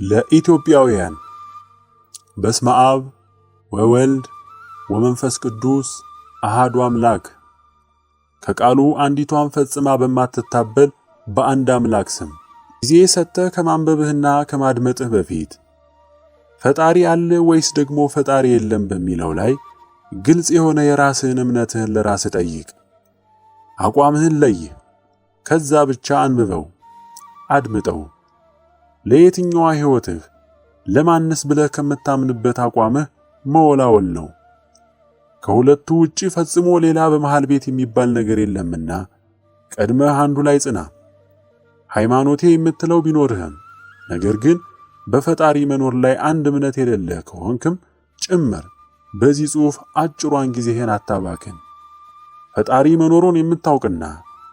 ለኢትዮጵያውያን በስመ አብ ወወልድ ወመንፈስ ቅዱስ አሃዱ አምላክ ከቃሉ አንዲቷን ፈጽማ በማትታበል በአንድ አምላክ ስም ጊዜ ሰጥተህ ከማንበብህና ከማድመጥህ በፊት ፈጣሪ አለ ወይስ ደግሞ ፈጣሪ የለም በሚለው ላይ ግልጽ የሆነ የራስህን እምነትህን ለራስህ ጠይቅ። አቋምህን ለይ። ከዛ ብቻ አንብበው፣ አድምጠው። ለየትኛዋ ሕይወትህ ለማንስ ብለህ ከምታምንበት አቋምህ መወላወል ነው። ከሁለቱ ውጪ ፈጽሞ ሌላ በመሃል ቤት የሚባል ነገር የለምና ቀድመህ አንዱ ላይ ጽና። ሃይማኖቴ የምትለው ቢኖርህም ነገር ግን በፈጣሪ መኖር ላይ አንድ እምነት የሌለህ ከሆንክም ጭምር በዚህ ጽሑፍ አጭሯን ጊዜህን አታባክን። ፈጣሪ መኖሩን የምታውቅና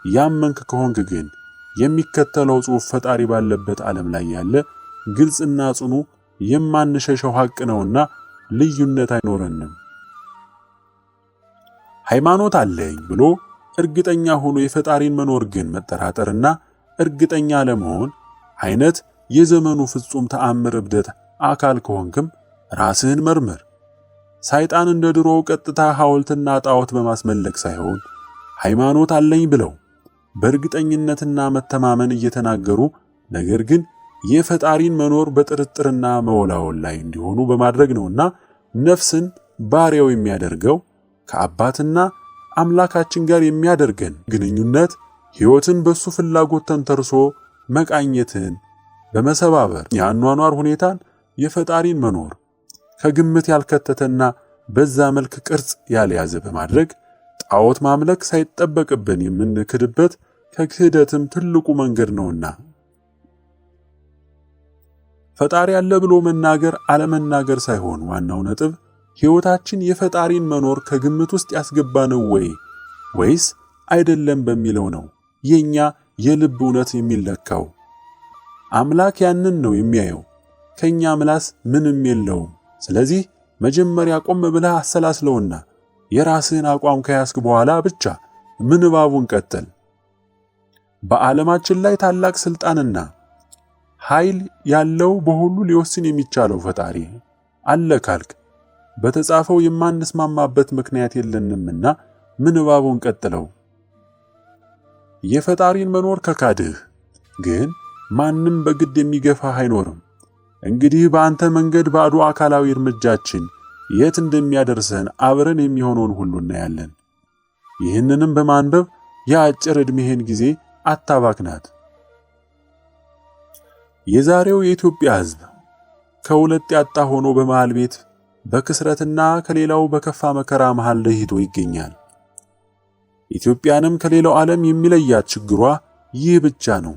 ያመንክ ከሆንክ ግን የሚከተለው ጽሑፍ ፈጣሪ ባለበት ዓለም ላይ ያለ ግልጽና ጽኑ የማንሸሸው ሐቅ ነውና ልዩነት አይኖረንም። ሃይማኖት አለኝ ብሎ እርግጠኛ ሆኖ የፈጣሪን መኖር ግን መጠራጠርና እርግጠኛ ለመሆን አይነት የዘመኑ ፍጹም ተአምር እብደት አካል ከሆንክም ራስህን መርምር። ሰይጣን እንደ ድሮው ቀጥታ ሐውልትና ጣዖት በማስመለክ ሳይሆን ሃይማኖት አለኝ ብለው በእርግጠኝነትና መተማመን እየተናገሩ ነገር ግን የፈጣሪን መኖር በጥርጥርና መወላወል ላይ እንዲሆኑ በማድረግ ነውና ነፍስን ባሪያው የሚያደርገው ከአባትና አምላካችን ጋር የሚያደርገን ግንኙነት ሕይወትን በሱ ፍላጎት ተንተርሶ መቃኘትን በመሰባበር የአኗኗር ሁኔታን የፈጣሪን መኖር ከግምት ያልከተተና በዛ መልክ ቅርጽ ያልያዘ በማድረግ ጣዖት ማምለክ ሳይጠበቅብን የምንክድበት ከክህደትም ትልቁ መንገድ ነውና ፈጣሪ አለ ብሎ መናገር አለመናገር ሳይሆን ዋናው ነጥብ ሕይወታችን የፈጣሪን መኖር ከግምት ውስጥ ያስገባ ነው ወይስ አይደለም በሚለው ነው የኛ የልብ እውነት የሚለካው። አምላክ ያንን ነው የሚያየው። ከኛ ምላስ ምንም የለውም። ስለዚህ መጀመሪያ ቆም ብለህ አሰላስለውና የራስህን አቋም ከያዝክ በኋላ ብቻ ምንባቡን ቀጥል። በዓለማችን ላይ ታላቅ ስልጣንና ኃይል ያለው በሁሉ ሊወስን የሚቻለው ፈጣሪ አለ ካልክ በተጻፈው የማንስማማበት ምክንያት የለንምና ምንባቡን ቀጥለው። የፈጣሪን መኖር ከካድህ ግን ማንም በግድ የሚገፋህ አይኖርም። እንግዲህ በአንተ መንገድ ባዶ አካላዊ እርምጃችን የት እንደሚያደርሰን አብረን የሚሆነውን ሁሉ እናያለን። ይህንንም በማንበብ የአጭር ዕድሜህን ጊዜ አታባክናት። የዛሬው የኢትዮጵያ ሕዝብ ከሁለት ያጣ ሆኖ በመሃል ቤት በክስረትና ከሌላው በከፋ መከራ መሃል ለይቶ ይገኛል። ኢትዮጵያንም ከሌላው ዓለም የሚለያት ችግሯ ይህ ብቻ ነው።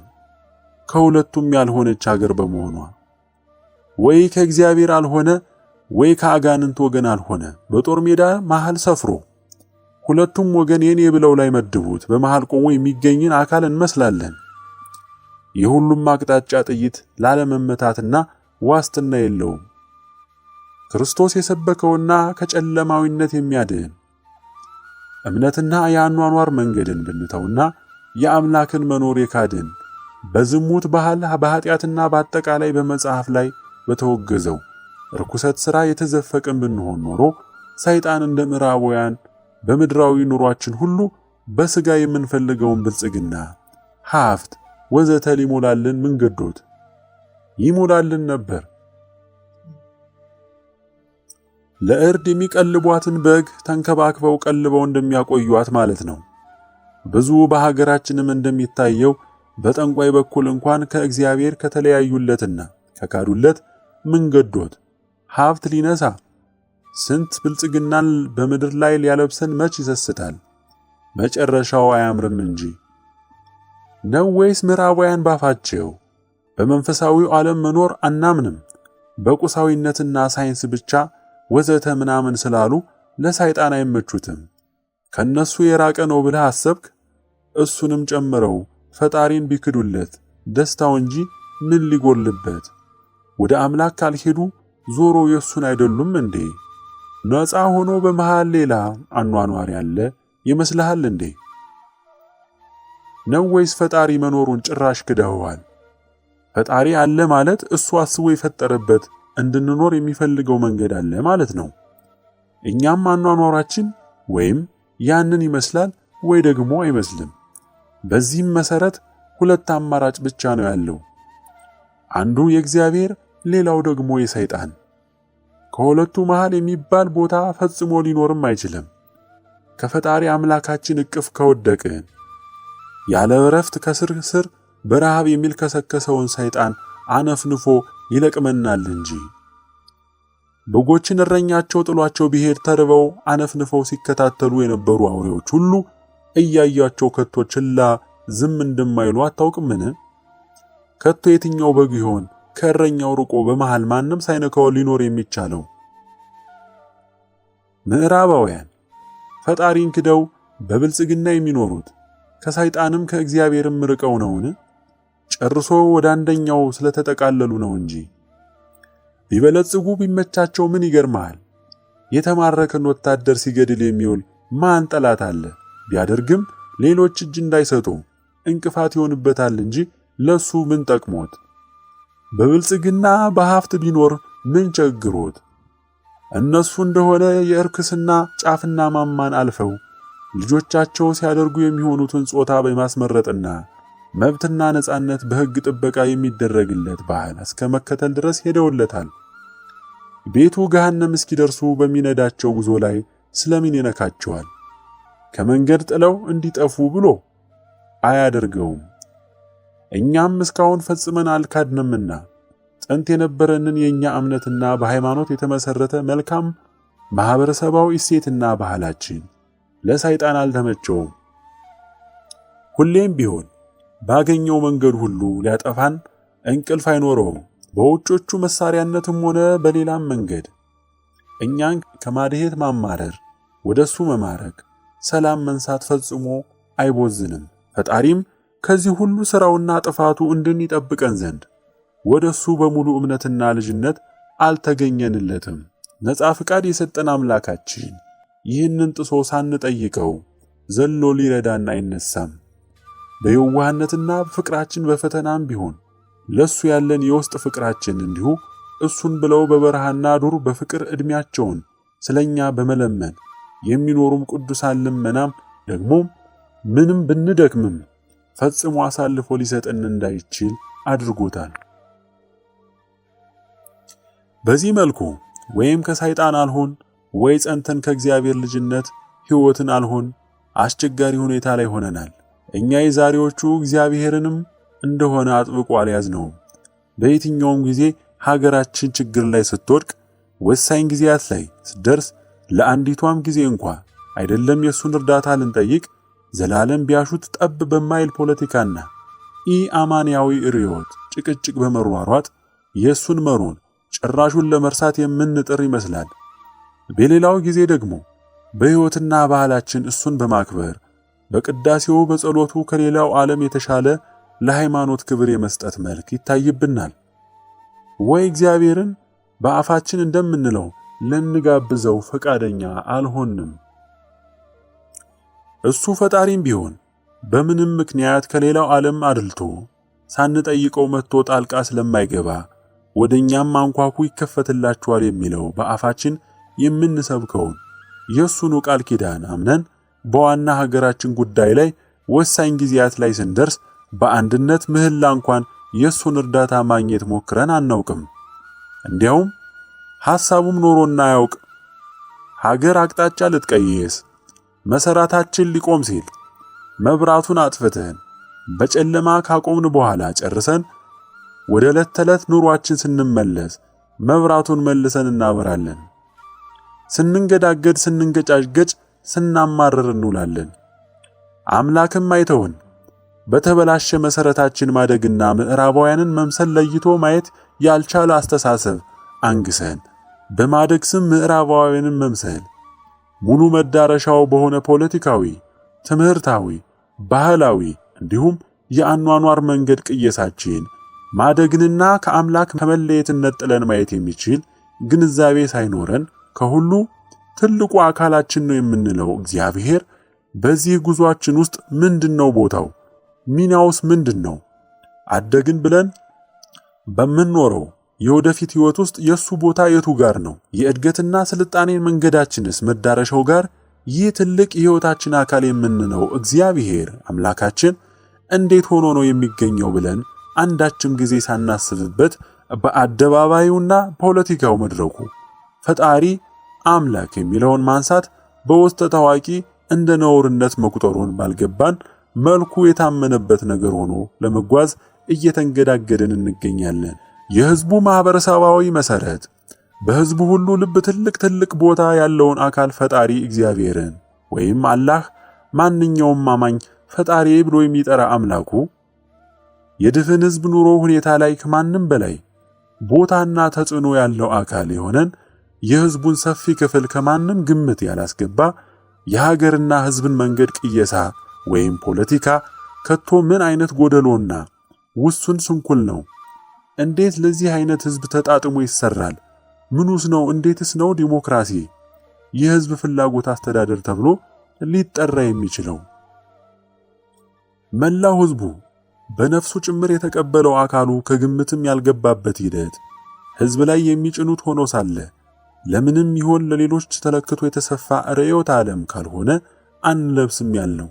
ከሁለቱም ያልሆነች ሀገር በመሆኗ ወይ ከእግዚአብሔር አልሆነ ወይ ከአጋንንት ወገን አልሆነ በጦር ሜዳ መሃል ሰፍሮ ሁለቱም ወገን የኔ ብለው ላይ መድቡት በመሃል ቆሞ የሚገኝን አካል እንመስላለን። የሁሉም አቅጣጫ ጥይት ላለመመታትና ዋስትና የለውም። ክርስቶስ የሰበከውና ከጨለማዊነት የሚያድን እምነትና የአኗኗር መንገድን ብንተውና የአምላክን መኖር የካድን በዝሙት ባህል በኃጢአትና በአጠቃላይ በመጽሐፍ ላይ በተወገዘው ርኩሰት ሥራ የተዘፈቀን ብንሆን ኖሮ ሰይጣን እንደ ምዕራባውያን በምድራዊ ኑሯችን ሁሉ በሥጋ የምንፈልገውን ብልጽግና፣ ሀብት ወዘተ ሊሞላልን ምን ገዶት ይሞላልን ነበር። ለእርድ የሚቀልቧትን በግ ተንከባክበው ቀልበው እንደሚያቆዩት ማለት ነው። ብዙ በሀገራችንም እንደሚታየው በጠንቋይ በኩል እንኳን ከእግዚአብሔር ከተለያዩለትና ከካዱለት ምን ገዶት ሀብት ሊነሳ ስንት ብልጽግናን በምድር ላይ ሊያለብሰን መች ይሰስታል? መጨረሻው አያምርም እንጂ ነው። ወይስ ምዕራባውያን ባፋቸው በመንፈሳዊው ዓለም መኖር አናምንም በቁሳዊነትና ሳይንስ ብቻ ወዘተ ምናምን ስላሉ ለሰይጣን አይመቹትም? ከነሱ የራቀ ነው ብለህ አሰብክ? እሱንም ጨምረው ፈጣሪን ቢክዱለት ደስታው እንጂ ምን ሊጎልበት? ወደ አምላክ ካልሄዱ ዞሮ የሱን አይደሉም እንዴ? ነፃ ሆኖ በመሃል ሌላ አኗኗር ያለ ይመስልሃል እንዴ? ነው ወይስ ፈጣሪ መኖሩን ጭራሽ ክደዋል? ፈጣሪ አለ ማለት እሱ አስቦ የፈጠረበት እንድንኖር የሚፈልገው መንገድ አለ ማለት ነው። እኛም አኗኗራችን ወይም ያንን ይመስላል ወይ ደግሞ አይመስልም። በዚህም መሰረት ሁለት አማራጭ ብቻ ነው ያለው። አንዱ የእግዚአብሔር፣ ሌላው ደግሞ የሰይጣን። ከሁለቱ መሃል የሚባል ቦታ ፈጽሞ ሊኖርም አይችልም። ከፈጣሪ አምላካችን እቅፍ ከወደቅን ያለ እረፍት ከስር ስር በረሃብ የሚልከሰከሰውን ሰይጣን አነፍንፎ ይለቅመናል እንጂ። በጎችን እረኛቸው ጥሏቸው ቢሄድ ተርበው አነፍንፈው ሲከታተሉ የነበሩ አውሬዎች ሁሉ እያያቸው ከቶ ችላ ዝም እንደማይሉ አታውቅምን? ከቶ የትኛው በግ ይሆን ከእረኛው ርቆ በመሃል ማንም ሳይነካው ሊኖር የሚቻለው? ምዕራባውያን ፈጣሪን ክደው በብልጽግና የሚኖሩት ከሰይጣንም ከእግዚአብሔርም ርቀው ነውን? ጨርሶ ወደ አንደኛው ስለተጠቃለሉ ነው እንጂ። ቢበለጽጉ ቢመቻቸው ምን ይገርማል? የተማረከን ወታደር ሲገድል የሚውል ማን ጠላት አለ? ቢያደርግም ሌሎች እጅ እንዳይሰጡ እንቅፋት ይሆንበታል እንጂ ለሱ ምን ጠቅሞት? በብልጽግና በሀብት ቢኖር ምን ቸግሮት? እነሱ እንደሆነ የእርክስና ጫፍና ማማን አልፈው ልጆቻቸው ሲያደርጉ የሚሆኑትን ጾታ በማስመረጥና መብትና ነጻነት በሕግ ጥበቃ የሚደረግለት ባህል እስከ መከተል ድረስ ሄደውለታል። ቤቱ ገሃነም እስኪደርሱ በሚነዳቸው ጉዞ ላይ ስለምን ይነካቸዋል? ከመንገድ ጥለው እንዲጠፉ ብሎ አያደርገውም። እኛም እስካሁን ፈጽመን አልካድንምና ጥንት የነበረንን የኛ እምነትና በሃይማኖት የተመሰረተ መልካም ማህበረሰባዊ እሴትና ባህላችን ለሰይጣን አልተመቸውም። ሁሌም ቢሆን ባገኘው መንገድ ሁሉ ሊያጠፋን እንቅልፍ አይኖረውም። በውጮቹ መሳሪያነትም ሆነ በሌላም መንገድ እኛን ከማድሄት ማማረር፣ ወደሱ መማረክ፣ ሰላም መንሳት ፈጽሞ አይቦዝንም። ፈጣሪም ከዚህ ሁሉ ሥራውና ጥፋቱ እንድንጠብቀን ዘንድ ወደሱ በሙሉ እምነትና ልጅነት አልተገኘንለትም። ነፃ ፍቃድ የሰጠን አምላካችን ይህንን ጥሶ ሳንጠይቀው ዘሎ ሊረዳን አይነሳም። በየዋህነትና ፍቅራችን በፈተናም ቢሆን ለሱ ያለን የውስጥ ፍቅራችን እንዲሁ እሱን ብለው በበረሃና ዱር በፍቅር ዕድሜያቸውን ስለኛ በመለመን የሚኖሩም ቅዱሳን ልመናም ደግሞ ምንም ብንደክምም ፈጽሞ አሳልፎ ሊሰጠን እንዳይችል አድርጎታል። በዚህ መልኩ ወይም ከሰይጣን አልሆን ወይ ጸንተን ከእግዚአብሔር ልጅነት ሕይወትን አልሆን አስቸጋሪ ሁኔታ ላይ ሆነናል። እኛ የዛሬዎቹ እግዚአብሔርንም እንደሆነ አጥብቆ አልያዝነውም። በየትኛውም ጊዜ ሀገራችን ችግር ላይ ስትወድቅ፣ ወሳኝ ጊዜያት ላይ ስትደርስ ለአንዲቷም ጊዜ እንኳ አይደለም የሱን እርዳታ ልንጠይቅ ዘላለም ቢያሹት ጠብ በማይል ፖለቲካና ኢአማንያዊ ርዕዮት ጭቅጭቅ በመሯሯጥ የሱን መሮን ጭራሹን ለመርሳት የምንጥር ይመስላል። በሌላው ጊዜ ደግሞ በሕይወትና ባህላችን እሱን በማክበር በቅዳሴው በጸሎቱ ከሌላው ዓለም የተሻለ ለሃይማኖት ክብር የመስጠት መልክ ይታይብናል። ወይ እግዚአብሔርን በአፋችን እንደምንለው ለንጋብዘው ፈቃደኛ አልሆንም። እሱ ፈጣሪም ቢሆን በምንም ምክንያት ከሌላው ዓለም አድልቶ ሳንጠይቀው መጥቶ ጣልቃ ስለማይገባ ወደኛም አንኳኩ ይከፈትላችኋል የሚለው በአፋችን የምንሰብከውን የሱኑ ቃል ኪዳን አምነን በዋና ሀገራችን ጉዳይ ላይ ወሳኝ ጊዜያት ላይ ስንደርስ በአንድነት ምህላ እንኳን የሱን እርዳታ ማግኘት ሞክረን አናውቅም። እንዲያውም ሐሳቡም ኖሮና ያውቅ ሀገር አቅጣጫ ልትቀይስ መሰራታችን ሊቆም ሲል መብራቱን አጥፍተን በጨለማ ካቆምን በኋላ ጨርሰን ወደ ዕለት ተዕለት ኑሯችን ስንመለስ መብራቱን መልሰን እናበራለን። ስንንገዳገድ ስንንገጫገጭ ስናማረር እንውላለን። አምላክም አይተውን በተበላሸ መሰረታችን ማደግና ምዕራባውያንን መምሰል ለይቶ ማየት ያልቻለ አስተሳሰብ አንግሰን በማደግ ስም ምዕራባውያንን መምሰል ሙሉ መዳረሻው በሆነ ፖለቲካዊ፣ ትምህርታዊ፣ ባህላዊ እንዲሁም የአኗኗር መንገድ ቅየሳችን ማደግንና ከአምላክ ከመለየትን ነጥለን ማየት የሚችል ግንዛቤ ሳይኖረን ከሁሉ ትልቁ አካላችን ነው የምንለው እግዚአብሔር በዚህ ጉዟችን ውስጥ ምንድነው ቦታው? ሚናውስ ምንድነው? አደግን ብለን በምንኖረው የወደፊት ሕይወት ውስጥ የሱ ቦታ የቱ ጋር ነው? የእድገትና ስልጣኔን መንገዳችንስ መዳረሻው ጋር ይህ ትልቅ የሕይወታችን አካል የምንለው እግዚአብሔር አምላካችን እንዴት ሆኖ ነው የሚገኘው ብለን አንዳችም ጊዜ ሳናስብበት በአደባባዩና ፖለቲካው መድረኩ ፈጣሪ አምላክ የሚለውን ማንሳት በውስጥ ታዋቂ እንደ ነውርነት መቁጠሩን ባልገባን መልኩ የታመነበት ነገር ሆኖ ለመጓዝ እየተንገዳገድን እንገኛለን። የሕዝቡ ማህበረሰባዊ መሰረት በሕዝቡ ሁሉ ልብ ትልቅ ቦታ ያለውን አካል ፈጣሪ እግዚአብሔርን ወይም አላህ ማንኛውም አማኝ ፈጣሪ ብሎ የሚጠራ አምላኩ የድፍን ሕዝብ ኑሮ ሁኔታ ላይ ከማንም በላይ ቦታና ተጽዕኖ ያለው አካል የሆነን የሕዝቡን ሰፊ ክፍል ከማንም ግምት ያላስገባ የሀገርና ሕዝብን መንገድ ቅየሳ ወይም ፖለቲካ ከቶ ምን አይነት ጎደሎና ውሱን ስንኩል ነው? እንዴት ለዚህ አይነት ሕዝብ ተጣጥሞ ይሰራል? ምኑስ ነው? እንዴትስ ነው ዲሞክራሲ የሕዝብ ፍላጎት አስተዳደር ተብሎ ሊጠራ የሚችለው? መላው ሕዝቡ በነፍሱ ጭምር የተቀበለው አካሉ ከግምትም ያልገባበት ሂደት ሕዝብ ላይ የሚጭኑት ሆኖ ሳለ ለምንም ይሆን ለሌሎች ተለክቶ የተሰፋ ርዕዮተ ዓለም ካልሆነ አንለብስም ያልነው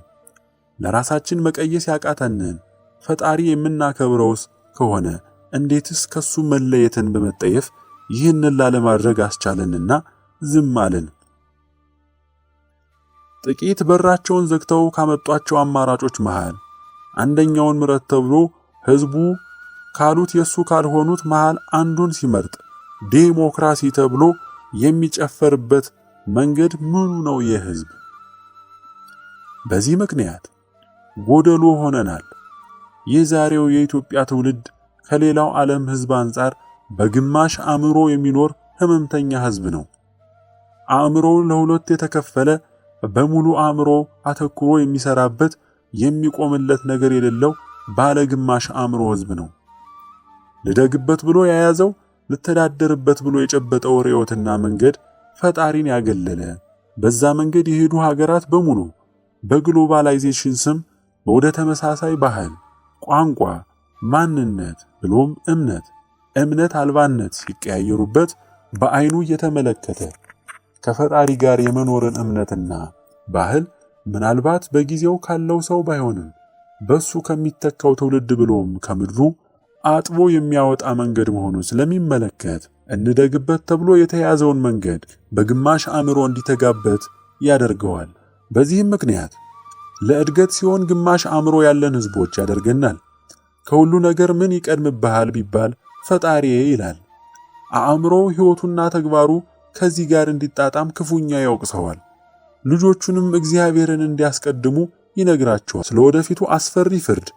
ለራሳችን መቀየስ ያቃተንን ፈጣሪ የምናከብረውስ ከሆነ እንዴትስ ከሱ መለየትን በመጠየፍ ይህንን ላለማድረግ አስቻለንና ዝም አለን? ጥቂት በራቸውን ዘግተው ካመጧቸው አማራጮች መሃል አንደኛውን ምረት ተብሎ ሕዝቡ ካሉት የሱ ካልሆኑት መሃል አንዱን ሲመርጥ ዴሞክራሲ ተብሎ የሚጨፈርበት መንገድ ምኑ ነው የሕዝብ? በዚህ ምክንያት ጎደሎ ሆነናል። የዛሬው የኢትዮጵያ ትውልድ ከሌላው ዓለም ሕዝብ አንጻር በግማሽ አእምሮ የሚኖር ህመምተኛ ሕዝብ ነው። አእምሮው ለሁለት የተከፈለ በሙሉ አእምሮ አተኩሮ የሚሰራበት የሚቆምለት ነገር የሌለው ባለ ግማሽ አእምሮ ሕዝብ ነው። ልደግበት ብሎ የያዘው ልተዳደርበት ብሎ የጨበጠው ርዕዮትና መንገድ ፈጣሪን ያገለለ በዛ መንገድ የሄዱ ሀገራት በሙሉ በግሎባላይዜሽን ስም ወደ ተመሳሳይ ባህል፣ ቋንቋ፣ ማንነት ብሎም እምነት አልባነት ሲቀያየሩበት በአይኑ እየተመለከተ ከፈጣሪ ጋር የመኖርን እምነትና ባህል ምናልባት በጊዜው ካለው ሰው ባይሆንም በሱ ከሚተካው ትውልድ ብሎም ከምድሩ አጥቦ የሚያወጣ መንገድ መሆኑን ስለሚመለከት እንደግበት ተብሎ የተያዘውን መንገድ በግማሽ አእምሮ እንዲተጋበት ያደርገዋል። በዚህም ምክንያት ለእድገት ሲሆን ግማሽ አእምሮ ያለን ሕዝቦች ያደርገናል። ከሁሉ ነገር ምን ይቀድምብሃል ቢባል ፈጣሪዬ ይላል። አእምሮ ሕይወቱና ተግባሩ ከዚህ ጋር እንዲጣጣም ክፉኛ ያውቅሰዋል። ልጆቹንም እግዚአብሔርን እንዲያስቀድሙ ይነግራቸዋል። ስለ ወደፊቱ አስፈሪ ፍርድ፣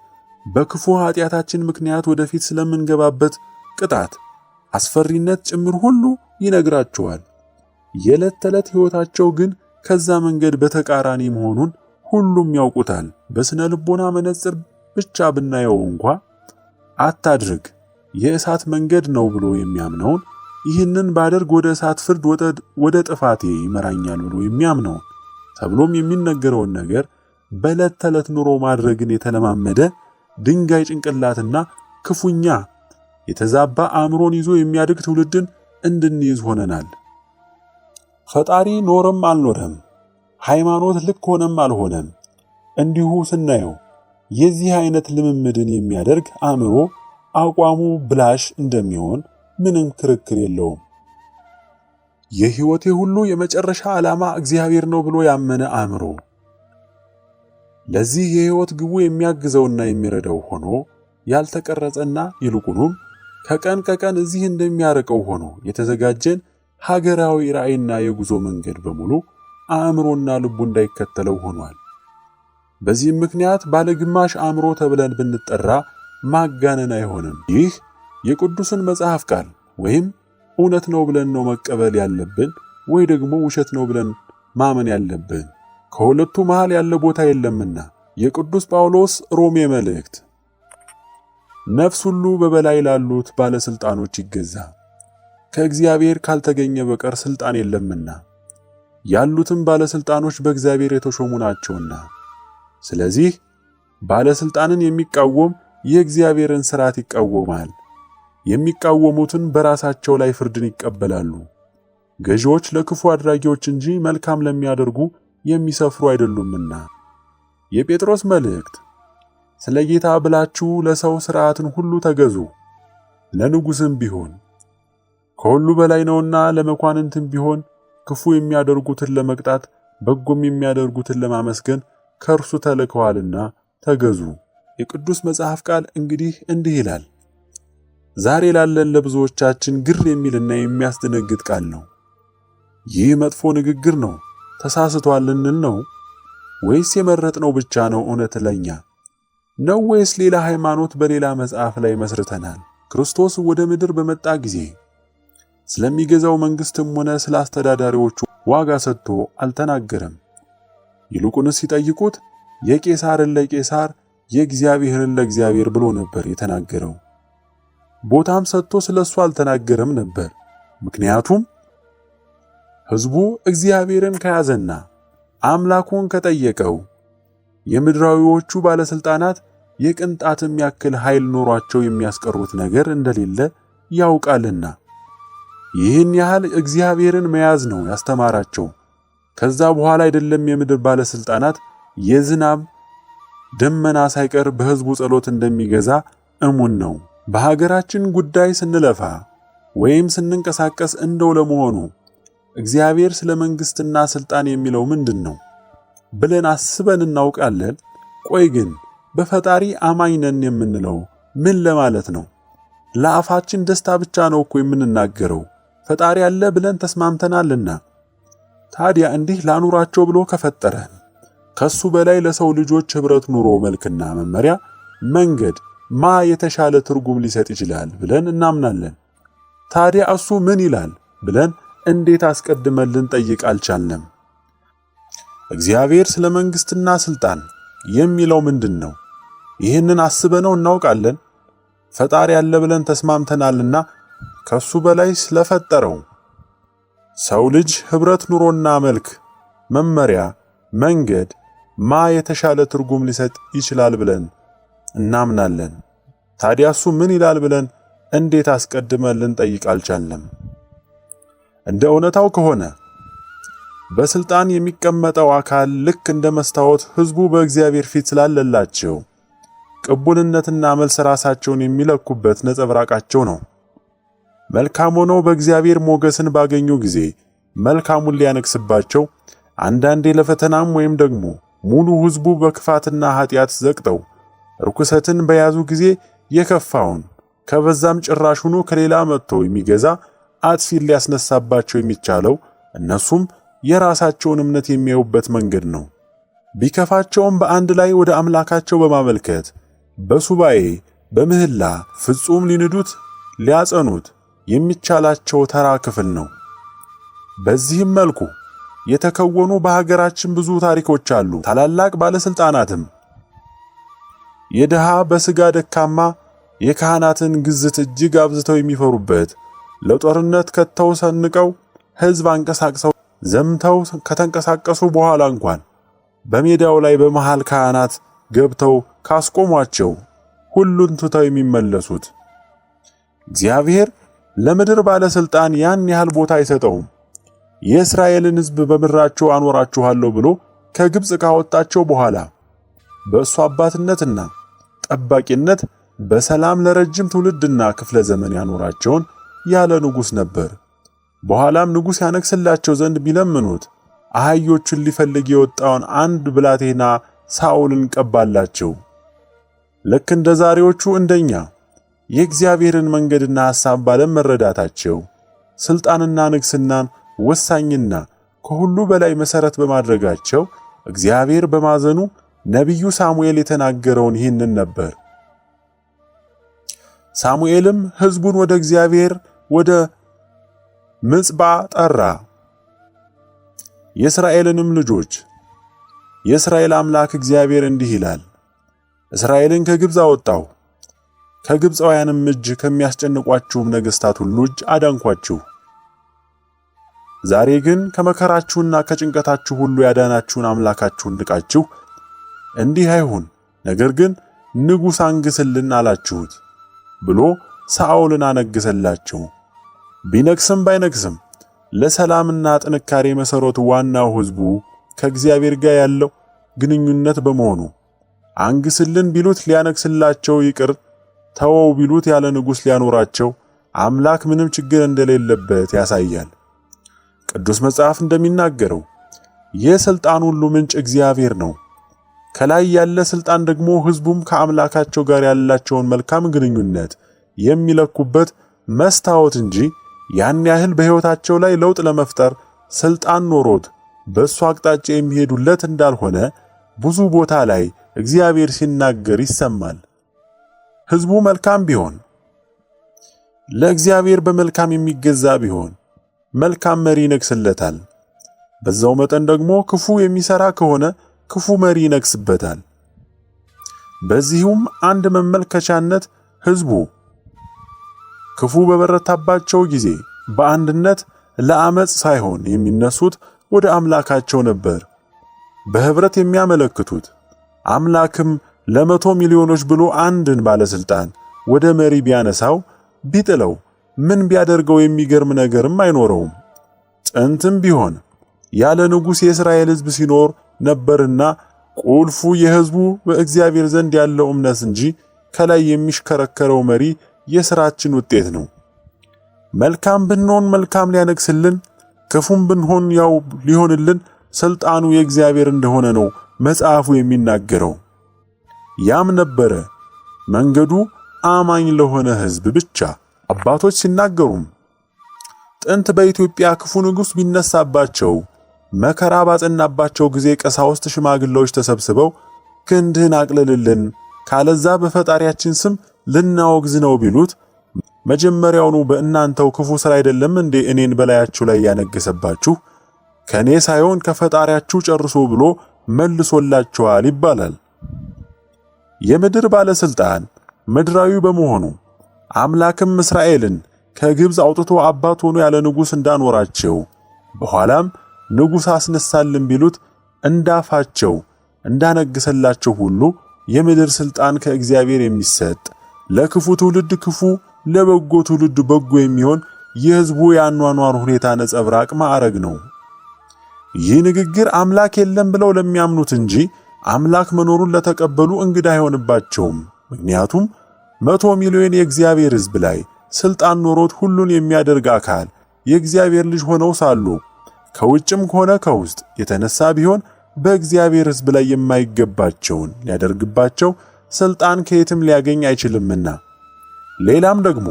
በክፉ ኃጢአታችን ምክንያት ወደፊት ስለምንገባበት ቅጣት አስፈሪነት ጭምር ሁሉ ይነግራቸዋል። የዕለት ተዕለት ሕይወታቸው ግን ከዛ መንገድ በተቃራኒ መሆኑን ሁሉም ያውቁታል። በስነ ልቦና መነጽር ብቻ ብናየው እንኳ አታድርግ የእሳት መንገድ ነው ብሎ የሚያምነውን ይህንን ባደርግ ወደ እሳት ፍርድ ወደ ጥፋቴ ይመራኛል ብሎ የሚያምነውን ተብሎም የሚነገረውን ነገር በዕለት ተዕለት ኑሮ ማድረግን የተለማመደ ድንጋይ ጭንቅላትና ክፉኛ የተዛባ አእምሮን ይዞ የሚያድግ ትውልድን እንድንይዝ ሆነናል። ፈጣሪ ኖረም አልኖረም፣ ሃይማኖት ልክ ሆነም አልሆነም፣ እንዲሁ ስናየው የዚህ አይነት ልምምድን የሚያደርግ አእምሮ አቋሙ ብላሽ እንደሚሆን ምንም ክርክር የለውም። የሕይወቴ ሁሉ የመጨረሻ ዓላማ እግዚአብሔር ነው ብሎ ያመነ አእምሮ ለዚህ የሕይወት ግቡ የሚያግዘውና የሚረዳው ሆኖ ያልተቀረጸና ይልቁንም ከቀን ከቀን እዚህ እንደሚያርቀው ሆኖ የተዘጋጀን ሀገራዊ ራዕይና የጉዞ መንገድ በሙሉ አእምሮና ልቡ እንዳይከተለው ሆኗል። በዚህም ምክንያት ባለግማሽ አእምሮ ተብለን ብንጠራ ማጋነን አይሆንም። ይህ የቅዱስን መጽሐፍ ቃል ወይም እውነት ነው ብለን ነው መቀበል ያለብን ወይ ደግሞ ውሸት ነው ብለን ማመን ያለብን። ከሁለቱ መሃል ያለ ቦታ የለምና የቅዱስ ጳውሎስ ሮሜ መልእክት ነፍስ ሁሉ በበላይ ላሉት ባለስልጣኖች ይገዛ፣ ከእግዚአብሔር ካልተገኘ በቀር ስልጣን የለምና ያሉትም ባለስልጣኖች በእግዚአብሔር የተሾሙ ናቸውና። ስለዚህ ባለስልጣንን የሚቃወም የእግዚአብሔርን ሥርዓት ይቃወማል፣ የሚቃወሙትን በራሳቸው ላይ ፍርድን ይቀበላሉ። ገዢዎች ለክፉ አድራጊዎች እንጂ መልካም ለሚያደርጉ የሚሰፍሩ አይደሉምና። የጴጥሮስ መልእክት። ስለ ጌታ ብላችሁ ለሰው ሥርዓትን ሁሉ ተገዙ፣ ለንጉሥም ቢሆን ከሁሉ በላይ ነውና፣ ለመኳንንትም ቢሆን ክፉ የሚያደርጉትን ለመቅጣት በጎም የሚያደርጉትን ለማመስገን ከእርሱ ተልከዋልና ተገዙ። የቅዱስ መጽሐፍ ቃል እንዲህ ይላል። ዛሬ ላለን ለብዙዎቻችን ግር የሚልና የሚያስደነግጥ ቃል ነው። ይህ መጥፎ ንግግር ነው፣ ተሳስቷል እንል ነው? ወይስ የመረጥነው ብቻ ነው እውነት ለኛ ነው? ወይስ ሌላ ሃይማኖት በሌላ መጽሐፍ ላይ መስርተናል? ክርስቶስ ወደ ምድር በመጣ ጊዜ ስለሚገዛው መንግስትም ሆነ ስለ አስተዳዳሪዎቹ ዋጋ ሰጥቶ አልተናገረም። ይልቁንስ ሲጠይቁት የቄሳርን ለቄሳር የእግዚአብሔርን ለእግዚአብሔር ብሎ ነበር የተናገረው። ቦታም ሰጥቶ ስለሱ አልተናገረም ነበር። ምክንያቱም ሕዝቡ እግዚአብሔርን ከያዘና አምላኩን ከጠየቀው የምድራዊዎቹ ባለስልጣናት የቅንጣትም ያክል ኃይል ኖሯቸው የሚያስቀሩት ነገር እንደሌለ ያውቃልና ይህን ያህል እግዚአብሔርን መያዝ ነው ያስተማራቸው። ከዛ በኋላ አይደለም የምድር ባለስልጣናት የዝናብ ደመና ሳይቀር በሕዝቡ ጸሎት እንደሚገዛ እሙን ነው። በሀገራችን ጉዳይ ስንለፋ ወይም ስንንቀሳቀስ እንደው ለመሆኑ እግዚአብሔር ስለ መንግስትና ስልጣን የሚለው ምንድነው ብለን አስበን እናውቃለን? ቆይ ግን በፈጣሪ አማኝ ነን የምንለው ምን ለማለት ነው? ለአፋችን ደስታ ብቻ ነው እኮ የምንናገረው። ፈጣሪ አለ ብለን ተስማምተናልና። ታዲያ እንዲህ ላኑራቸው ብሎ ከፈጠረን ከሱ በላይ ለሰው ልጆች ህብረት ኑሮ መልክና መመሪያ መንገድ የተሻለ ትርጉም ሊሰጥ ይችላል ብለን እናምናለን። ታዲያ እሱ ምን ይላል ብለን እንዴት አስቀድመን ልንጠይቅ አልቻልንም? እግዚአብሔር ስለ መንግስትና ስልጣን የሚለው ምንድነው? ይህንን አስበነው እናውቃለን? ፈጣሪ አለ ብለን ተስማምተናልና ከሱ በላይ ስለፈጠረው ሰው ልጅ ህብረት ኑሮና መልክ መመሪያ መንገድ የተሻለ ትርጉም ሊሰጥ ይችላል ብለን እናምናለን። ታዲያ እሱ ምን ይላል ብለን እንዴት አስቀድመን ልንጠይቅ አልቻልንም? እንደ እውነታው ከሆነ በስልጣን የሚቀመጠው አካል ልክ እንደ መስታወት ህዝቡ በእግዚአብሔር ፊት ስላለላቸው ቅቡልነትና መልስ ራሳቸውን የሚለኩበት ነጸብራቃቸው ነው። መልካም ሆነው በእግዚአብሔር ሞገስን ባገኙ ጊዜ መልካሙን ሊያነግስባቸው፣ አንዳንዴ ለፈተናም ወይም ደግሞ ሙሉ ህዝቡ በክፋትና ኃጢአት ዘቅጠው ርኩሰትን በያዙ ጊዜ የከፋውን ከበዛም ጭራሹኑ ከሌላ መጥቶ የሚገዛ አጥፊን ሊያስነሳባቸው የሚቻለው እነሱም የራሳቸውን እምነት የሚያዩበት መንገድ ነው። ቢከፋቸውም በአንድ ላይ ወደ አምላካቸው በማመልከት በሱባኤ በምህላ ፍጹም ሊንዱት ሊያጸኑት የሚቻላቸው ተራ ክፍል ነው። በዚህም መልኩ የተከወኑ በሀገራችን ብዙ ታሪኮች አሉ። ታላላቅ ባለስልጣናትም የደሃ በስጋ ደካማ የካህናትን ግዝት እጅግ አብዝተው የሚፈሩበት ለጦርነት ከተው ሰንቀው ሕዝብ አንቀሳቅሰው ዘምተው ከተንቀሳቀሱ በኋላ እንኳን በሜዳው ላይ በመሃል ካህናት ገብተው ካስቆሟቸው ሁሉን ትተው የሚመለሱት። እግዚአብሔር ለምድር ባለስልጣን ያን ያህል ቦታ አይሰጠውም። የእስራኤልን ሕዝብ በምድራቸው አኖራችኋለሁ ብሎ ከግብጽ ካወጣቸው በኋላ በእሱ አባትነትና ጠባቂነት በሰላም ለረጅም ትውልድና ክፍለ ዘመን ያኖራቸውን ያለ ንጉሥ ነበር። በኋላም ንጉሥ ያነግስላቸው ዘንድ ቢለምኑት አህዮቹን ሊፈልግ የወጣውን አንድ ብላቴና ሳኦልን ቀባላቸው። ልክ እንደ ዛሬዎቹ እንደኛ የእግዚአብሔርን መንገድና ሐሳብ ባለመረዳታቸው ስልጣንና ንግስናን ወሳኝና ከሁሉ በላይ መሰረት በማድረጋቸው እግዚአብሔር በማዘኑ ነቢዩ ሳሙኤል የተናገረውን ይህንን ነበር። ሳሙኤልም ሕዝቡን ወደ እግዚአብሔር ወደ ምጽጳ ጠራ። የእስራኤልንም ልጆች የእስራኤል አምላክ እግዚአብሔር እንዲህ ይላል፣ እስራኤልን ከግብጽ አወጣሁ፣ ከግብፃውያንም እጅ ከሚያስጨንቋችሁም ነገሥታት ሁሉ እጅ አዳንኳችሁ። ዛሬ ግን ከመከራችሁና ከጭንቀታችሁ ሁሉ ያዳናችሁን አምላካችሁን ንቃችሁ እንዲህ አይሁን፣ ነገር ግን ንጉሥ አንግስልን አላችሁት ብሎ ሳኦልን አነገሰላቸው። ቢነግስም ባይነግስም ለሰላምና ጥንካሬ መሰረቱ ዋናው ሕዝቡ ከእግዚአብሔር ጋር ያለው ግንኙነት በመሆኑ አንግስልን ቢሉት ሊያነግስላቸው፣ ይቅር ተወው ቢሉት ያለ ንጉሥ ሊያኖራቸው አምላክ ምንም ችግር እንደሌለበት ያሳያል። ቅዱስ መጽሐፍ እንደሚናገረው የሥልጣን ሁሉ ምንጭ እግዚአብሔር ነው። ከላይ ያለ ሥልጣን ደግሞ ሕዝቡም ከአምላካቸው ጋር ያላቸውን መልካም ግንኙነት የሚለኩበት መስታወት እንጂ ያን ያህል በሕይወታቸው ላይ ለውጥ ለመፍጠር ሥልጣን ኖሮት በእሱ አቅጣጫ የሚሄዱለት እንዳልሆነ ብዙ ቦታ ላይ እግዚአብሔር ሲናገር ይሰማል። ሕዝቡ መልካም ቢሆን፣ ለእግዚአብሔር በመልካም የሚገዛ ቢሆን መልካም መሪ ይነግስለታል። በዛው መጠን ደግሞ ክፉ የሚሰራ ከሆነ ክፉ መሪ ይነግስበታል። በዚሁም አንድ መመልከቻነት ሕዝቡ ክፉ በበረታባቸው ጊዜ በአንድነት ለአመጽ ሳይሆን የሚነሱት ወደ አምላካቸው ነበር በህብረት የሚያመለክቱት። አምላክም ለመቶ ሚሊዮኖች ብሎ አንድን ባለስልጣን ወደ መሪ ቢያነሳው ቢጥለው ምን ቢያደርገው የሚገርም ነገርም አይኖረውም። ጥንትም ቢሆን ያለ ንጉሥ የእስራኤል ሕዝብ ሲኖር ነበርና ቁልፉ የሕዝቡ በእግዚአብሔር ዘንድ ያለው እምነት እንጂ ከላይ የሚሽከረከረው መሪ የሥራችን ውጤት ነው። መልካም ብንሆን መልካም ሊያነግስልን፣ ክፉም ብንሆን ያው ሊሆንልን ሥልጣኑ የእግዚአብሔር እንደሆነ ነው መጽሐፉ የሚናገረው። ያም ነበረ መንገዱ አማኝ ለሆነ ሕዝብ ብቻ። አባቶች ሲናገሩም ጥንት በኢትዮጵያ ክፉ ንጉሥ ቢነሳባቸው መከራ ባጸናባቸው ጊዜ ቀሳውስት፣ ሽማግሌዎች ተሰብስበው ክንድህን አቅልልልን ካለዛ በፈጣሪያችን ስም ልናወግዝ ነው ቢሉት መጀመሪያውኑ በእናንተው ክፉ ሥራ አይደለም እንዴ እኔን በላያችሁ ላይ ያነገሰባችሁ? ከኔ ሳይሆን ከፈጣሪያችሁ ጨርሶ ብሎ መልሶላችኋል ይባላል። የምድር ባለስልጣን ምድራዊ በመሆኑ አምላክም እስራኤልን ከግብፅ አውጥቶ አባት ሆኖ ያለ ንጉሥ እንዳኖራቸው በኋላም ንጉሥ አስነሳልን ቢሉት እንዳፋቸው እንዳነገሰላቸው ሁሉ የምድር ስልጣን ከእግዚአብሔር የሚሰጥ ለክፉ ትውልድ ክፉ ለበጎ ትውልድ በጎ የሚሆን የሕዝቡ የአኗኗር ሁኔታ ነጸብራቅ ማዕረግ ነው። ይህ ንግግር አምላክ የለም ብለው ለሚያምኑት እንጂ አምላክ መኖሩን ለተቀበሉ እንግዳ አይሆንባቸውም። ምክንያቱም 100 ሚሊዮን የእግዚአብሔር ሕዝብ ላይ ስልጣን ኖሮት ሁሉን የሚያደርግ አካል የእግዚአብሔር ልጅ ሆነው ሳሉ ከውጭም ሆነ ከውስጥ የተነሳ ቢሆን በእግዚአብሔር ሕዝብ ላይ የማይገባቸውን ሊያደርግባቸው ስልጣን ከየትም ሊያገኝ አይችልምና። ሌላም ደግሞ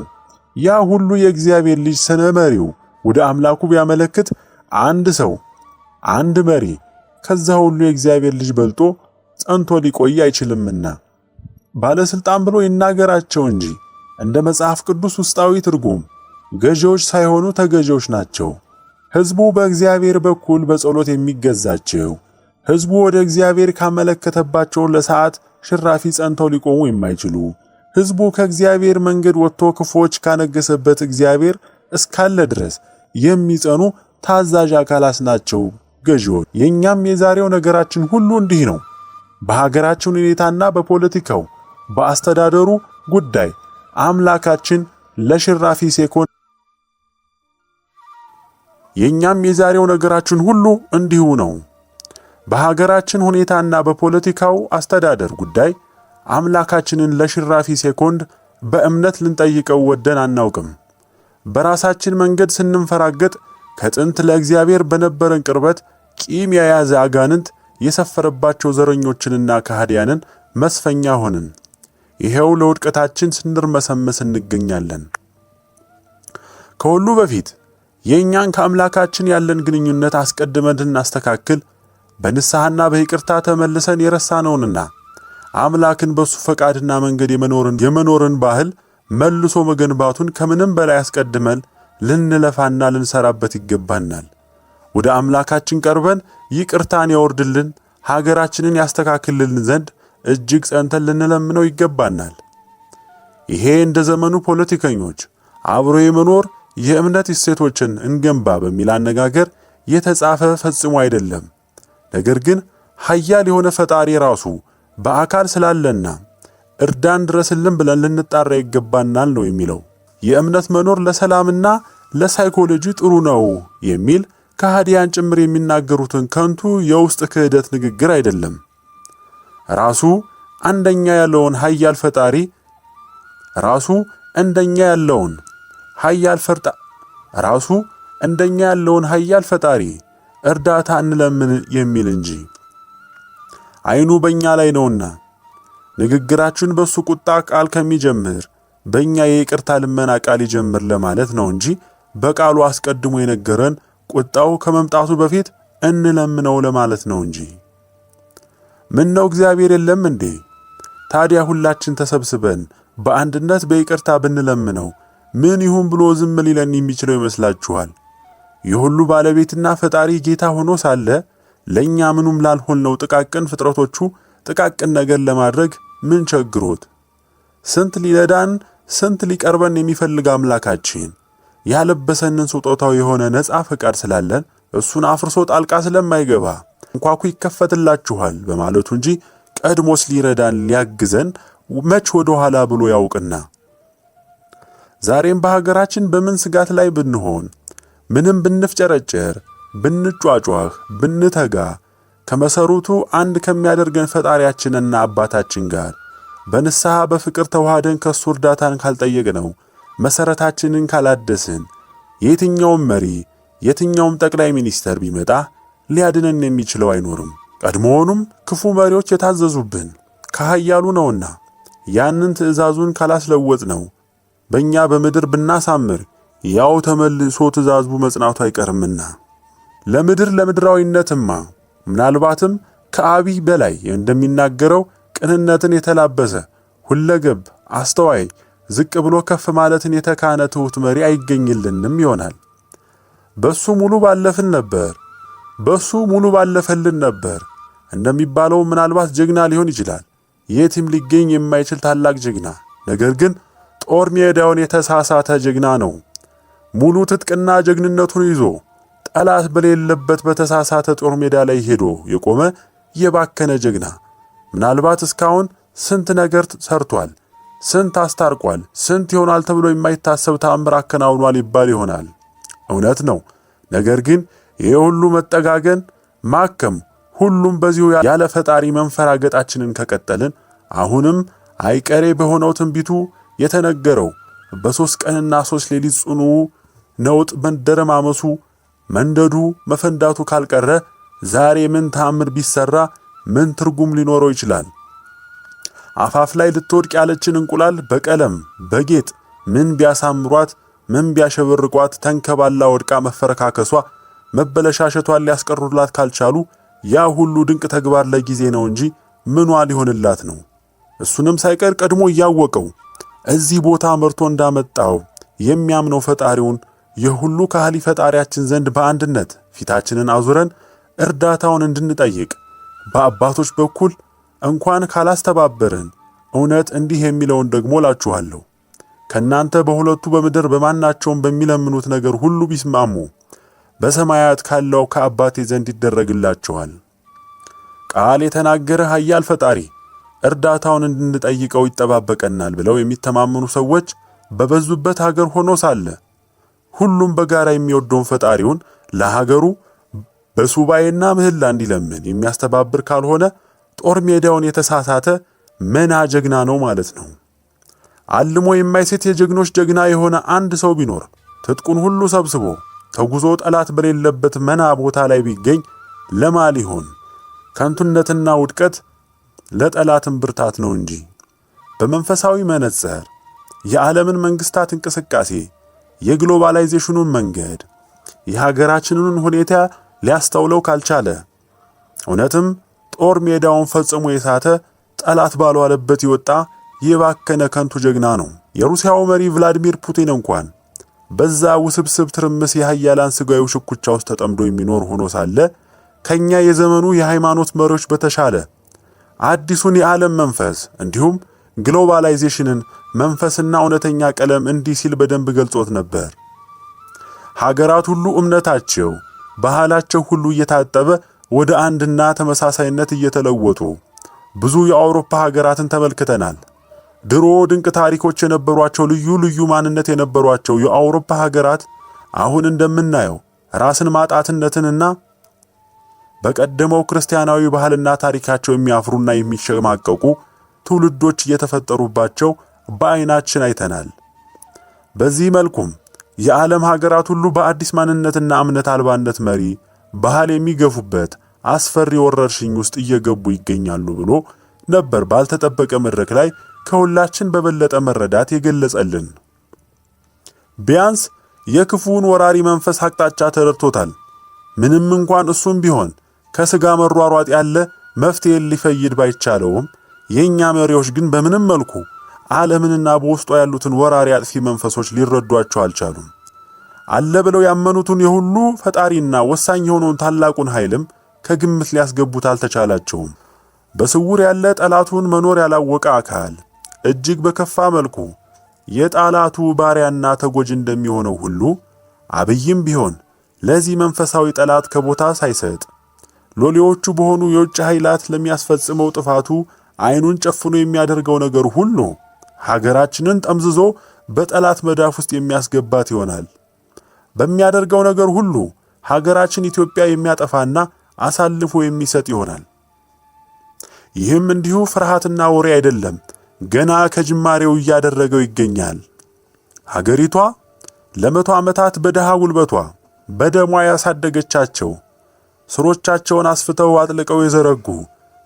ያ ሁሉ የእግዚአብሔር ልጅ ስነ መሪው ወደ አምላኩ ቢያመለክት አንድ ሰው አንድ መሪ ከዛ ሁሉ የእግዚአብሔር ልጅ በልጦ ጸንቶ ሊቆይ አይችልምና ባለስልጣን ብሎ ይናገራቸው እንጂ እንደ መጽሐፍ ቅዱስ ውስጣዊ ትርጉም ገዢዎች ሳይሆኑ ተገዢዎች ናቸው። ሕዝቡ በእግዚአብሔር በኩል በጸሎት የሚገዛቸው፣ ሕዝቡ ወደ እግዚአብሔር ካመለከተባቸው ለሰዓት ሽራፊ ጸንተው ሊቆሙ የማይችሉ፣ ሕዝቡ ከእግዚአብሔር መንገድ ወጥቶ ክፎች ካነገሰበት እግዚአብሔር እስካለ ድረስ የሚጸኑ ታዛዥ አካላት ናቸው ገዢዎች። የኛም የዛሬው ነገራችን ሁሉ እንዲህ ነው። በሀገራችን ሁኔታና በፖለቲካው በአስተዳደሩ ጉዳይ አምላካችን ለሽራፊ ሴኮን የኛም የዛሬው ነገራችን ሁሉ እንዲሁ ነው። በሀገራችን ሁኔታና በፖለቲካው አስተዳደር ጉዳይ አምላካችንን ለሽራፊ ሴኮንድ በእምነት ልንጠይቀው ወደን አናውቅም። በራሳችን መንገድ ስንንፈራገጥ ከጥንት ለእግዚአብሔር በነበረን ቅርበት ቂም የያዘ አጋንንት የሰፈረባቸው ዘረኞችንና ከሃዲያንን መስፈኛ ሆንን። ይሄው ለውድቀታችን ስንርመሰመስ እንገኛለን። ከሁሉ በፊት የኛን ከአምላካችን ያለን ግንኙነት አስቀድመን እናስተካክል፣ በንስሐና በይቅርታ ተመልሰን የረሳነውንና አምላክን በሱ ፈቃድና መንገድ የመኖርን ባህል መልሶ መገንባቱን ከምንም በላይ አስቀድመን ልንለፋና ልንሰራበት ይገባናል። ወደ አምላካችን ቀርበን ይቅርታን ያወርድልን፣ ሀገራችንን ያስተካክልልን ዘንድ እጅግ ጸንተን ልንለምነው ይገባናል። ይሄ እንደ ዘመኑ ፖለቲከኞች አብሮ የመኖር የእምነት እሴቶችን እንገንባ በሚል አነጋገር የተጻፈ ፈጽሞ አይደለም። ነገር ግን ኃያል የሆነ ፈጣሪ ራሱ በአካል ስላለና እርዳን ድረስልን ብለን ልንጣራ ይገባናል ነው የሚለው። የእምነት መኖር ለሰላምና ለሳይኮሎጂ ጥሩ ነው የሚል ከሃዲያን ጭምር የሚናገሩትን ከንቱ የውስጥ ክህደት ንግግር አይደለም። ራሱ አንደኛ ያለውን ኃያል ፈጣሪ እርዳታ እንለምን የሚል እንጂ። ዓይኑ በእኛ ላይ ነውና ንግግራችን በሱ ቁጣ ቃል ከሚጀምር በእኛ የይቅርታ ልመና ቃል ይጀምር ለማለት ነው እንጂ በቃሉ አስቀድሞ የነገረን ቁጣው ከመምጣቱ በፊት እንለምነው ለማለት ነው እንጂ። ምን ነው እግዚአብሔር የለም እንዴ? ታዲያ ሁላችን ተሰብስበን በአንድነት በይቅርታ ብንለምነው ምን ይሁን ብሎ ዝም ሊለን የሚችለው ይመስላችኋል? የሁሉ ባለቤትና ፈጣሪ ጌታ ሆኖ ሳለ ለኛ ምኑም ላልሆነው ጥቃቅን ፍጥረቶቹ ጥቃቅን ነገር ለማድረግ ምን ቸግሮት? ስንት ሊረዳን ስንት ሊቀርበን የሚፈልግ አምላካችን ያለበሰንን ስጦታው የሆነ ነፃ ፈቃድ ስላለን እሱን አፍርሶ ጣልቃ ስለማይገባ እንኳኩ ይከፈትላችኋል በማለቱ እንጂ ቀድሞስ ሊረዳን ሊያግዘን መች ወደ ኋላ ብሎ ያውቅና። ዛሬም በሀገራችን በምን ስጋት ላይ ብንሆን፣ ምንም ብንፍጨረጨር፣ ብንጫጫህ፣ ብንተጋ ከመሰረቱ አንድ ከሚያደርገን ፈጣሪያችንና አባታችን ጋር በንስሐ በፍቅር ተዋህደን ከሱ እርዳታን ካልጠየቅነው፣ መሰረታችንን ካላደስን የትኛውም መሪ የትኛውም ጠቅላይ ሚኒስተር ቢመጣ ሊያድነን የሚችለው አይኖርም። ቀድሞውኑም ክፉ መሪዎች የታዘዙብን ከኃያሉ ነውና ያንን ትእዛዙን ካላስለወጥ ነው በእኛ በምድር ብናሳምር ያው ተመልሶ ትእዛዙ መጽናቱ አይቀርምና። ለምድራዊነትማ ምናልባትም ከአቢይ በላይ እንደሚናገረው ቅንነትን የተላበሰ ሁለገብ አስተዋይ ዝቅ ብሎ ከፍ ማለትን የተካነ ትሑት መሪ አይገኝልንም ይሆናል። በሱ ሙሉ ባለፈልን ነበር እንደሚባለው ምናልባት ጀግና ሊሆን ይችላል። የትም ሊገኝ የማይችል ታላቅ ጀግና፣ ነገር ግን ጦር ሜዳውን የተሳሳተ ጀግና ነው። ሙሉ ትጥቅና ጀግንነቱን ይዞ ጠላት በሌለበት በተሳሳተ ጦር ሜዳ ላይ ሄዶ የቆመ የባከነ ጀግና ምናልባት እስካሁን ስንት ነገር ሰርቷል፣ ስንት አስታርቋል፣ ስንት ይሆናል ተብሎ የማይታሰብ ተአምር አከናውኗል ይባል ይሆናል። እውነት ነው። ነገር ግን ይሄ ሁሉ መጠጋገን ማከም ሁሉም በዚሁ ያለ ፈጣሪ መንፈራገጣችንን ከቀጠልን አሁንም አይቀሬ በሆነው ትንቢቱ የተነገረው በ3 ቀንና 3 ሌሊት ጽኑ ነውጥ መደረማመሱ መንደዱ መፈንዳቱ ካልቀረ ዛሬ ምን ተአምር ቢሰራ ምን ትርጉም ሊኖረው ይችላል? አፋፍ ላይ ልትወድቅ ያለችን እንቁላል በቀለም በጌጥ ምን ቢያሳምሯት ምን ቢያሸበርቋት ተንከባላ ወድቃ መፈረካከሷ መበለሻሸቷን ሊያስቀሩላት ካልቻሉ ያ ሁሉ ድንቅ ተግባር ለጊዜ ነው እንጂ ምኗ ሊሆንላት ነው? እሱንም ሳይቀር ቀድሞ እያወቀው እዚህ ቦታ መርቶ እንዳመጣው የሚያምነው ፈጣሪውን የሁሉ ካህሊ ፈጣሪያችን ዘንድ በአንድነት ፊታችንን አዙረን እርዳታውን እንድንጠይቅ በአባቶች በኩል እንኳን ካላስተባበረን እውነት እንዲህ የሚለውን ደግሞ እላችኋለሁ፣ ከናንተ በሁለቱ በምድር በማናቸውም በሚለምኑት ነገር ሁሉ ቢስማሙ በሰማያት ካለው ከአባቴ ዘንድ ይደረግላቸዋል። ቃል የተናገረ ኃያል ፈጣሪ እርዳታውን እንድንጠይቀው ይጠባበቀናል ብለው የሚተማመኑ ሰዎች በበዙበት ሀገር ሆኖ ሳለ ሁሉም በጋራ የሚወደውን ፈጣሪውን ለሀገሩ በሱባኤና ምህላ እንዲለምን የሚያስተባብር ካልሆነ ጦር ሜዳውን የተሳሳተ መና ጀግና ነው ማለት ነው። አልሞ የማይሴት የጀግኖች ጀግና የሆነ አንድ ሰው ቢኖር ትጥቁን ሁሉ ሰብስቦ ተጉዞ ጠላት በሌለበት መና ቦታ ላይ ቢገኝ ለማል ይሆን? ከንቱነትና ውድቀት ለጠላትም ብርታት ነው እንጂ። በመንፈሳዊ መነጽር የዓለምን መንግስታት እንቅስቃሴ፣ የግሎባላይዜሽኑን መንገድ፣ የሀገራችንን ሁኔታ ሊያስተውለው ካልቻለ እውነትም ጦር ሜዳውን ፈጽሞ የሳተ ጠላት ባልዋለበት ይወጣ የባከነ ከንቱ ጀግና ነው። የሩሲያው መሪ ቭላዲሚር ፑቲን እንኳን በዛ ውስብስብ ትርምስ የኃያላን ስጋዊ ሽኩቻ ውስጥ ተጠምዶ የሚኖር ሆኖ ሳለ ከኛ የዘመኑ የሃይማኖት መሪዎች በተሻለ አዲሱን የዓለም መንፈስ እንዲሁም ግሎባላይዜሽንን መንፈስና እውነተኛ ቀለም እንዲህ ሲል በደንብ ገልጾት ነበር። ሀገራት ሁሉ እምነታቸው፣ ባህላቸው ሁሉ እየታጠበ ወደ አንድና ተመሳሳይነት እየተለወጡ ብዙ የአውሮፓ ሀገራትን ተመልክተናል። ድሮ ድንቅ ታሪኮች የነበሯቸው ልዩ ልዩ ማንነት የነበሯቸው የአውሮፓ ሀገራት አሁን እንደምናየው ራስን ማጣትነትንና በቀደመው ክርስቲያናዊ ባህልና ታሪካቸው የሚያፍሩና የሚሸማቀቁ ትውልዶች እየተፈጠሩባቸው በአይናችን አይተናል። በዚህ መልኩም የዓለም ሀገራት ሁሉ በአዲስ ማንነትና እምነት አልባነት መሪ ባህል የሚገፉበት አስፈሪ ወረርሽኝ ውስጥ እየገቡ ይገኛሉ ብሎ ነበር ባልተጠበቀ መድረክ ላይ ከሁላችን በበለጠ መረዳት የገለጸልን። ቢያንስ የክፉውን ወራሪ መንፈስ አቅጣጫ ተረድቶታል። ምንም እንኳን እሱም ቢሆን ከስጋ መሯሯጥ ያለ መፍትሄ ሊፈይድ ባይቻለውም የኛ መሪዎች ግን በምንም መልኩ ዓለምንና በውስጧ ያሉትን ወራሪ አጥፊ መንፈሶች ሊረዷቸው አልቻሉም። አለ ብለው ያመኑትን የሁሉ ፈጣሪና ወሳኝ የሆነውን ታላቁን ኃይልም ከግምት ሊያስገቡት አልተቻላቸውም። በስውር ያለ ጠላቱን መኖር ያላወቀ አካል እጅግ በከፋ መልኩ የጠላቱ ባሪያና ተጎጅ እንደሚሆነው ሁሉ አብይም ቢሆን ለዚህ መንፈሳዊ ጠላት ከቦታ ሳይሰጥ ሎሌዎቹ በሆኑ የውጭ ኃይላት ለሚያስፈጽመው ጥፋቱ አይኑን ጨፍኖ የሚያደርገው ነገር ሁሉ ሀገራችንን ጠምዝዞ በጠላት መዳፍ ውስጥ የሚያስገባት ይሆናል። በሚያደርገው ነገር ሁሉ ሀገራችን ኢትዮጵያ የሚያጠፋና አሳልፎ የሚሰጥ ይሆናል። ይህም እንዲሁ ፍርሃትና ወሬ አይደለም፣ ገና ከጅማሬው እያደረገው ይገኛል። ሀገሪቷ ለመቶ ዓመታት በደሃ ጉልበቷ በደሟ ያሳደገቻቸው ስሮቻቸውን አስፍተው አጥልቀው የዘረጉ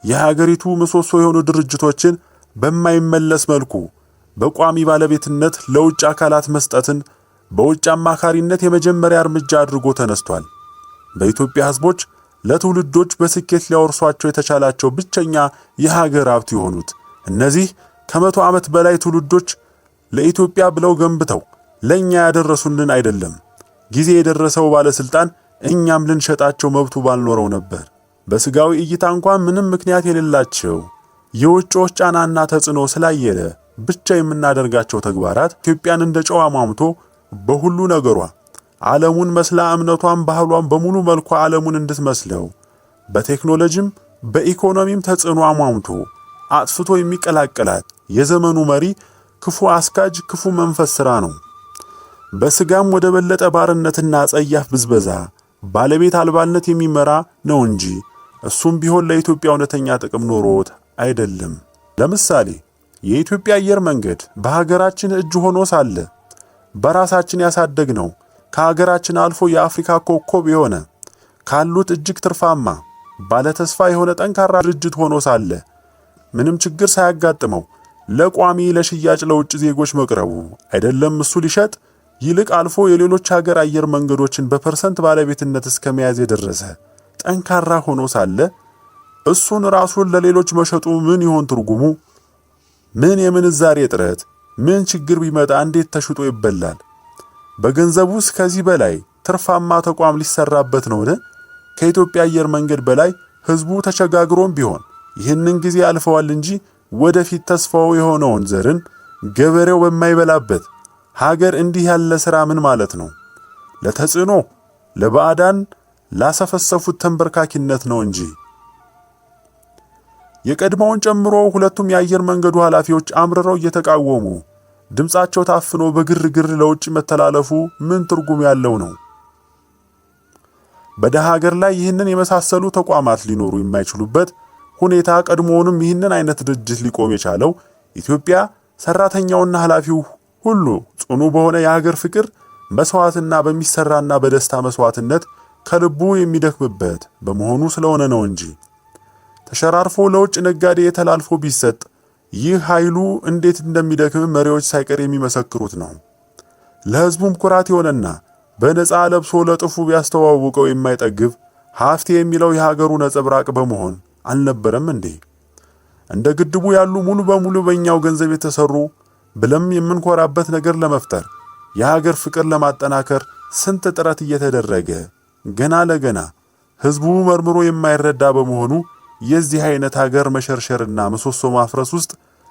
የሀገሪቱ ምሰሶ የሆኑ ድርጅቶችን በማይመለስ መልኩ በቋሚ ባለቤትነት ለውጭ አካላት መስጠትን በውጭ አማካሪነት የመጀመሪያ እርምጃ አድርጎ ተነስቷል። በኢትዮጵያ ሕዝቦች ለትውልዶች በስኬት ሊያወርሷቸው የተቻላቸው ብቸኛ የሀገር ሀብት የሆኑት እነዚህ ከመቶ ዓመት በላይ ትውልዶች ለኢትዮጵያ ብለው ገንብተው ለኛ ያደረሱልን አይደለም። ጊዜ የደረሰው ባለስልጣን እኛም ልንሸጣቸው መብቱ ባልኖረው ነበር። በስጋዊ እይታ እንኳን ምንም ምክንያት የሌላቸው የውጭዎች ጫናና ተጽዕኖ ስላየለ ብቻ የምናደርጋቸው ተግባራት ኢትዮጵያን እንደ ጨዋ ማምቶ በሁሉ ነገሯ ዓለሙን መስላ እምነቷን ባህሏን በሙሉ መልኩ ዓለሙን እንድትመስለው በቴክኖሎጂም በኢኮኖሚም ተጽዕኖ አሟምቶ አጥፍቶ የሚቀላቀላት የዘመኑ መሪ ክፉ አስካጅ ክፉ መንፈስ ሥራ ነው። በስጋም ወደ በለጠ ባርነትና ጸያፍ ብዝበዛ ባለቤት አልባልነት የሚመራ ነው እንጂ እሱም ቢሆን ለኢትዮጵያ እውነተኛ ጥቅም ኖሮት አይደለም። ለምሳሌ የኢትዮጵያ አየር መንገድ በሀገራችን እጅ ሆኖ ሳለ በራሳችን ያሳደግነው ከሀገራችን አልፎ የአፍሪካ ኮከብ የሆነ ካሉት እጅግ ትርፋማ ባለተስፋ የሆነ ጠንካራ ድርጅት ሆኖ ሳለ ምንም ችግር ሳያጋጥመው ለቋሚ ለሽያጭ ለውጭ ዜጎች መቅረቡ አይደለም እሱ ሊሸጥ ይልቅ አልፎ የሌሎች ሀገር አየር መንገዶችን በፐርሰንት ባለቤትነት እስከመያዝ የደረሰ ጠንካራ ሆኖ ሳለ እሱን ራሱን ለሌሎች መሸጡ ምን ይሆን ትርጉሙ? የምንዛሬ እጥረት ምን ችግር ቢመጣ እንዴት ተሽጦ ይበላል? በገንዘቡስ ከዚህ በላይ ትርፋማ ተቋም ሊሰራበት ነውን? ከኢትዮጵያ አየር መንገድ በላይ ህዝቡ ተቸጋግሮም ቢሆን ይህንን ጊዜ አልፈዋል እንጂ ወደፊት ተስፋው የሆነውን ዘርን ገበሬው በማይበላበት ሀገር እንዲህ ያለ ሥራ ምን ማለት ነው? ለተጽዕኖ ለባዕዳን ላሰፈሰፉት ተንበርካኪነት ነው እንጂ። የቀድሞውን ጨምሮ ሁለቱም የአየር መንገዱ ኃላፊዎች አምርረው እየተቃወሙ ድምጻቸው ታፍኖ በግርግር ለውጭ መተላለፉ ምን ትርጉም ያለው ነው? በደሃ ሀገር ላይ ይህንን የመሳሰሉ ተቋማት ሊኖሩ የማይችሉበት ሁኔታ ቀድሞውንም ይህንን አይነት ድርጅት ሊቆም የቻለው ኢትዮጵያ ሰራተኛውና ኃላፊው ሁሉ ጽኑ በሆነ የሀገር ፍቅር መስዋዕትና በሚሰራና በደስታ መስዋዕትነት ከልቡ የሚደክምበት በመሆኑ ስለሆነ ነው እንጂ ተሸራርፎ ለውጭ ነጋዴ ተላልፎ ቢሰጥ ይህ ኃይሉ እንዴት እንደሚደክም መሪዎች ሳይቀር የሚመሰክሩት ነው። ለህዝቡም ኩራት የሆነና በነፃ ለብሶ ለጥፉ ቢያስተዋውቀው የማይጠግብ ሀፍቴ የሚለው የሀገሩ ነጸብራቅ በመሆን አልነበረም እንዴ? እንደ ግድቡ ያሉ ሙሉ በሙሉ በእኛው ገንዘብ የተሰሩ ብለም የምንኮራበት ነገር ለመፍጠር የሀገር ፍቅር ለማጠናከር ስንት ጥረት እየተደረገ ገና ለገና ህዝቡ መርምሮ የማይረዳ በመሆኑ የዚህ አይነት ሀገር መሸርሸርና ምሰሶ ማፍረስ ውስጥ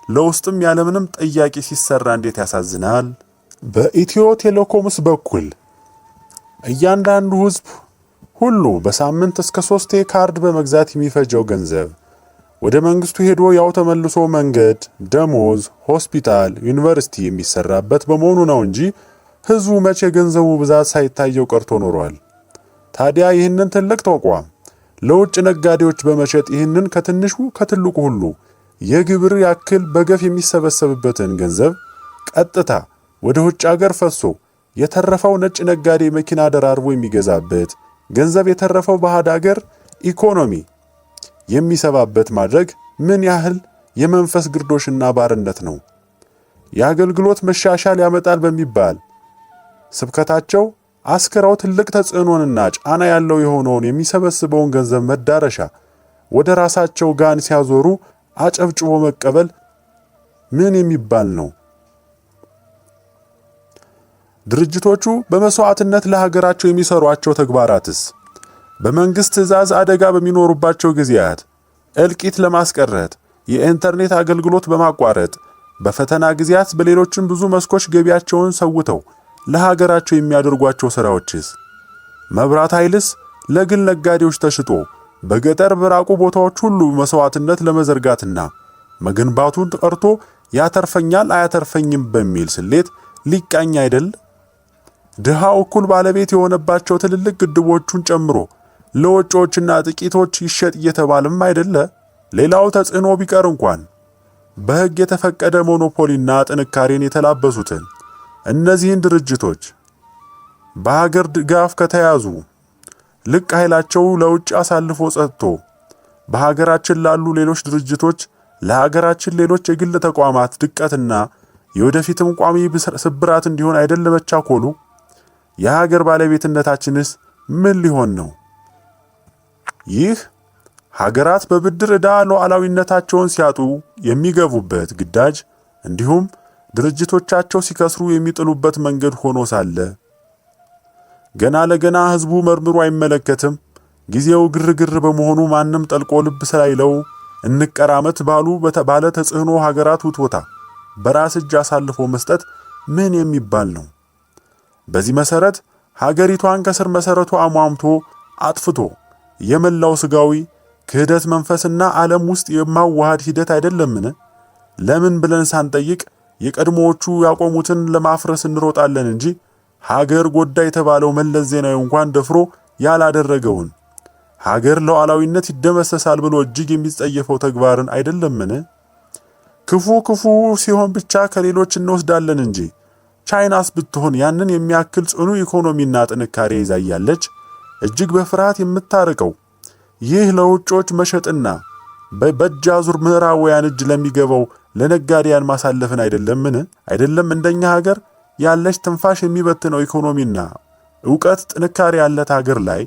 ለውስጥም ያለምንም ጥያቄ ሲሰራ እንዴት ያሳዝናል። በኢትዮ ቴሌኮምስ በኩል እያንዳንዱ ህዝብ ሁሉ በሳምንት እስከ 3 ካርድ በመግዛት የሚፈጀው ገንዘብ ወደ መንግስቱ ሄዶ ያው ተመልሶ መንገድ፣ ደሞዝ፣ ሆስፒታል፣ ዩኒቨርሲቲ የሚሰራበት በመሆኑ ነው እንጂ ህዝቡ መቼ ገንዘቡ ብዛት ሳይታየው ቀርቶ ኖሯል። ታዲያ ይህንን ትልቅ ተቋም ለውጭ ነጋዴዎች በመሸጥ ይህንን ከትንሹ ከትልቁ ሁሉ የግብር ያክል በገፍ የሚሰበሰብበትን ገንዘብ ቀጥታ ወደ ውጭ አገር ፈሶ የተረፈው ነጭ ነጋዴ መኪና ደራርቦ የሚገዛበት ገንዘብ የተረፈው ባዕድ አገር ኢኮኖሚ የሚሰባበት ማድረግ ምን ያህል የመንፈስ ግርዶሽና ባርነት ነው! የአገልግሎት መሻሻል ያመጣል በሚባል ስብከታቸው አስከራው ትልቅ ተጽዕኖንና ጫና ያለው የሆነውን የሚሰበስበውን ገንዘብ መዳረሻ ወደ ራሳቸው ጋን ሲያዞሩ አጨብጭቦ መቀበል ምን የሚባል ነው? ድርጅቶቹ በመስዋዕትነት ለሀገራቸው የሚሰሯቸው ተግባራትስ በመንግስት ትዕዛዝ አደጋ በሚኖሩባቸው ጊዜያት እልቂት ለማስቀረት የኢንተርኔት አገልግሎት በማቋረጥ በፈተና ጊዜያት በሌሎችም ብዙ መስኮች ገቢያቸውን ሰውተው ለሀገራቸው የሚያደርጓቸው ሥራዎችስ? መብራት ኃይልስ ለግል ነጋዴዎች ተሽጦ በገጠር በራቁ ቦታዎች ሁሉ መስዋዕትነት ለመዘርጋትና መገንባቱን ቀርቶ ያተርፈኛል አያተርፈኝም በሚል ስሌት ሊቃኝ አይደል? ድሃው እኩል ባለቤት የሆነባቸው ትልልቅ ግድቦቹን ጨምሮ ለወጪዎችና ጥቂቶች ይሸጥ እየተባለም አይደለ? ሌላው ተጽዕኖ ቢቀር እንኳን በሕግ የተፈቀደ ሞኖፖሊና ጥንካሬን የተላበሱትን እነዚህን ድርጅቶች በሀገር ድጋፍ ከተያዙ ልቅ ኃይላቸው ለውጭ አሳልፎ ሰጥቶ በሀገራችን ላሉ ሌሎች ድርጅቶች ለሀገራችን ሌሎች የግል ተቋማት ድቀትና የወደፊትም ቋሚ ስብራት እንዲሆን አይደል መቻኮሉ? የሀገር ባለቤትነታችንስ ምን ሊሆን ነው? ይህ ሀገራት በብድር ዕዳ ሉዓላዊነታቸውን ሲያጡ የሚገቡበት ግዳጅ እንዲሁም ድርጅቶቻቸው ሲከስሩ የሚጥሉበት መንገድ ሆኖ ሳለ ገና ለገና ህዝቡ መርምሮ አይመለከትም። ጊዜው ግርግር በመሆኑ ማንም ጠልቆ ልብ ስላይለው እንቀራመት ባለ ተጽዕኖ ሀገራት ውትወታ በራስ እጅ አሳልፎ መስጠት ምን የሚባል ነው? በዚህ መሰረት ሀገሪቷን ከስር መሰረቱ አሟምቶ አጥፍቶ የመላው ስጋዊ ክህደት መንፈስና ዓለም ውስጥ የማዋሃድ ሂደት አይደለምን? ለምን ብለን ሳንጠይቅ የቀድሞዎቹ ያቆሙትን ለማፍረስ እንሮጣለን እንጂ ሀገር ጎዳ የተባለው መለስ ዜናዊ እንኳን ደፍሮ ያላደረገውን ሀገር ሉዓላዊነት ይደመሰሳል ብሎ እጅግ የሚጸየፈው ተግባርን አይደለምን? ክፉ ሲሆን ብቻ ከሌሎች እንወስዳለን እንጂ ቻይናስ ብትሆን ያንን የሚያክል ጽኑ ኢኮኖሚና ጥንካሬ ይዛ ያለች እጅግ በፍርሃት የምታርቀው ይህ ለውጮች መሸጥና በእጅ አዙር ምዕራባውያን እጅ ለሚገባው ለነጋዴያን ማሳለፍን አይደለምን? አይደለም እንደኛ ሀገር ያለች ትንፋሽ የሚበትነው ኢኮኖሚና ዕውቀት ጥንካሬ ያለት ሀገር ላይ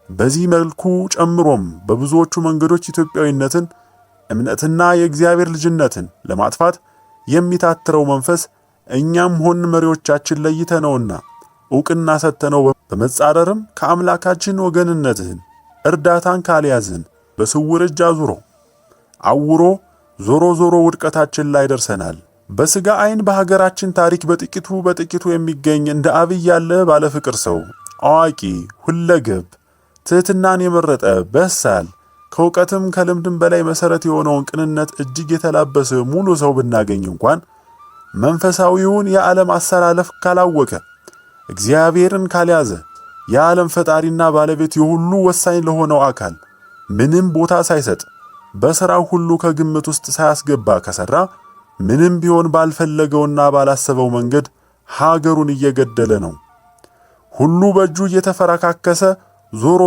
በዚህ መልኩ ጨምሮም በብዙዎቹ መንገዶች ኢትዮጵያዊነትን እምነትና የእግዚአብሔር ልጅነትን ለማጥፋት የሚታትረው መንፈስ እኛም ሆን መሪዎቻችን ለይተነውና ዕውቅና ሰጥተነው በመጻረርም ከአምላካችን ወገንነትን እርዳታን ካልያዝን በስውር እጅ አውሮ ዞሮ ውድቀታችን ላይ ደርሰናል። በስጋ አይን በሀገራችን ታሪክ በጥቂቱ የሚገኝ እንደ አብይ ያለ ባለፍቅር ሰው አዋቂ፣ ሁለገብ፣ ትህትናን የመረጠ በሳል ከእውቀትም ከልምድም በላይ መሰረት የሆነውን ቅንነት እጅግ የተላበሰ ሙሉ ሰው ብናገኝ እንኳን መንፈሳዊውን የዓለም አሰላለፍ ካላወቀ እግዚአብሔርን ካልያዘ የዓለም ፈጣሪና ባለቤት የሁሉ ወሳኝ ለሆነው አካል ምንም ቦታ ሳይሰጥ በሥራው ሁሉ ከግምት ውስጥ ሳያስገባ ከሰራ ምንም ቢሆን ባልፈለገውና ባላሰበው መንገድ ሀገሩን እየገደለ ነው። ሁሉ በእጁ እየተፈረካከሰ ዞሮ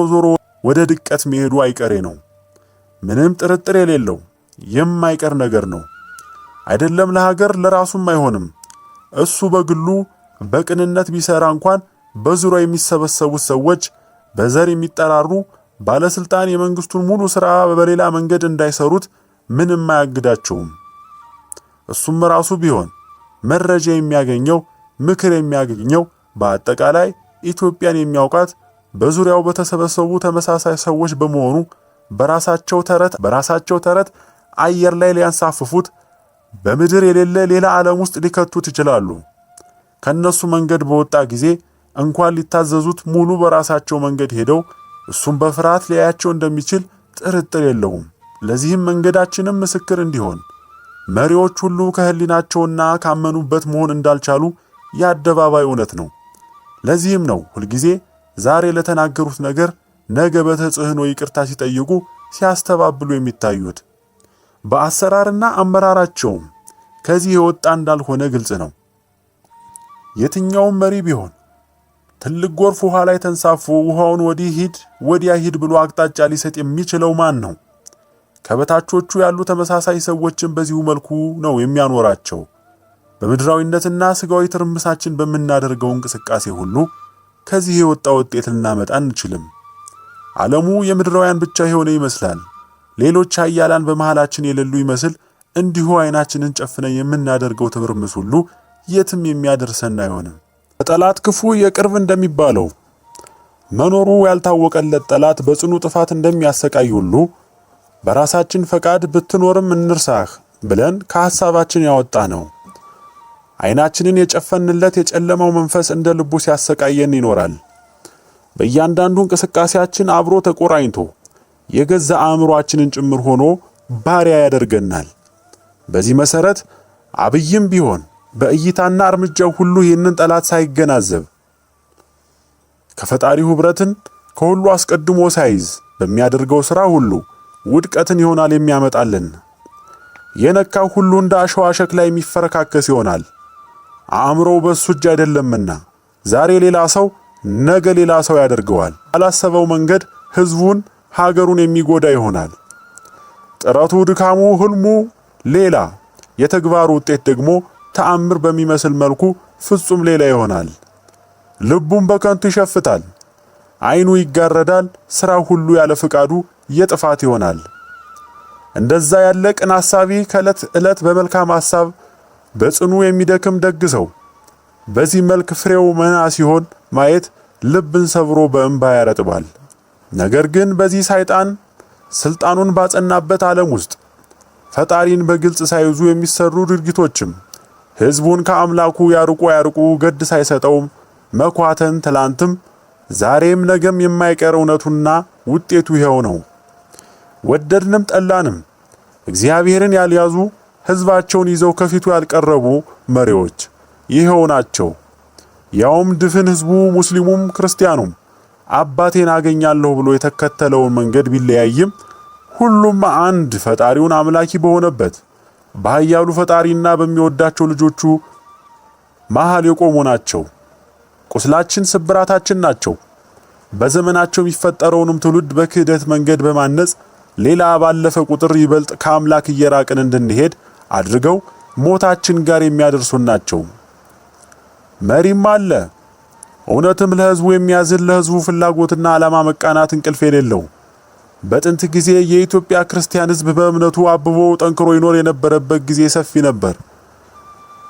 ወደ ድቀት መሄዱ አይቀሬ ነው። ምንም ጥርጥር የሌለው የማይቀር ነገር ነው። አይደለም ለሀገር ለራሱም አይሆንም። እሱ በግሉ በቅንነት ቢሰራ እንኳን በዙሪያው የሚሰበሰቡት ሰዎች በዘር የሚጠራሩ ባለስልጣን የመንግስቱን ሙሉ ሥራ በሌላ መንገድ እንዳይሰሩት ምንም አያግዳቸውም። እሱም ራሱ ቢሆን መረጃ የሚያገኘው ምክር የሚያገኘው በአጠቃላይ ኢትዮጵያን የሚያውቃት በዙሪያው በተሰበሰቡ ተመሳሳይ ሰዎች በመሆኑ በራሳቸው ተረት አየር ላይ ሊያንሳፍፉት በምድር የሌለ ሌላ ዓለም ውስጥ ሊከቱት ይችላሉ። ከነሱ መንገድ በወጣ ጊዜ እንኳን ሊታዘዙት ሙሉ በራሳቸው መንገድ ሄደው እሱም በፍርሃት ሊያያቸው እንደሚችል ጥርጥር የለውም። ለዚህም መንገዳችንም ምስክር እንዲሆን መሪዎች ሁሉ ከህሊናቸውና ካመኑበት መሆን እንዳልቻሉ የአደባባይ እውነት ነው። ለዚህም ነው ሁልጊዜ ዛሬ ለተናገሩት ነገር ነገ በተጽዕኖ ይቅርታ ሲጠይቁ ሲያስተባብሉ የሚታዩት። በአሰራርና አመራራቸውም ከዚህ የወጣ እንዳልሆነ ግልጽ ነው። የትኛውም መሪ ቢሆን ትልቅ ጎርፍ ውሃ ላይ ተንሳፎ ውሃውን ወዲህ ሂድ ወዲያ ሂድ ብሎ አቅጣጫ ሊሰጥ የሚችለው ማን ነው? ከበታቾቹ ያሉ ተመሳሳይ ሰዎችን በዚሁ መልኩ ነው የሚያኖራቸው። በምድራዊነትና ስጋዊ ትርምሳችን በምናደርገው እንቅስቃሴ ሁሉ ከዚህ የወጣ ውጤት ልናመጣ አንችልም። ዓለሙ የምድራውያን ብቻ የሆነ ይመስላል። ሌሎች ኃያላን በመሃላችን የሌሉ ይመስል እንዲሁ አይናችንን ጨፍነን የምናደርገው ትርምስ ሁሉ የትም የሚያደርሰን አይሆንም። ጠላት ክፉ የቅርብ እንደሚባለው መኖሩ ያልታወቀለት ጠላት በጽኑ ጥፋት እንደሚያሰቃይ ሁሉ በራሳችን ፈቃድ ብትኖርም እንርሳህ ብለን ከሐሳባችን ያወጣ ነው አይናችንን የጨፈንለት የጨለማው መንፈስ እንደ ልቡ ሲያሰቃየን ይኖራል። በእያንዳንዱ እንቅስቃሴያችን አብሮ ተቆራኝቶ የገዛ አእምሮአችንን ጭምር ሆኖ ባሪያ ያደርገናል። በዚህ መሰረት አብይም ቢሆን በእይታና እርምጃው ሁሉ ይህንን ጠላት ሳይገናዘብ ከፈጣሪው ኅብረትን ከሁሉ አስቀድሞ ሳይዝ በሚያደርገው ሥራ ሁሉ ውድቀትን ይሆናል የሚያመጣልን። የነካው ሁሉ እንደ አሸዋ ሸክላ የሚፈረካከስ ይሆናል። አእምሮው በሱ እጅ አይደለምና ዛሬ ሌላ ሰው ነገ ሌላ ሰው ያደርገዋል። ያላሰበው መንገድ ሕዝቡን ሀገሩን የሚጎዳ ይሆናል። ጥረቱ፣ ድካሙ፣ ህልሙ ሌላ፣ የተግባሩ ውጤት ደግሞ ተአምር በሚመስል መልኩ ፍጹም ሌላ ይሆናል። ልቡም በከንቱ ይሸፍታል፣ አይኑ ይጋረዳል፣ ሥራው ሁሉ ያለ ፍቃዱ የጥፋት ይሆናል። እንደዛ ያለ ቅን ሐሳቢ ከዕለት ዕለት በመልካም ሐሳብ በጽኑ የሚደክም ደግ ሰው በዚህ መልክ ፍሬው መና ሲሆን ማየት ልብን ሰብሮ በእንባ ያረጥባል። ነገር ግን በዚህ ሰይጣን ስልጣኑን ባጸናበት ዓለም ውስጥ ፈጣሪን በግልጽ ሳይዙ የሚሰሩ ድርጊቶችም ሕዝቡን ከአምላኩ ያርቁ ገድ ሳይሰጠው መኳተን ትላንትም ዛሬም ነገም የማይቀር እውነቱና ውጤቱ ይኸው ነው። ወደድንም ጠላንም እግዚአብሔርን ያልያዙ ሕዝባቸውን ይዘው ከፊቱ ያልቀረቡ መሪዎች ይኸው ናቸው። ያውም ድፍን ሕዝቡ ሙስሊሙም ክርስቲያኑም አባቴን አገኛለሁ ብሎ የተከተለውን መንገድ ቢለያይም ሁሉም አንድ ፈጣሪውን አምላኪ በሆነበት በኃያሉ ፈጣሪና በሚወዳቸው ልጆቹ መሃል የቆሙ ናቸው። ቁስላችን ስብራታችን ናቸው። በዘመናቸው የሚፈጠረውንም ትውልድ በክህደት መንገድ በማነጽ ሌላ ባለፈ ቁጥር ይበልጥ ከአምላክ እየራቅን እንድንሄድ አድርገው ሞታችን ጋር የሚያደርሱን ናቸው። መሪም አለ እውነትም ለሕዝቡ የሚያዝን ለሕዝቡ ፍላጎትና ዓላማ መቃናት እንቅልፍ የሌለው። በጥንት ጊዜ የኢትዮጵያ ክርስቲያን ሕዝብ በእምነቱ አብቦ ጠንክሮ ይኖር የነበረበት ጊዜ ሰፊ ነበር።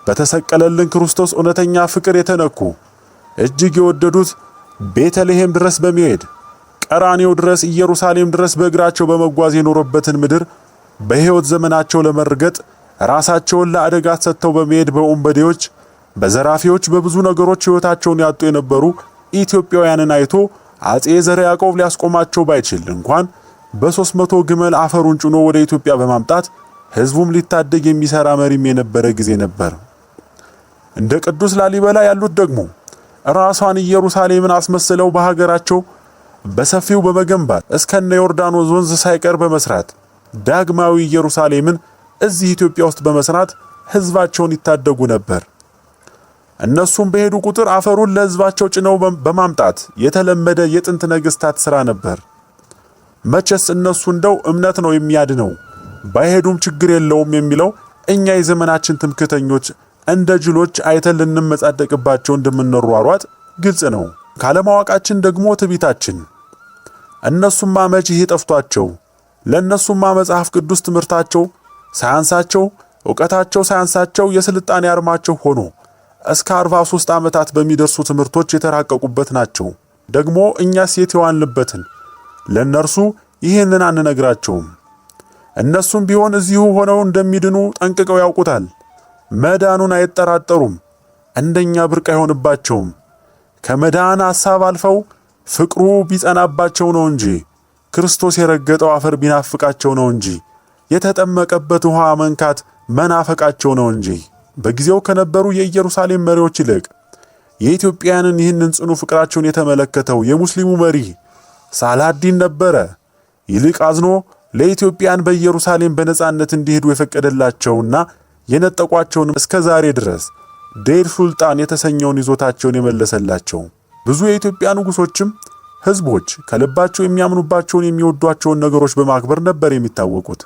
በተሰቀለልን ክርስቶስ እውነተኛ ፍቅር የተነኩ እጅግ የወደዱት ቤተልሔም ድረስ በመሄድ ቀራንዮ ድረስ ኢየሩሳሌም ድረስ በእግራቸው በመጓዝ የኖረበትን ምድር በሕይወት ዘመናቸው ለመርገጥ ራሳቸውን ለአደጋ ሰጥተው በመሄድ በወንበዴዎች በዘራፊዎች በብዙ ነገሮች ሕይወታቸውን ያጡ የነበሩ ኢትዮጵያውያንን አይቶ አጼ ዘርዓ ያዕቆብ ሊያስቆማቸው ባይችል እንኳን በ300 ግመል አፈሩን ጭኖ ወደ ኢትዮጵያ በማምጣት ሕዝቡም ሊታደግ የሚሰራ መሪም የነበረ ጊዜ ነበር። እንደ ቅዱስ ላሊበላ ያሉት ደግሞ ራሷን ኢየሩሳሌምን አስመስለው በሀገራቸው በሰፊው በመገንባት እስከነ ዮርዳኖስ ወንዝ ሳይቀር በመስራት ዳግማዊ ኢየሩሳሌምን እዚህ ኢትዮጵያ ውስጥ በመስራት ሕዝባቸውን ይታደጉ ነበር። እነሱም በሄዱ ቁጥር አፈሩን ለሕዝባቸው ጭነው በማምጣት የተለመደ የጥንት ነገስታት ሥራ ነበር። መቼስ እነሱ እንደው እምነት ነው የሚያድነው ባይሄዱም ችግር የለውም የሚለው እኛ የዘመናችን ትምክህተኞች እንደ ጅሎች አይተን ልንመጻደቅባቸው እንደምንሯሯጥ ግልጽ ነው። ካለማወቃችን ደግሞ ትዕቢታችን። እነሱማ መቼ ይሄ ጠፍቷቸው ለነሱማ መጽሐፍ ቅዱስ ትምህርታቸው ሳያንሳቸው ዕውቀታቸው ሳያንሳቸው የስልጣኔ አርማቸው ሆኖ እስከ 43 ዓመታት በሚደርሱ ትምህርቶች የተራቀቁበት ናቸው። ደግሞ እኛስ የተዋልንበትን ለነርሱ ይህንን አንነግራቸውም። እነሱም ቢሆን እዚሁ ሆነው እንደሚድኑ ጠንቅቀው ያውቁታል። መዳኑን አይጠራጠሩም። እንደኛ ብርቅ አይሆንባቸውም። ከመዳን ሐሳብ አልፈው ፍቅሩ ቢጸናባቸው ነው እንጂ ክርስቶስ የረገጠው አፈር ቢናፍቃቸው ነው እንጂ የተጠመቀበት ውሃ መንካት መናፈቃቸው ነው እንጂ። በጊዜው ከነበሩ የኢየሩሳሌም መሪዎች ይልቅ የኢትዮጵያውያንን ይህንን ጽኑ ፍቅራቸውን የተመለከተው የሙስሊሙ መሪ ሳላዲን ነበረ። ይልቅ አዝኖ ለኢትዮጵያን በኢየሩሳሌም በነጻነት እንዲሄዱ የፈቀደላቸውና የነጠቋቸውን እስከ ዛሬ ድረስ ዴር ሱልጣን የተሰኘውን ይዞታቸውን የመለሰላቸው። ብዙ የኢትዮጵያ ንጉሶችም ህዝቦች ከልባቸው የሚያምኑባቸውን የሚወዷቸውን ነገሮች በማክበር ነበር የሚታወቁት።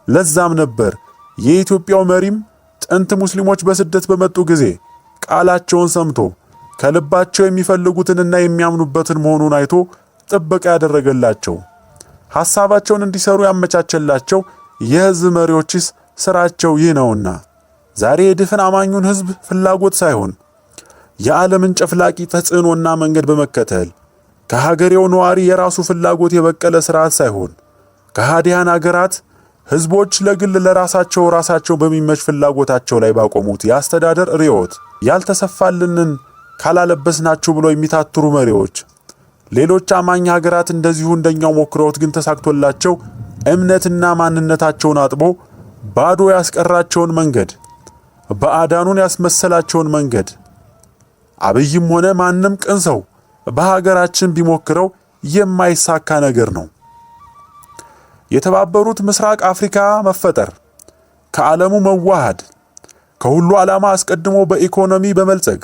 ለዛም ነበር የኢትዮጵያው መሪም ጥንት ሙስሊሞች በስደት በመጡ ጊዜ ቃላቸውን ሰምቶ ከልባቸው የሚፈልጉትንና የሚያምኑበትን መሆኑን አይቶ ጥበቃ ያደረገላቸው፣ ሐሳባቸውን እንዲሰሩ ያመቻቸላቸው የህዝብ መሪዎችስ ስራቸው ይህ ነውና ዛሬ የድፍን አማኙን ህዝብ ፍላጎት ሳይሆን የዓለምን ጨፍላቂ ተጽዕኖና መንገድ በመከተል ከሀገሬው ነዋሪ የራሱ ፍላጎት የበቀለ ስርዓት ሳይሆን ከሃዲያን አገራት ህዝቦች ለግል ለራሳቸው በሚመች ፍላጎታቸው ላይ ባቆሙት የአስተዳደር ርዕዮት ያልተሰፋልንን ካላለበስናችሁ ብለው የሚታትሩ መሪዎች ሌሎች አማኝ ሀገራት እንደዚሁ እንደኛው ሞክረውት ግን ተሳክቶላቸው እምነትና ማንነታቸውን አጥቦ ባዶ ያስቀራቸውን መንገድ በአዳኑን ያስመሰላቸውን መንገድ አብይም ሆነ ማንም ቅን ሰው በሀገራችን ቢሞክረው የማይሳካ ነገር ነው። የተባበሩት ምስራቅ አፍሪካ መፈጠር፣ ከዓለሙ መዋሃድ፣ ከሁሉ ዓላማ አስቀድሞ በኢኮኖሚ በመልጸግ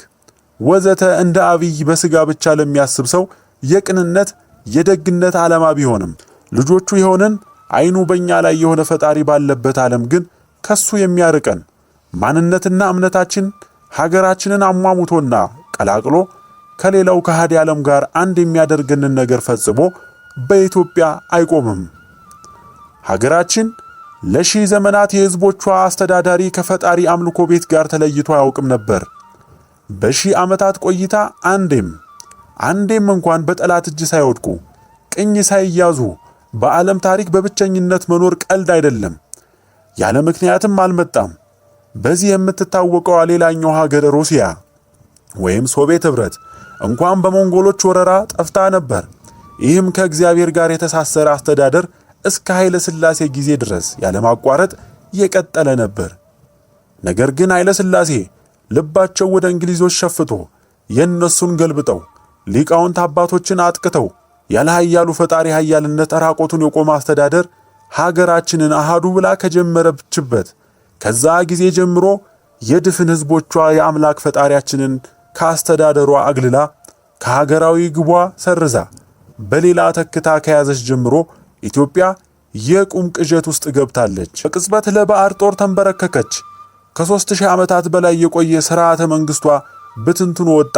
ወዘተ እንደ አብይ በስጋ ብቻ ለሚያስብ ሰው የቅንነት የደግነት ዓላማ ቢሆንም ልጆቹ የሆነን አይኑ በእኛ ላይ የሆነ ፈጣሪ ባለበት ዓለም ግን ከሱ የሚያርቀን ማንነትና እምነታችን ሀገራችንን አሟሙቶና ቀላቅሎ ከሌላው ከሃዲ ዓለም ጋር አንድ የሚያደርገንን ነገር ፈጽሞ በኢትዮጵያ አይቆምም። ሀገራችን ለሺህ ዘመናት የህዝቦቿ አስተዳዳሪ ከፈጣሪ አምልኮ ቤት ጋር ተለይቶ አያውቅም ነበር። በሺህ ዓመታት ቆይታ አንዴም እንኳን በጠላት እጅ ሳይወድቁ ቅኝ ሳይያዙ በዓለም ታሪክ በብቸኝነት መኖር ቀልድ አይደለም። ያለ ምክንያትም አልመጣም። በዚህ የምትታወቀው ሌላኛው ሀገር ሩሲያ ወይም ሶቪየት ህብረት እንኳን በሞንጎሎች ወረራ ጠፍታ ነበር። ይህም ከእግዚአብሔር ጋር የተሳሰረ አስተዳደር እስከ ኃይለ ሥላሴ ጊዜ ድረስ ያለማቋረጥ የቀጠለ ነበር። ነገር ግን ኃይለ ሥላሴ ልባቸው ወደ እንግሊዞች ሸፍቶ የነሱን ገልብጠው ሊቃውንት አባቶችን አጥቅተው ያለ ኃያሉ ፈጣሪ ኃያልነት ራቆቱን የቆመ አስተዳደር ሀገራችንን አሃዱ ብላ ከጀመረችበት ከዛ ጊዜ ጀምሮ የድፍን ህዝቦቿ የአምላክ ፈጣሪያችንን ከአስተዳደሯ አግልላ ከሀገራዊ ግቧ ሰርዛ በሌላ ተክታ ከያዘች ጀምሮ ኢትዮጵያ የቁም ቅዠት ውስጥ ገብታለች። በቅጽበት ለባዕድ ጦር ተንበረከከች። ከ3000 ዓመታት በላይ የቆየ ሥርዓተ መንግስቷ ብትንትኑ ወጣ።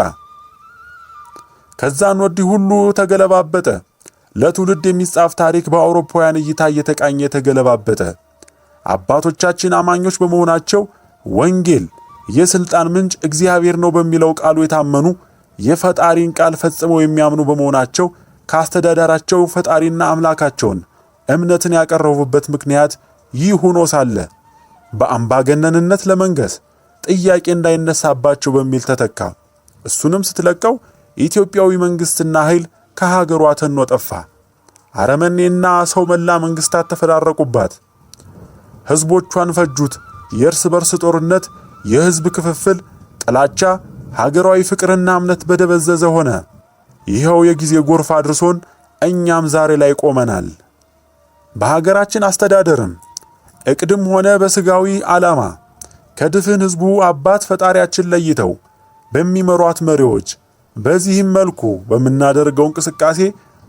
ከዛን ወዲህ ሁሉ ተገለባበጠ። ለትውልድ የሚጻፍ ታሪክ በአውሮፓውያን እይታ እየተቃኘ ተገለባበጠ። አባቶቻችን አማኞች በመሆናቸው ወንጌል የስልጣን ምንጭ እግዚአብሔር ነው በሚለው ቃሉ የታመኑ የፈጣሪን ቃል ፈጽመው የሚያምኑ በመሆናቸው ካስተዳዳራቸው ፈጣሪና አምላካቸውን እምነትን ያቀረቡበት ምክንያት ይህ ሆኖ ሳለ በአምባገነንነት ለመንገስ ጥያቄ እንዳይነሳባቸው በሚል ተተካ። እሱንም ስትለቀው ኢትዮጵያዊ መንግስትና ኃይል ከሀገሯ ተኖ ጠፋ። አረመኔና ሰው መላ መንግስታት ተፈራረቁባት። ህዝቦቿን ፈጁት። የእርስ በርስ ጦርነት፣ የህዝብ ክፍፍል፣ ጥላቻ፣ ሀገራዊ ፍቅርና እምነት በደበዘዘ ሆነ። ይኸው የጊዜ ጎርፍ አድርሶን እኛም ዛሬ ላይ ቆመናል። በሀገራችን አስተዳደርም እቅድም ሆነ በስጋዊ ዓላማ ከድፍን ህዝቡ አባት ፈጣሪያችን ለይተው በሚመሯት መሪዎች በዚህም መልኩ በምናደርገው እንቅስቃሴ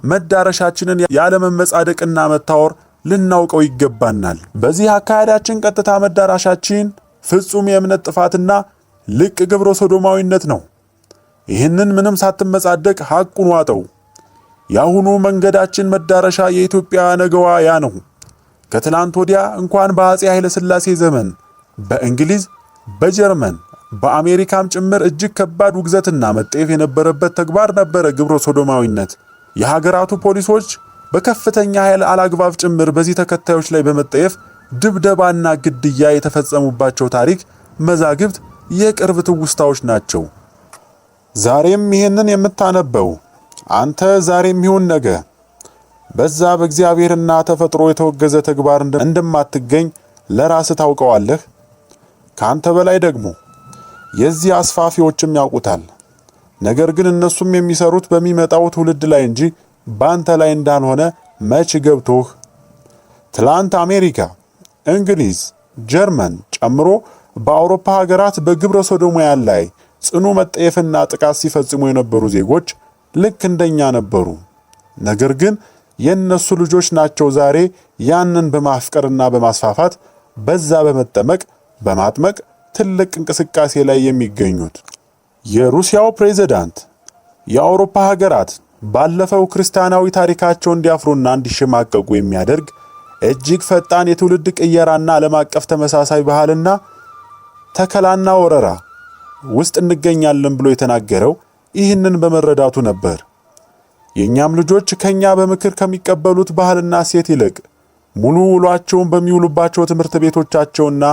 መዳረሻችንን ያለመመጻደቅና መታወር ልናውቀው ይገባናል። በዚህ አካሄዳችን ቀጥታ መዳረሻችን ፍጹም የእምነት ጥፋትና ልቅ ግብረ ሶዶማዊነት ነው። ይህንን ምንም ሳትመጻደቅ ሐቁን ዋጠው። ያሁኑ መንገዳችን መዳረሻ የኢትዮጵያ ነገዋ ያ ነው። ከትላንት ወዲያ እንኳን በአፄ ኃይለ ሥላሴ ዘመን በእንግሊዝ፣ በጀርመን፣ በአሜሪካም ጭምር እጅግ ከባድ ውግዘትና መጠየፍ የነበረበት ተግባር ነበረ ግብረ ሶዶማዊነት። የሀገራቱ ፖሊሶች በከፍተኛ ኃይል አላግባብ ጭምር በዚህ ተከታዮች ላይ በመጠየፍ ድብደባና ግድያ የተፈጸሙባቸው ታሪክ መዛግብት የቅርብ ትውስታዎች ናቸው። ዛሬም ይሄንን የምታነበው አንተ ዛሬም ይሁን ነገ በዛ በእግዚአብሔርና ተፈጥሮ የተወገዘ ተግባር እንደማትገኝ ለራስ ታውቀዋለህ። ካንተ በላይ ደግሞ የዚህ አስፋፊዎችም ያውቁታል። ነገር ግን እነሱም የሚሰሩት በሚመጣው ትውልድ ላይ እንጂ ባንተ ላይ እንዳልሆነ መች ገብቶህ? ትላንት አሜሪካ፣ እንግሊዝ፣ ጀርመን ጨምሮ በአውሮፓ ሀገራት በግብረ ሶዶማውያን ላይ ጽኑ መጠየፍና ጥቃት ሲፈጽሙ የነበሩ ዜጎች ልክ እንደኛ ነበሩ። ነገር ግን የነሱ ልጆች ናቸው ዛሬ ያንን በማፍቀርና በማስፋፋት በዛ በማጥመቅ ትልቅ እንቅስቃሴ ላይ የሚገኙት። የሩሲያው ፕሬዝዳንት የአውሮፓ ሀገራት ባለፈው ክርስቲያናዊ ታሪካቸው እንዲያፍሩና እንዲሸማቀቁ የሚያደርግ እጅግ ፈጣን የትውልድ ቅየራና ዓለም አቀፍ ተመሳሳይ ባህልና ተከላና ወረራ ውስጥ እንገኛለን ብሎ የተናገረው ይህንን በመረዳቱ ነበር። የኛም ልጆች ከኛ በምክር ከሚቀበሉት ባህልና ሴት ይልቅ ሙሉ ውሏቸውን በሚውሉባቸው ትምህርት ቤቶቻቸውና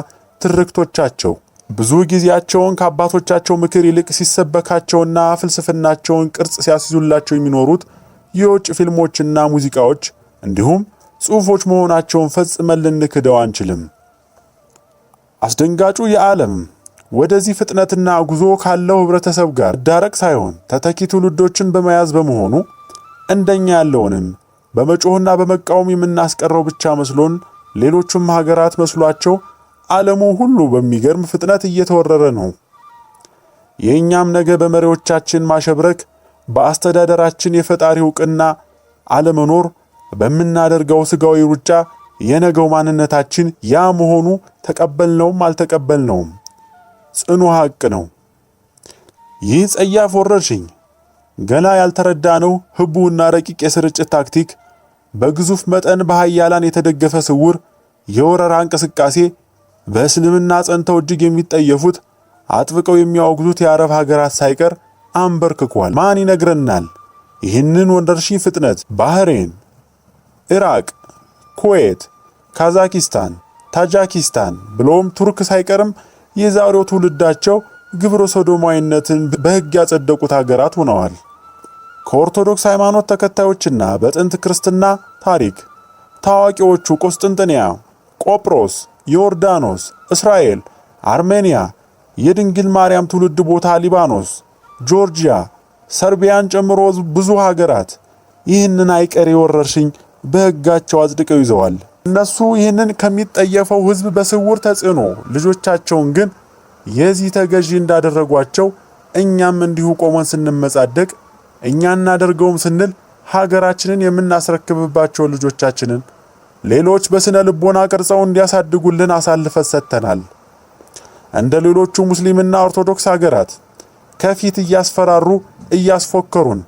ትርክቶቻቸው ብዙ ጊዜያቸውን ከአባቶቻቸው ምክር ይልቅ ሲሰበካቸውና ፍልስፍናቸውን ቅርጽ ሲያስይዙላቸው የሚኖሩት የውጭ ፊልሞችና ሙዚቃዎች እንዲሁም ጽሑፎች መሆናቸውን ፈጽመን ልንክደው አንችልም። አስደንጋጩ የዓለም ወደዚህ ፍጥነትና ጉዞ ካለው ህብረተሰብ ጋር ዳረቅ ሳይሆን ተተኪ ትውልዶችን በመያዝ በመሆኑ እንደኛ ያለውንም በመጮህና በመቃወም የምናስቀረው ብቻ መስሎን ሌሎችም ሀገራት መስሏቸው ዓለሙ ሁሉ በሚገርም ፍጥነት እየተወረረ ነው። የኛም ነገ በመሪዎቻችን ማሸብረክ፣ በአስተዳደራችን የፈጣሪ ዕውቅና አለመኖር፣ በምናደርገው ስጋዊ ሩጫ የነገው ማንነታችን ያ መሆኑ ተቀበልነውም አልተቀበልነውም ጽኑ ሐቅ ነው። ይህ ጸያፍ ወረርሽኝ ገና ያልተረዳነው ህቡና ረቂቅ የስርጭት ታክቲክ በግዙፍ መጠን በኃያላን የተደገፈ ስውር የወረራ እንቅስቃሴ በእስልምና ጸንተው እጅግ የሚጠየፉት አጥብቀው የሚያወግዙት የአረብ ሀገራት ሳይቀር አንበርክኳል። ማን ይነግረናል? ይህንን ወረርሽኝ ፍጥነት ባህሬን፣ ኢራቅ፣ ኩዌት፣ ካዛኪስታን፣ ታጂኪስታን ብሎም ቱርክ ሳይቀርም የዛሬው ትውልዳቸው ግብረ ሶዶማዊነትን በሕግ ያጸደቁት ሀገራት ሆነዋል። ከኦርቶዶክስ ሃይማኖት ተከታዮችና በጥንት ክርስትና ታሪክ ታዋቂዎቹ ቆስጥንጥንያ፣ ቆጵሮስ፣ ዮርዳኖስ፣ እስራኤል፣ አርሜኒያ፣ የድንግል ማርያም ትውልድ ቦታ ሊባኖስ፣ ጆርጂያ፣ ሰርቢያን ጨምሮ ብዙ ሀገራት ይህንን አይቀሬ ወረርሽኝ በሕጋቸው አጽድቀው ይዘዋል። እነሱ ይህንን ከሚጠየፈው ሕዝብ በስውር ተጽዕኖ ልጆቻቸውን ግን የዚህ ተገዢ እንዳደረጓቸው እኛም እንዲሁ ቆመን ስንመጻደቅ እኛ እናደርገውም ስንል ሀገራችንን የምናስረክብባቸው ልጆቻችንን ሌሎች በስነ ልቦና ቅርጸው እንዲያሳድጉልን አሳልፈን ሰጥተናል። እንደ ሌሎቹ ሙስሊምና ኦርቶዶክስ ሀገራት ከፊት እያስፈራሩ እያስፎከሩን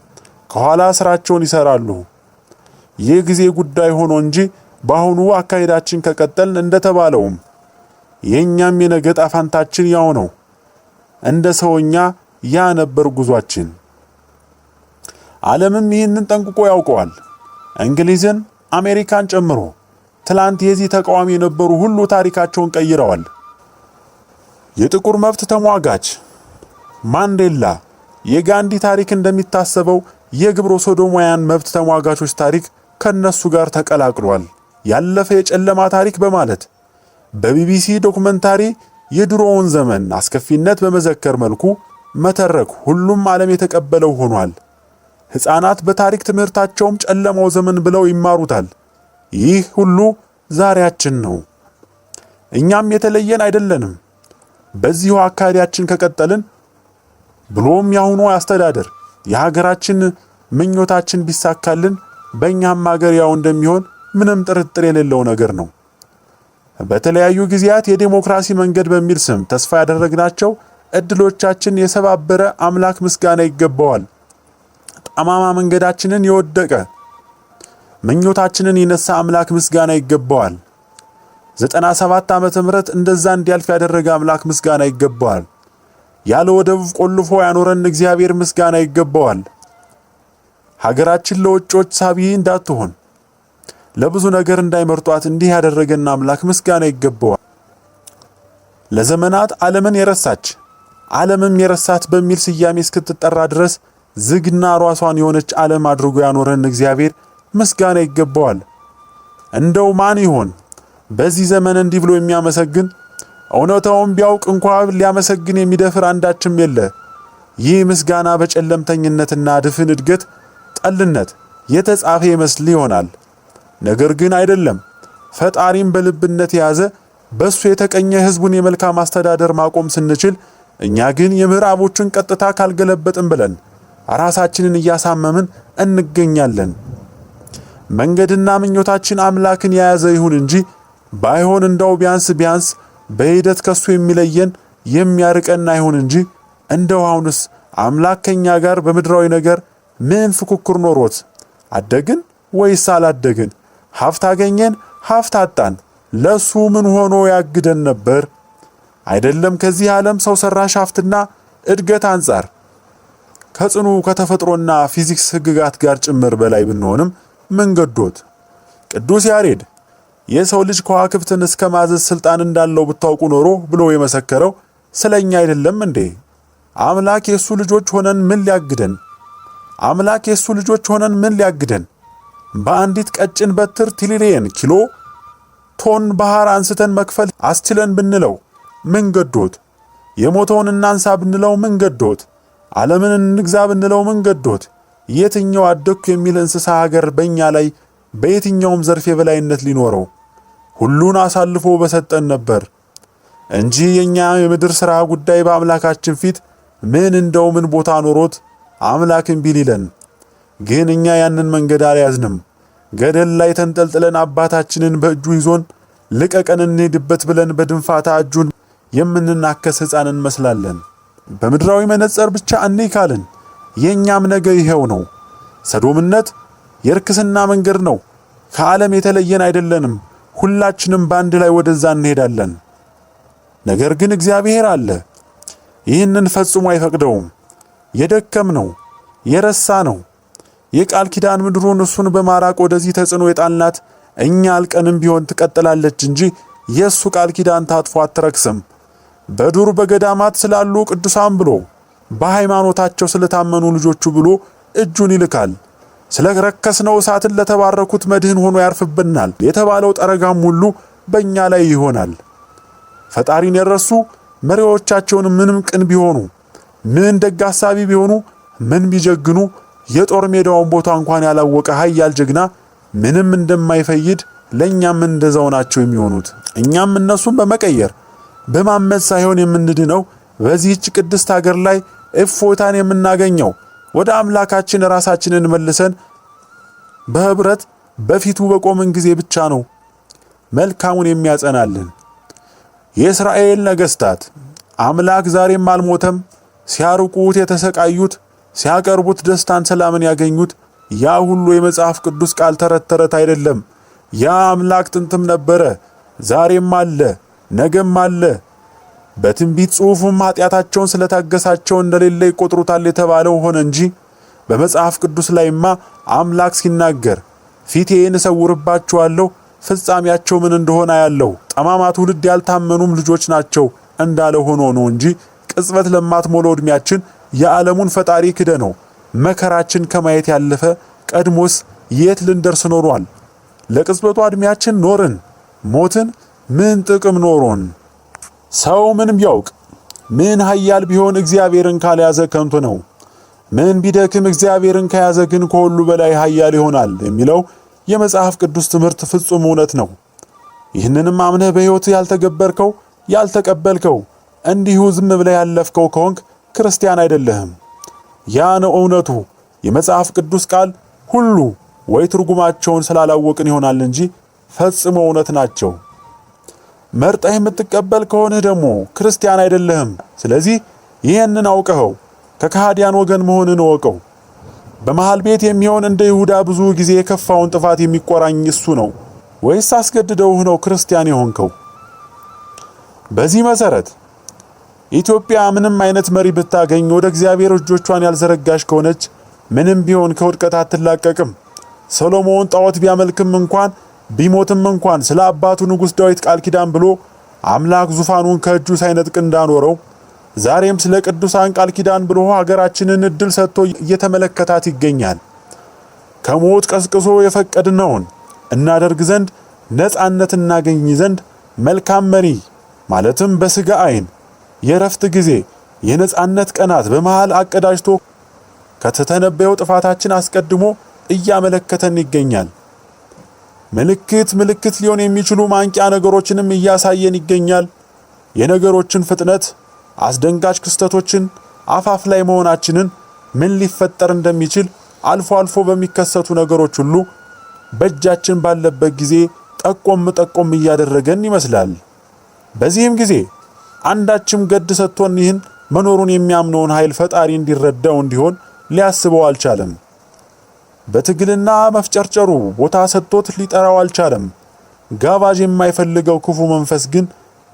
ከኋላ ስራቸውን ይሰራሉ። ይህ ጊዜ ጉዳይ ሆኖ እንጂ በአሁኑ አካሄዳችን ከቀጠልን እንደተባለውም የኛም የነገ ዕጣ ፈንታችን ያው ነው። እንደ ሰውኛ ያ ነበር ጉዟችን። ዓለምም ይህንን ጠንቅቆ ያውቀዋል። እንግሊዝን፣ አሜሪካን ጨምሮ ትላንት የዚህ ተቃዋሚ የነበሩ ሁሉ ታሪካቸውን ቀይረዋል። የጥቁር መብት ተሟጋች ማንዴላ፣ የጋንዲ ታሪክ እንደሚታሰበው የግብረ ሶዶማውያን መብት ተሟጋቾች ታሪክ ከነሱ ጋር ተቀላቅሏል። ያለፈ የጨለማ ታሪክ በማለት በቢቢሲ ዶክመንታሪ የድሮውን ዘመን አስከፊነት በመዘከር መልኩ መተረክ ሁሉም ዓለም የተቀበለው ሆኗል። ሕፃናት በታሪክ ትምህርታቸውም ጨለማው ዘመን ብለው ይማሩታል። ይህ ሁሉ ዛሬያችን ነው። እኛም የተለየን አይደለንም። በዚሁ አካሄዳችን ከቀጠልን ብሎም ያሁኑ አስተዳደር የሀገራችን ምኞታችን ቢሳካልን በእኛም ሀገር ያው እንደሚሆን ምንም ጥርጥር የሌለው ነገር ነው። በተለያዩ ጊዜያት የዲሞክራሲ መንገድ በሚል ስም ተስፋ ያደረግናቸው እድሎቻችን የሰባበረ አምላክ ምስጋና ይገባዋል። ጠማማ መንገዳችንን የወደቀ ምኞታችንን የነሳ አምላክ ምስጋና ይገባዋል። 97 ዓመተ ምህረት እንደዛ እንዲያልፍ ያደረገ አምላክ ምስጋና ይገባዋል። ያለ ወደብ ቆልፎ ያኖረን እግዚአብሔር ምስጋና ይገባዋል። ሀገራችን ለውጮች ሳቢ እንዳትሆን ለብዙ ነገር እንዳይመርጧት እንዲህ ያደረገና አምላክ ምስጋና ይገባዋል። ለዘመናት ዓለምን የረሳች ዓለምም የረሳት በሚል ስያሜ እስክትጠራ ድረስ ዝግና ራሷን የሆነች ዓለም አድርጎ ያኖረን እግዚአብሔር ምስጋና ይገባዋል። እንደው ማን ይሆን በዚህ ዘመን እንዲህ ብሎ የሚያመሰግን? እውነታውን ቢያውቅ እንኳን ሊያመሰግን የሚደፍር አንዳችም የለ። ይህ ምስጋና በጨለምተኝነትና ድፍን እድገት ጠልነት የተጻፈ ይመስል ይሆናል። ነገር ግን አይደለም። ፈጣሪም በልብነት የያዘ በሱ የተቀኘ ሕዝቡን የመልካም አስተዳደር ማቆም ስንችል፣ እኛ ግን የምዕራቦችን ቀጥታ ካልገለበጥን ብለን ራሳችንን እያሳመምን እንገኛለን። መንገድና ምኞታችን አምላክን የያዘ ይሁን እንጂ ባይሆን እንደው ቢያንስ በሂደት ከሱ የሚለየን የሚያርቀን አይሁን እንጂ እንደው አሁንስ አምላክ ከኛ ጋር በምድራዊ ነገር ምን ፍኩክር ኖሮት? አደግን ወይስ አላደግን? ሀብት አገኘን፣ ሀብት አጣን፣ ለሱ ምን ሆኖ ያግደን ነበር? አይደለም ከዚህ ዓለም ሰው ሰራሽ ሀብትና እድገት አንጻር ከጽኑ ከተፈጥሮና ፊዚክስ ህግጋት ጋር ጭምር በላይ ብንሆንም ምን ገዶት? ቅዱስ ያሬድ የሰው ልጅ ከዋክብትን እስከ ማዘዝ ስልጣን እንዳለው ብታውቁ ኖሮ ብሎ የመሰከረው ስለኛ አይደለም እንዴ? አምላክ የሱ ልጆች ሆነን ምን ሊያግደን? አምላክ የሱ ልጆች ሆነን ምን ሊያግደን? በአንዲት ቀጭን በትር ትሪሊየን ኪሎ ቶን ባህር አንስተን መክፈል አስችለን ብንለው ምን ገዶት? የሞተውን እናንሳ ብንለው ምን ገዶት? ዓለምን እንግዛ ብንለው ምን ገዶት? የትኛው አደኩ የሚል እንስሳ ሀገር በእኛ ላይ በየትኛውም ዘርፍ የበላይነት ሊኖረው? ሁሉን አሳልፎ በሰጠን ነበር እንጂ የኛ የምድር ሥራ ጉዳይ በአምላካችን ፊት ምን ቦታ ኖሮት አምላክን ቢሊለን? ግን እኛ ያንን መንገድ አልያዝንም። ገደል ላይ ተንጠልጥለን አባታችንን በእጁ ይዞን ልቀቀን እንሄድበት ብለን በድንፋታ እጁን የምንናከስ ሕፃን እንመስላለን። በምድራዊ መነጽር ብቻ እንይ ካልን የኛም ነገ ይሄው ነው። ሰዶምነት የርክስና መንገድ ነው። ከዓለም የተለየን አይደለንም። ሁላችንም በአንድ ላይ ወደዛ እንሄዳለን። ነገር ግን እግዚአብሔር አለ። ይህንን ፈጽሞ አይፈቅደውም። የደከምነው የረሳነው የቃል ኪዳን ምድሩን እሱን በማራቅ ወደዚህ ተጽዕኖ የጣልናት እኛ አልቀንም ቢሆን ትቀጥላለች እንጂ የሱ ቃል ኪዳን ታጥፎ አትረክስም። በዱር በገዳማት ስላሉ ቅዱሳን ብሎ በሃይማኖታቸው ስለታመኑ ልጆቹ ብሎ እጁን ይልካል። ስለረከስነው እሳትን ለተባረኩት መድህን ሆኖ ያርፍብናል የተባለው ጠረጋም ሁሉ በእኛ ላይ ይሆናል። ፈጣሪን የረሱ መሪዎቻቸውን ምንም ቅን ቢሆኑ፣ ምን ደግ አሳቢ ቢሆኑ፣ ምን ቢጀግኑ የጦር ሜዳውን ቦታ እንኳን ያላወቀ ኃያል ጀግና ምንም እንደማይፈይድ ለኛም እንደዛው ናቸው የሚሆኑት። እኛም እነሱን በመቀየር በማመጽ ሳይሆን የምንድነው በዚህች ቅድስት ሀገር ላይ እፎይታን የምናገኘው ወደ አምላካችን ራሳችንን መልሰን በህብረት በፊቱ በቆምን ጊዜ ብቻ ነው መልካሙን የሚያጸናልን። የእስራኤል ነገስታት አምላክ ዛሬም አልሞተም፣ ሲያርቁት የተሰቃዩት፣ ሲያቀርቡት ደስታን ሰላምን ያገኙት ያ ሁሉ የመጽሐፍ ቅዱስ ቃል ተረት አይደለም። ያ አምላክ ጥንትም ነበረ፣ ዛሬም አለ፣ ነገም አለ። በትንቢት ጽሑፉም ኃጢአታቸውን ስለታገሳቸው እንደሌለ ይቆጥሩታል የተባለው ሆነ እንጂ በመጽሐፍ ቅዱስ ላይማ አምላክ ሲናገር ፊቴን እሰውርባቸዋለሁ፣ ፍጻሜያቸው ምን እንደሆነ ያለው ጠማማ ትውልድ ያልታመኑም ልጆች ናቸው እንዳለ ሆኖ ነው እንጂ ቅጽበት ለማትሞላው ዕድሜያችን የዓለሙን ፈጣሪ ክደ ነው መከራችን ከማየት ያለፈ ቀድሞስ የት ልንደርስ ኖሯል? ለቅጽበቱ ዕድሜያችን ኖርን ሞትን ምን ጥቅም ኖሮን? ሰው ምን ቢያውቅ ምን ኃያል ቢሆን እግዚአብሔርን ካልያዘ ከንቱ ነው። ምን ቢደክም እግዚአብሔርን ከያዘ ግን ከሁሉ በላይ ኃያል ይሆናል የሚለው የመጽሐፍ ቅዱስ ትምህርት ፍጹም እውነት ነው። ይህንንም አምነህ በሕይወት ያልተገበርከው ያልተቀበልከው እንዲሁ ዝም ብለህ ያለፍከው ከሆንክ ክርስቲያን አይደለህም። ያ ነው እውነቱ። የመጽሐፍ ቅዱስ ቃል ሁሉ ወይ ትርጉማቸውን ስላላወቅን ይሆናል እንጂ ፈጽሞ እውነት ናቸው። መርጠህ የምትቀበል ከሆነ ደግሞ ክርስቲያን አይደለህም። ስለዚህ ይህንን አውቀኸው ከከሃዲያን ወገን መሆንን እወቀው። በመሃል ቤት የሚሆን እንደ ይሁዳ ብዙ ጊዜ የከፋውን ጥፋት የሚቆራኝ እሱ ነው ወይስ አስገድደውህ ነው ክርስቲያን የሆንከው? በዚህ መሰረት ኢትዮጵያ ምንም አይነት መሪ ብታገኝ ወደ እግዚአብሔር እጆቿን ያልዘረጋሽ ከሆነች ምንም ቢሆን ከውድቀት አትላቀቅም። ሰሎሞን ጣዖት ቢያመልክም እንኳን ቢሞትም እንኳን ስለ አባቱ ንጉሥ ዳዊት ቃል ኪዳን ብሎ አምላክ ዙፋኑን ከእጁ ሳይነጥቅ እንዳኖረው ዛሬም ስለ ቅዱሳን ቃል ኪዳን ብሎ ሀገራችንን እድል ሰጥቶ እየተመለከታት ይገኛል። ከሞት ቀስቅሶ የፈቀድነውን እናደርግ ዘንድ ነጻነት እናገኝ ዘንድ መልካም መሪ ማለትም በሥጋ ዓይን የረፍት ጊዜ የነጻነት ቀናት በመሃል አቀዳጅቶ ከተተነበየው ጥፋታችን አስቀድሞ እያመለከተን ይገኛል። ምልክት ሊሆን የሚችሉ ማንቂያ ነገሮችንም እያሳየን ይገኛል። የነገሮችን ፍጥነት፣ አስደንጋጭ ክስተቶችን፣ አፋፍ ላይ መሆናችንን፣ ምን ሊፈጠር እንደሚችል አልፎ አልፎ በሚከሰቱ ነገሮች ሁሉ በእጃችን ባለበት ጊዜ ጠቆም እያደረገን ይመስላል። በዚህም ጊዜ አንዳችም ገድ ሰጥቶን ይህን መኖሩን የሚያምነውን ኃይል ፈጣሪ እንዲረዳው እንዲሆን ሊያስበው አልቻለም። በትግልና መፍጨርጨሩ ቦታ ሰጥቶት ሊጠራው አልቻለም። ጋባዥ የማይፈልገው ክፉ መንፈስ ግን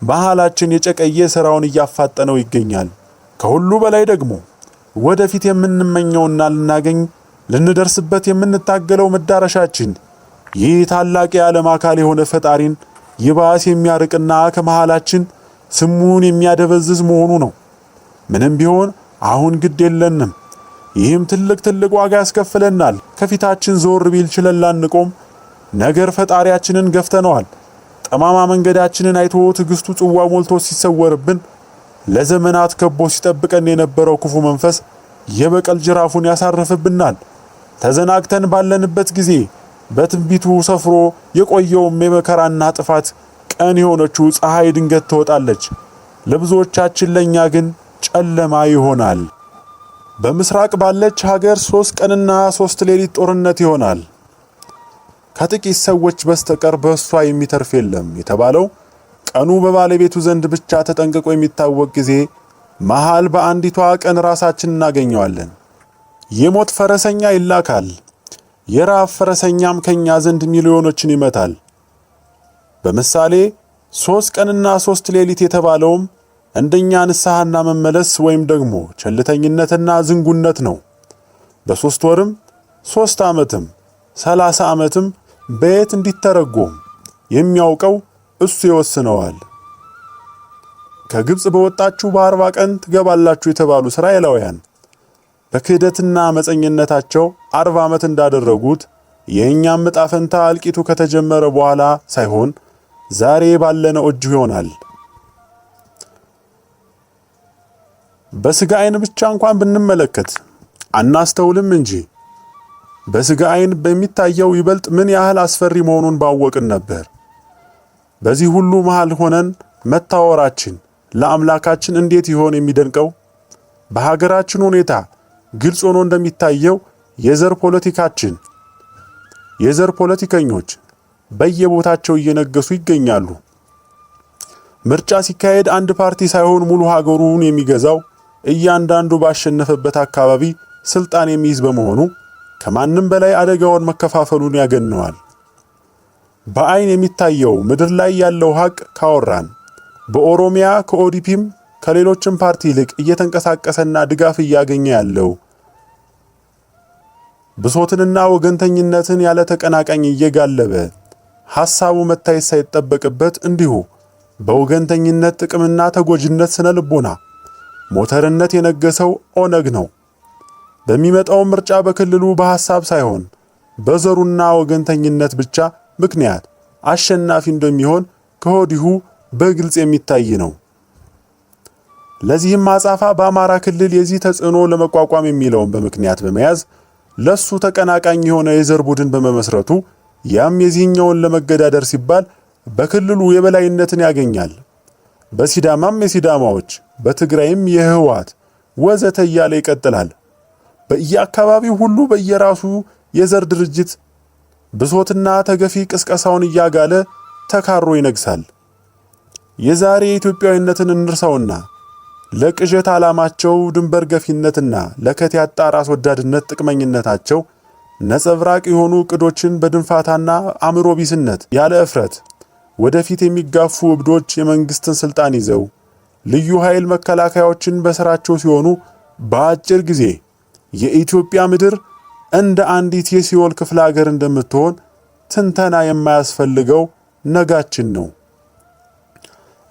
መሃላችን የጨቀየ ሥራውን እያፋጠነው ይገኛል። ከሁሉ በላይ ደግሞ ወደፊት የምንመኘውና ልንደርስበት የምንታገለው መዳረሻችን ይህ ታላቅ የዓለም አካል የሆነ ፈጣሪን ይባስ የሚያርቅና ከመሃላችን ስሙን የሚያደበዝዝ መሆኑ ነው። ምንም ቢሆን አሁን ግድ የለንም። ይህም ትልቅ ዋጋ ያስከፍለናል። ከፊታችን ዞር ቢል ችለን ላንቆም ነገር ፈጣሪያችንን ገፍተነዋል። ጠማማ መንገዳችንን አይቶ ትዕግስቱ ጽዋ ሞልቶ ሲሰወርብን ለዘመናት ከቦ ሲጠብቀን የነበረው ክፉ መንፈስ የበቀል ጅራፉን ያሳርፍብናል። ተዘናግተን ባለንበት ጊዜ በትንቢቱ ሰፍሮ የቆየውም የመከራና ጥፋት ቀን የሆነችው ፀሐይ ድንገት ትወጣለች። ለብዙዎቻችን ለኛ ግን ጨለማ ይሆናል። በምስራቅ ባለች ሀገር 3 ቀንና 3 ሌሊት ጦርነት ይሆናል። ከጥቂት ሰዎች በስተቀር በእሷ የሚተርፍ የለም የተባለው ቀኑ በባለቤቱ ዘንድ ብቻ ተጠንቅቆ የሚታወቅ ጊዜ መሃል በአንዲቷ ቀን ራሳችን እናገኘዋለን። የሞት ፈረሰኛ ይላካል። የራብ ፈረሰኛም ከኛ ዘንድ ሚሊዮኖችን ይመታል። በምሳሌ 3 ቀንና 3 ሌሊት የተባለውም እንደኛ ንስሐና መመለስ ወይም ደግሞ ቸልተኝነትና ዝንጉነት ነው። በ3 ወርም 3 ዓመትም 30 ዓመትም በየት እንዲተረጎም የሚያውቀው እሱ ይወስነዋል። ከግብጽ በወጣችሁ በ40 ቀን ትገባላችሁ የተባሉ እስራኤላውያን በክህደትና አመፀኝነታቸው 40 ዓመት እንዳደረጉት የእኛም ዕጣ ፈንታ እልቂቱ ከተጀመረ በኋላ ሳይሆን ዛሬ ባለነው እጅ ይሆናል። በሥጋ ዓይን ብቻ እንኳን ብንመለከት አናስተውልም እንጂ በሥጋ ዓይን በሚታየው ይበልጥ ምን ያህል አስፈሪ መሆኑን ባወቅን ነበር። በዚህ ሁሉ መሃል ሆነን መታወራችን ለአምላካችን እንዴት ይሆን የሚደንቀው? በሀገራችን ሁኔታ ግልጽ ሆኖ እንደሚታየው የዘር ፖለቲከኞች በየቦታቸው እየነገሱ ይገኛሉ። ምርጫ ሲካሄድ አንድ ፓርቲ ሳይሆን ሙሉ ሀገሩን የሚገዛው እያንዳንዱ ባሸነፈበት አካባቢ ስልጣን የሚይዝ በመሆኑ ከማንም በላይ አደጋውን መከፋፈሉን ያገነዋል። በአይን የሚታየው ምድር ላይ ያለው ሀቅ ካወራን በኦሮሚያ ከኦዲፒም ከሌሎችም ፓርቲ ይልቅ እየተንቀሳቀሰና ድጋፍ እያገኘ ያለው ብሶትንና ወገንተኝነትን ያለ ተቀናቃኝ እየጋለበ ሐሳቡ መታየት ሳይጠበቅበት እንዲሁ በወገንተኝነት ጥቅምና ተጎጅነት ስነ ልቦና ሞተርነት የነገሰው ኦነግ ነው። በሚመጣው ምርጫ በክልሉ በሐሳብ ሳይሆን በዘሩና ወገንተኝነት ብቻ ምክንያት አሸናፊ እንደሚሆን ከወዲሁ በግልጽ የሚታይ ነው። ለዚህም ማጻፋ በአማራ ክልል የዚህ ተጽዕኖ ለመቋቋም የሚለውን በምክንያት በመያዝ ለሱ ተቀናቃኝ የሆነ የዘር ቡድን በመመስረቱ ያም የዚህኛውን ለመገዳደር ሲባል በክልሉ የበላይነትን ያገኛል። በሲዳማም የሲዳማዎች፣ በትግራይም የህወሓት ወዘተ እያለ ይቀጥላል። በየአካባቢው ሁሉ በየራሱ የዘር ድርጅት ብሶትና ተገፊ ቅስቀሳውን እያጋለ ተካሮ ይነግሳል። የዛሬ ኢትዮጵያዊነትን እንርሳውና ለቅዠት ዓላማቸው ድንበር ገፊነትና ለከት ያጣ ራስ ወዳድነት ጥቅመኝነታቸው ነጸብራቅ የሆኑ ዕቅዶችን በድንፋታና አእምሮ ቢስነት ያለ እፍረት ወደፊት የሚጋፉ እብዶች የመንግስትን ስልጣን ይዘው ልዩ ኃይል መከላከያዎችን በስራቸው ሲሆኑ በአጭር ጊዜ የኢትዮጵያ ምድር እንደ አንዲት የሲኦል ክፍለ ሀገር እንደምትሆን ትንተና የማያስፈልገው ነጋችን ነው።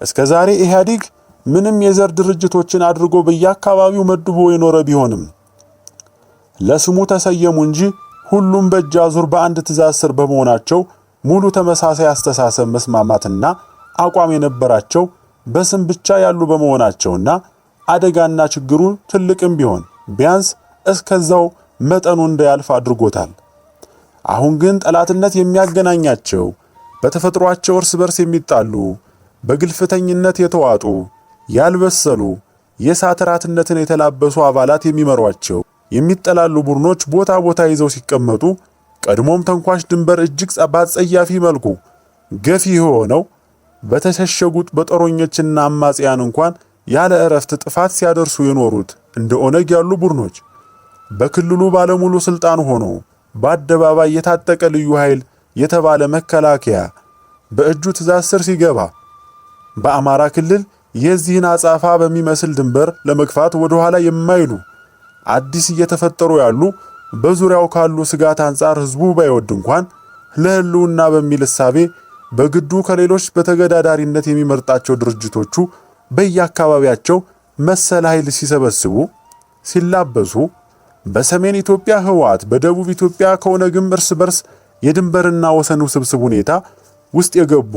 እስከዛሬ ኢህአዴግ ምንም የዘር ድርጅቶችን አድርጎ በየአካባቢው መድቦ የኖረ ቢሆንም ለስሙ ተሰየሙ እንጂ ሁሉም በእጅ አዙር በአንድ ትእዛዝ ስር በመሆናቸው ሙሉ ተመሳሳይ አስተሳሰብ፣ መስማማትና አቋም የነበራቸው በስም ብቻ ያሉ በመሆናቸውና አደጋና ችግሩ ትልቅም ቢሆን ቢያንስ እስከዛው መጠኑ እንዳያልፍ አድርጎታል። አሁን ግን ጠላትነት የሚያገናኛቸው በተፈጥሯቸው እርስ በርስ የሚጣሉ በግልፍተኝነት የተዋጡ ያልበሰሉ የእሳት ራትነትን የተላበሱ አባላት የሚመሯቸው የሚጠላሉ ቡድኖች ቦታ ቦታ ይዘው ሲቀመጡ ቀድሞም ተንኳሽ ድንበር እጅግ በአጸያፊ መልኩ ገፊ ሆነው በተሸሸጉት በጦረኞችና አማጽያን እንኳን ያለ እረፍት ጥፋት ሲያደርሱ የኖሩት እንደ ኦነግ ያሉ ቡድኖች በክልሉ ባለሙሉ ስልጣን ሆኖ በአደባባይ የታጠቀ ልዩ ኃይል የተባለ መከላከያ በእጁ ትእዛዝ ስር ሲገባ በአማራ ክልል የዚህን አጻፋ በሚመስል ድንበር ለመግፋት ወደ ኋላ የማይሉ አዲስ እየተፈጠሩ ያሉ በዙሪያው ካሉ ስጋት አንጻር ህዝቡ ባይወድ እንኳን ለህልውና በሚል እሳቤ በግዱ ከሌሎች በተገዳዳሪነት የሚመርጣቸው ድርጅቶቹ በየአካባቢያቸው መሰል ኃይል ሲሰበስቡ ሲላበሱ በሰሜን ኢትዮጵያ ህወሓት፣ በደቡብ ኢትዮጵያ ከኦነግም እርስ በርስ የድንበርና ወሰን ውስብስብ ሁኔታ ውስጥ የገቡ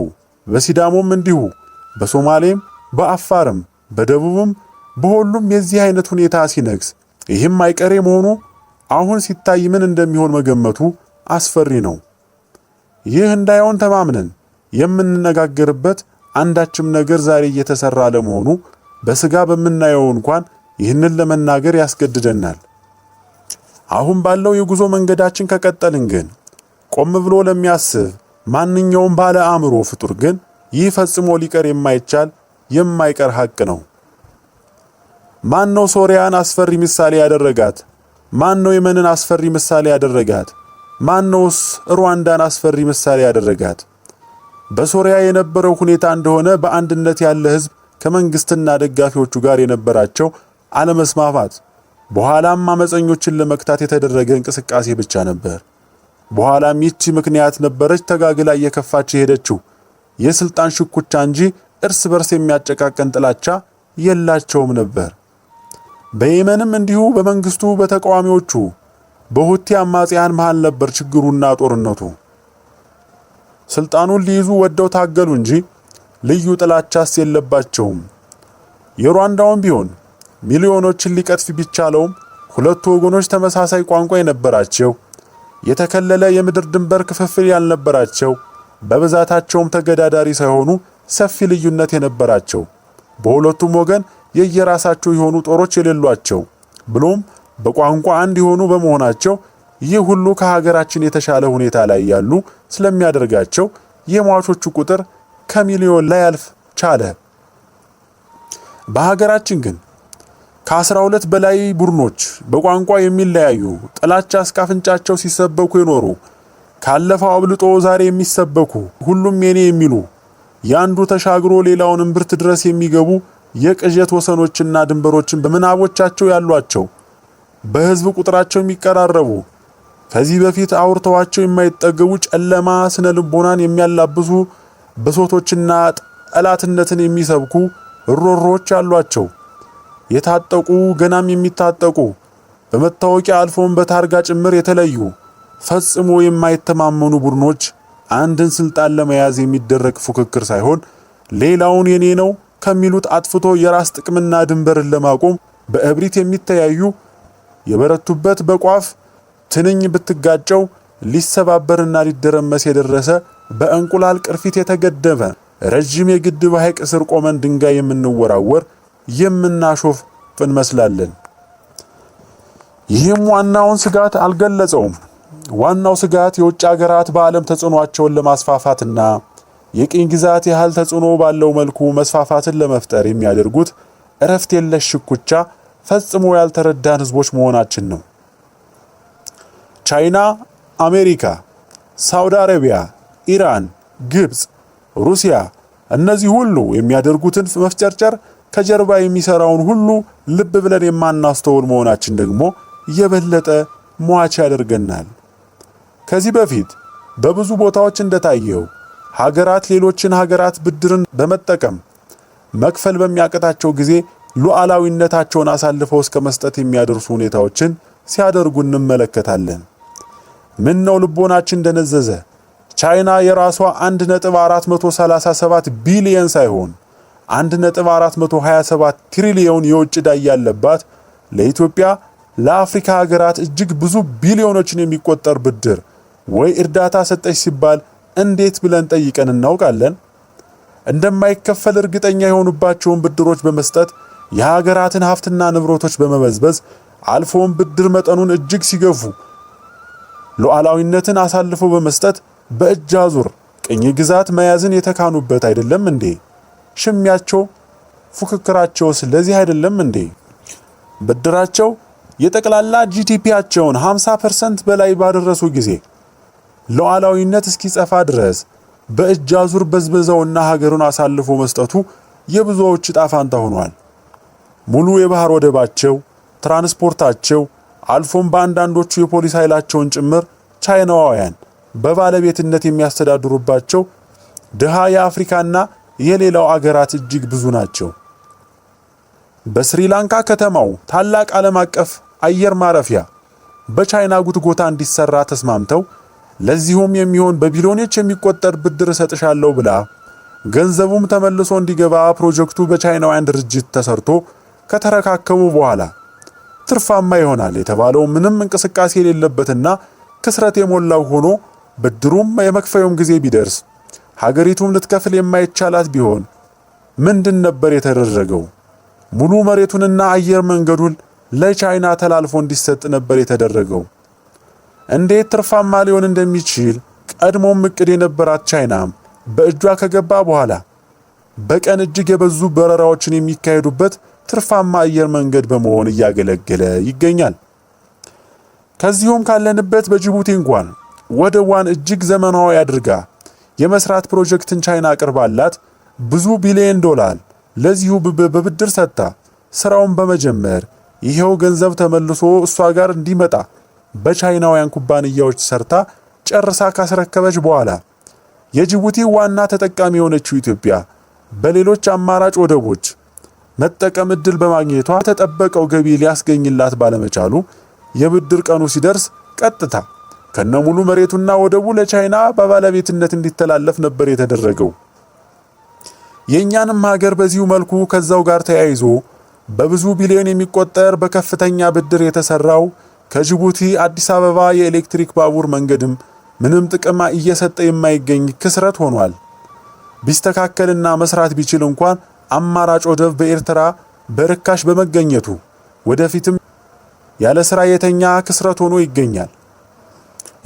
በሲዳሞም እንዲሁ በሶማሌም በአፋርም በደቡብም በሁሉም የዚህ አይነት ሁኔታ ሲነግስ ይህም አይቀሬ መሆኑ አሁን ሲታይ ምን እንደሚሆን መገመቱ አስፈሪ ነው። ይህ እንዳይሆን ተማምነን የምንነጋገርበት አንዳችም ነገር ዛሬ እየተሰራ ለመሆኑ በስጋ በምናየው እንኳን ይህንን ለመናገር ያስገድደናል። አሁን ባለው የጉዞ መንገዳችን ከቀጠልን ግን ቆም ብሎ ለሚያስብ ማንኛውም ባለ አእምሮ ፍጡር ግን ይህ ፈጽሞ ሊቀር የማይቻል የማይቀር ሐቅ ነው። ማን ነው ሶሪያን አስፈሪ ምሳሌ ያደረጋት? ማን ነው የመንን አስፈሪ ምሳሌ ያደረጋት? ማን ነውስ ሩዋንዳን አስፈሪ ምሳሌ ያደረጋት? በሶሪያ የነበረው ሁኔታ እንደሆነ በአንድነት ያለ ህዝብ ከመንግስትና ደጋፊዎቹ ጋር የነበራቸው አለመስማማት በኋላም አመፀኞችን ለመክታት የተደረገ እንቅስቃሴ ብቻ ነበር። በኋላም ይቺ ምክንያት ነበረች ተጋግላ እየከፋች ሄደችው የስልጣን ሽኩቻ እንጂ እርስ በርስ የሚያጨቃቀን ጥላቻ የላቸውም ነበር። በየመንም እንዲሁ በመንግስቱ በተቃዋሚዎቹ በሁቲ አማጽያን መሃል ነበር ችግሩና ጦርነቱ። ስልጣኑን ሊይዙ ወደው ታገሉ እንጂ ልዩ ጥላቻስ የለባቸውም። የሩዋንዳውም ቢሆን ሚሊዮኖችን ሊቀጥፍ ቢቻለውም ሁለቱ ወገኖች ተመሳሳይ ቋንቋ የነበራቸው የተከለለ የምድር ድንበር ክፍፍል ያልነበራቸው በብዛታቸውም ተገዳዳሪ ሳይሆኑ ሰፊ ልዩነት የነበራቸው በሁለቱም ወገን የየራሳቸው የሆኑ ጦሮች የሌሏቸው ብሎም በቋንቋ አንድ የሆኑ በመሆናቸው ይህ ሁሉ ከሀገራችን የተሻለ ሁኔታ ላይ ያሉ ስለሚያደርጋቸው የሟቾቹ ቁጥር ከሚሊዮን ላይ ያልፍ ቻለ። በሀገራችን ግን ከ12 በላይ ቡድኖች በቋንቋ የሚለያዩ ጥላቻ እስካፍንጫቸው ሲሰበኩ የኖሩ ካለፈው አብልጦ ዛሬ የሚሰበኩ ሁሉም የኔ የሚሉ ያንዱ ተሻግሮ ሌላውን እምብርት ድረስ የሚገቡ የቅዠት ወሰኖችና ድንበሮችን በመናቦቻቸው ያሏቸው በህዝብ ቁጥራቸው የሚቀራረቡ ከዚህ በፊት አውርተዋቸው የማይጠገቡ ጨለማ ስነ ልቦናን የሚያላብሱ በሶቶችና ጠላትነትን የሚሰብኩ ሮሮች ያሏቸው የታጠቁ ገናም የሚታጠቁ በመታወቂያ አልፎም በታርጋ ጭምር የተለዩ ፈጽሞ የማይተማመኑ ቡድኖች አንድን ስልጣን ለመያዝ የሚደረግ ፉክክር ሳይሆን ሌላውን የኔ ነው ከሚሉት አጥፍቶ የራስ ጥቅምና ድንበርን ለማቆም በእብሪት የሚተያዩ የበረቱበት በቋፍ ትንኝ ብትጋጨው ሊሰባበርና ሊደረመስ የደረሰ በእንቁላል ቅርፊት የተገደበ ረጅም የግድብ ሐይቅ ስር ቆመን ድንጋይ የምንወራወር የምናሾፍ እንመስላለን። ይህም ዋናውን ስጋት አልገለጸውም። ዋናው ስጋት የውጭ ሀገራት በዓለም ተጽዕኖአቸውን ለማስፋፋትና የቅኝ ግዛት ያህል ተጽዕኖ ባለው መልኩ መስፋፋትን ለመፍጠር የሚያደርጉት እረፍት የለሽ ሽኩቻ ፈጽሞ ያልተረዳን ህዝቦች መሆናችን ነው። ቻይና፣ አሜሪካ፣ ሳውዲ አረቢያ፣ ኢራን፣ ግብጽ፣ ሩሲያ እነዚህ ሁሉ የሚያደርጉትን መፍጨርጨር ከጀርባ የሚሰራውን ሁሉ ልብ ብለን የማናስተውል መሆናችን ደግሞ የበለጠ ሟች ያደርገናል። ከዚህ በፊት በብዙ ቦታዎች እንደታየው ሀገራት ሌሎችን ሀገራት ብድርን በመጠቀም መክፈል በሚያቀታቸው ጊዜ ሉዓላዊነታቸውን አሳልፈው እስከ መስጠት የሚያደርሱ ሁኔታዎችን ሲያደርጉ እንመለከታለን። ምን ነው ልቦናችን ደነዘዘ? ቻይና የራሷ 1.437 ቢሊዮን ሳይሆን 1.427 ትሪሊዮን የውጭ ዕዳ ያለባት ለኢትዮጵያ ለአፍሪካ ሀገራት እጅግ ብዙ ቢሊዮኖችን የሚቆጠር ብድር ወይ እርዳታ ሰጠች ሲባል እንዴት ብለን ጠይቀን እናውቃለን? እንደማይከፈል እርግጠኛ የሆኑባቸውን ብድሮች በመስጠት የሀገራትን ሀብትና ንብረቶች በመበዝበዝ አልፎም ብድር መጠኑን እጅግ ሲገፉ ሉዓላዊነትን አሳልፈው በመስጠት በእጅ አዙር ቅኝ ግዛት መያዝን የተካኑበት አይደለም እንዴ? ሽሚያቸው ፉክክራቸው ስለዚህ አይደለም እንዴ? ብድራቸው የጠቅላላ ጂዲፒያቸውን 50% በላይ ባደረሱ ጊዜ ሉዓላዊነት እስኪጸፋ ድረስ በእጅ አዙር በዝበዛውና ሀገሩን አሳልፎ መስጠቱ የብዙዎች ዕጣ ፈንታ ሆኗል። ሙሉ የባህር ወደባቸው፣ ትራንስፖርታቸው አልፎም በአንዳንዶቹ የፖሊስ ኃይላቸውን ጭምር ቻይናውያን በባለቤትነት የሚያስተዳድሩባቸው ድሃ የአፍሪካና የሌላው አገራት እጅግ ብዙ ናቸው። በስሪላንካ ከተማው ታላቅ ዓለም አቀፍ አየር ማረፊያ በቻይና ጉትጎታ እንዲሰራ ተስማምተው ለዚሁም የሚሆን በቢሊዮኖች የሚቆጠር ብድር እሰጥሻለሁ ብላ ገንዘቡም ተመልሶ እንዲገባ ፕሮጀክቱ በቻይናውያን ድርጅት ተሰርቶ ከተረካከቡ በኋላ ትርፋማ ይሆናል የተባለው ምንም እንቅስቃሴ የሌለበትና ክስረት የሞላው ሆኖ ብድሩም የመክፈያውም ጊዜ ቢደርስ ሀገሪቱም ልትከፍል የማይቻላት ቢሆን ምንድን ነበር የተደረገው? ሙሉ መሬቱንና አየር መንገዱን ለቻይና ተላልፎ እንዲሰጥ ነበር የተደረገው። እንዴት ትርፋማ ሊሆን እንደሚችል ቀድሞም እቅድ የነበራት ቻይና በእጇ ከገባ በኋላ በቀን እጅግ የበዙ በረራዎችን የሚካሄዱበት ትርፋማ አየር መንገድ በመሆን እያገለገለ ይገኛል። ከዚሁም ካለንበት በጅቡቲ እንኳን ወደቧን እጅግ ዘመናዊ አድርጋ የመስራት ፕሮጀክትን ቻይና አቅርባላት ብዙ ቢሊዮን ዶላር ለዚሁ በብድር ሰጥታ ስራውን በመጀመር ይሄው ገንዘብ ተመልሶ እሷ ጋር እንዲመጣ በቻይናውያን ኩባንያዎች ሰርታ ጨርሳ ካስረከበች በኋላ የጅቡቲ ዋና ተጠቃሚ የሆነችው ኢትዮጵያ በሌሎች አማራጭ ወደቦች መጠቀም እድል በማግኘቷ ተጠበቀው ገቢ ሊያስገኝላት ባለመቻሉ የብድር ቀኑ ሲደርስ ቀጥታ ከነሙሉ መሬቱና ወደቡ ለቻይና በባለቤትነት እንዲተላለፍ ነበር የተደረገው። የኛንም ሀገር በዚሁ መልኩ ከዛው ጋር ተያይዞ በብዙ ቢሊዮን የሚቆጠር በከፍተኛ ብድር የተሰራው ከጅቡቲ አዲስ አበባ የኤሌክትሪክ ባቡር መንገድም ምንም ጥቅም እየሰጠ የማይገኝ ክስረት ሆኗል። ቢስተካከልና መስራት ቢችል እንኳን አማራጭ ወደብ በኤርትራ በርካሽ በመገኘቱ ወደፊትም ያለ ስራ የተኛ ክስረት ሆኖ ይገኛል።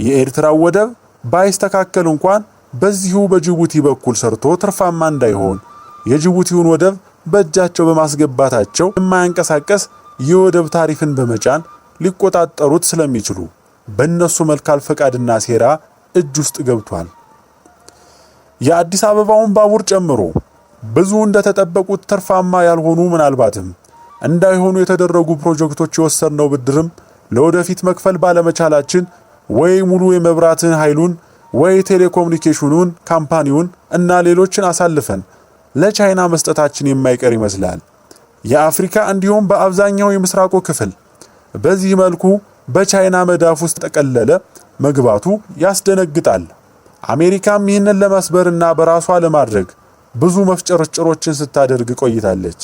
የኤርትራው ወደብ ባይስተካከል እንኳን በዚሁ በጅቡቲ በኩል ሰርቶ ትርፋማ እንዳይሆን የጅቡቲውን ወደብ በእጃቸው በማስገባታቸው የማያንቀሳቀስ የወደብ ታሪፍን በመጫን ሊቆጣጠሩት ስለሚችሉ በእነሱ መልካም ፈቃድና ሴራ እጅ ውስጥ ገብቷል። የአዲስ አበባውን ባቡር ጨምሮ ብዙ እንደተጠበቁት ትርፋማ ያልሆኑ ምናልባትም እንዳይሆኑ የተደረጉ ፕሮጀክቶች የወሰድነው ብድርም ለወደፊት መክፈል ባለመቻላችን ወይ ሙሉ የመብራትን ኃይሉን ወይ ቴሌኮሙኒኬሽኑን ካምፓኒውን እና ሌሎችን አሳልፈን ለቻይና መስጠታችን የማይቀር ይመስላል። የአፍሪካ እንዲሁም በአብዛኛው የምስራቁ ክፍል በዚህ መልኩ በቻይና መዳፍ ውስጥ ተጠቀለለ መግባቱ ያስደነግጣል። አሜሪካም ይህንን ለመስበርና በራሷ ለማድረግ ብዙ መፍጨርጨሮችን ስታደርግ ቆይታለች።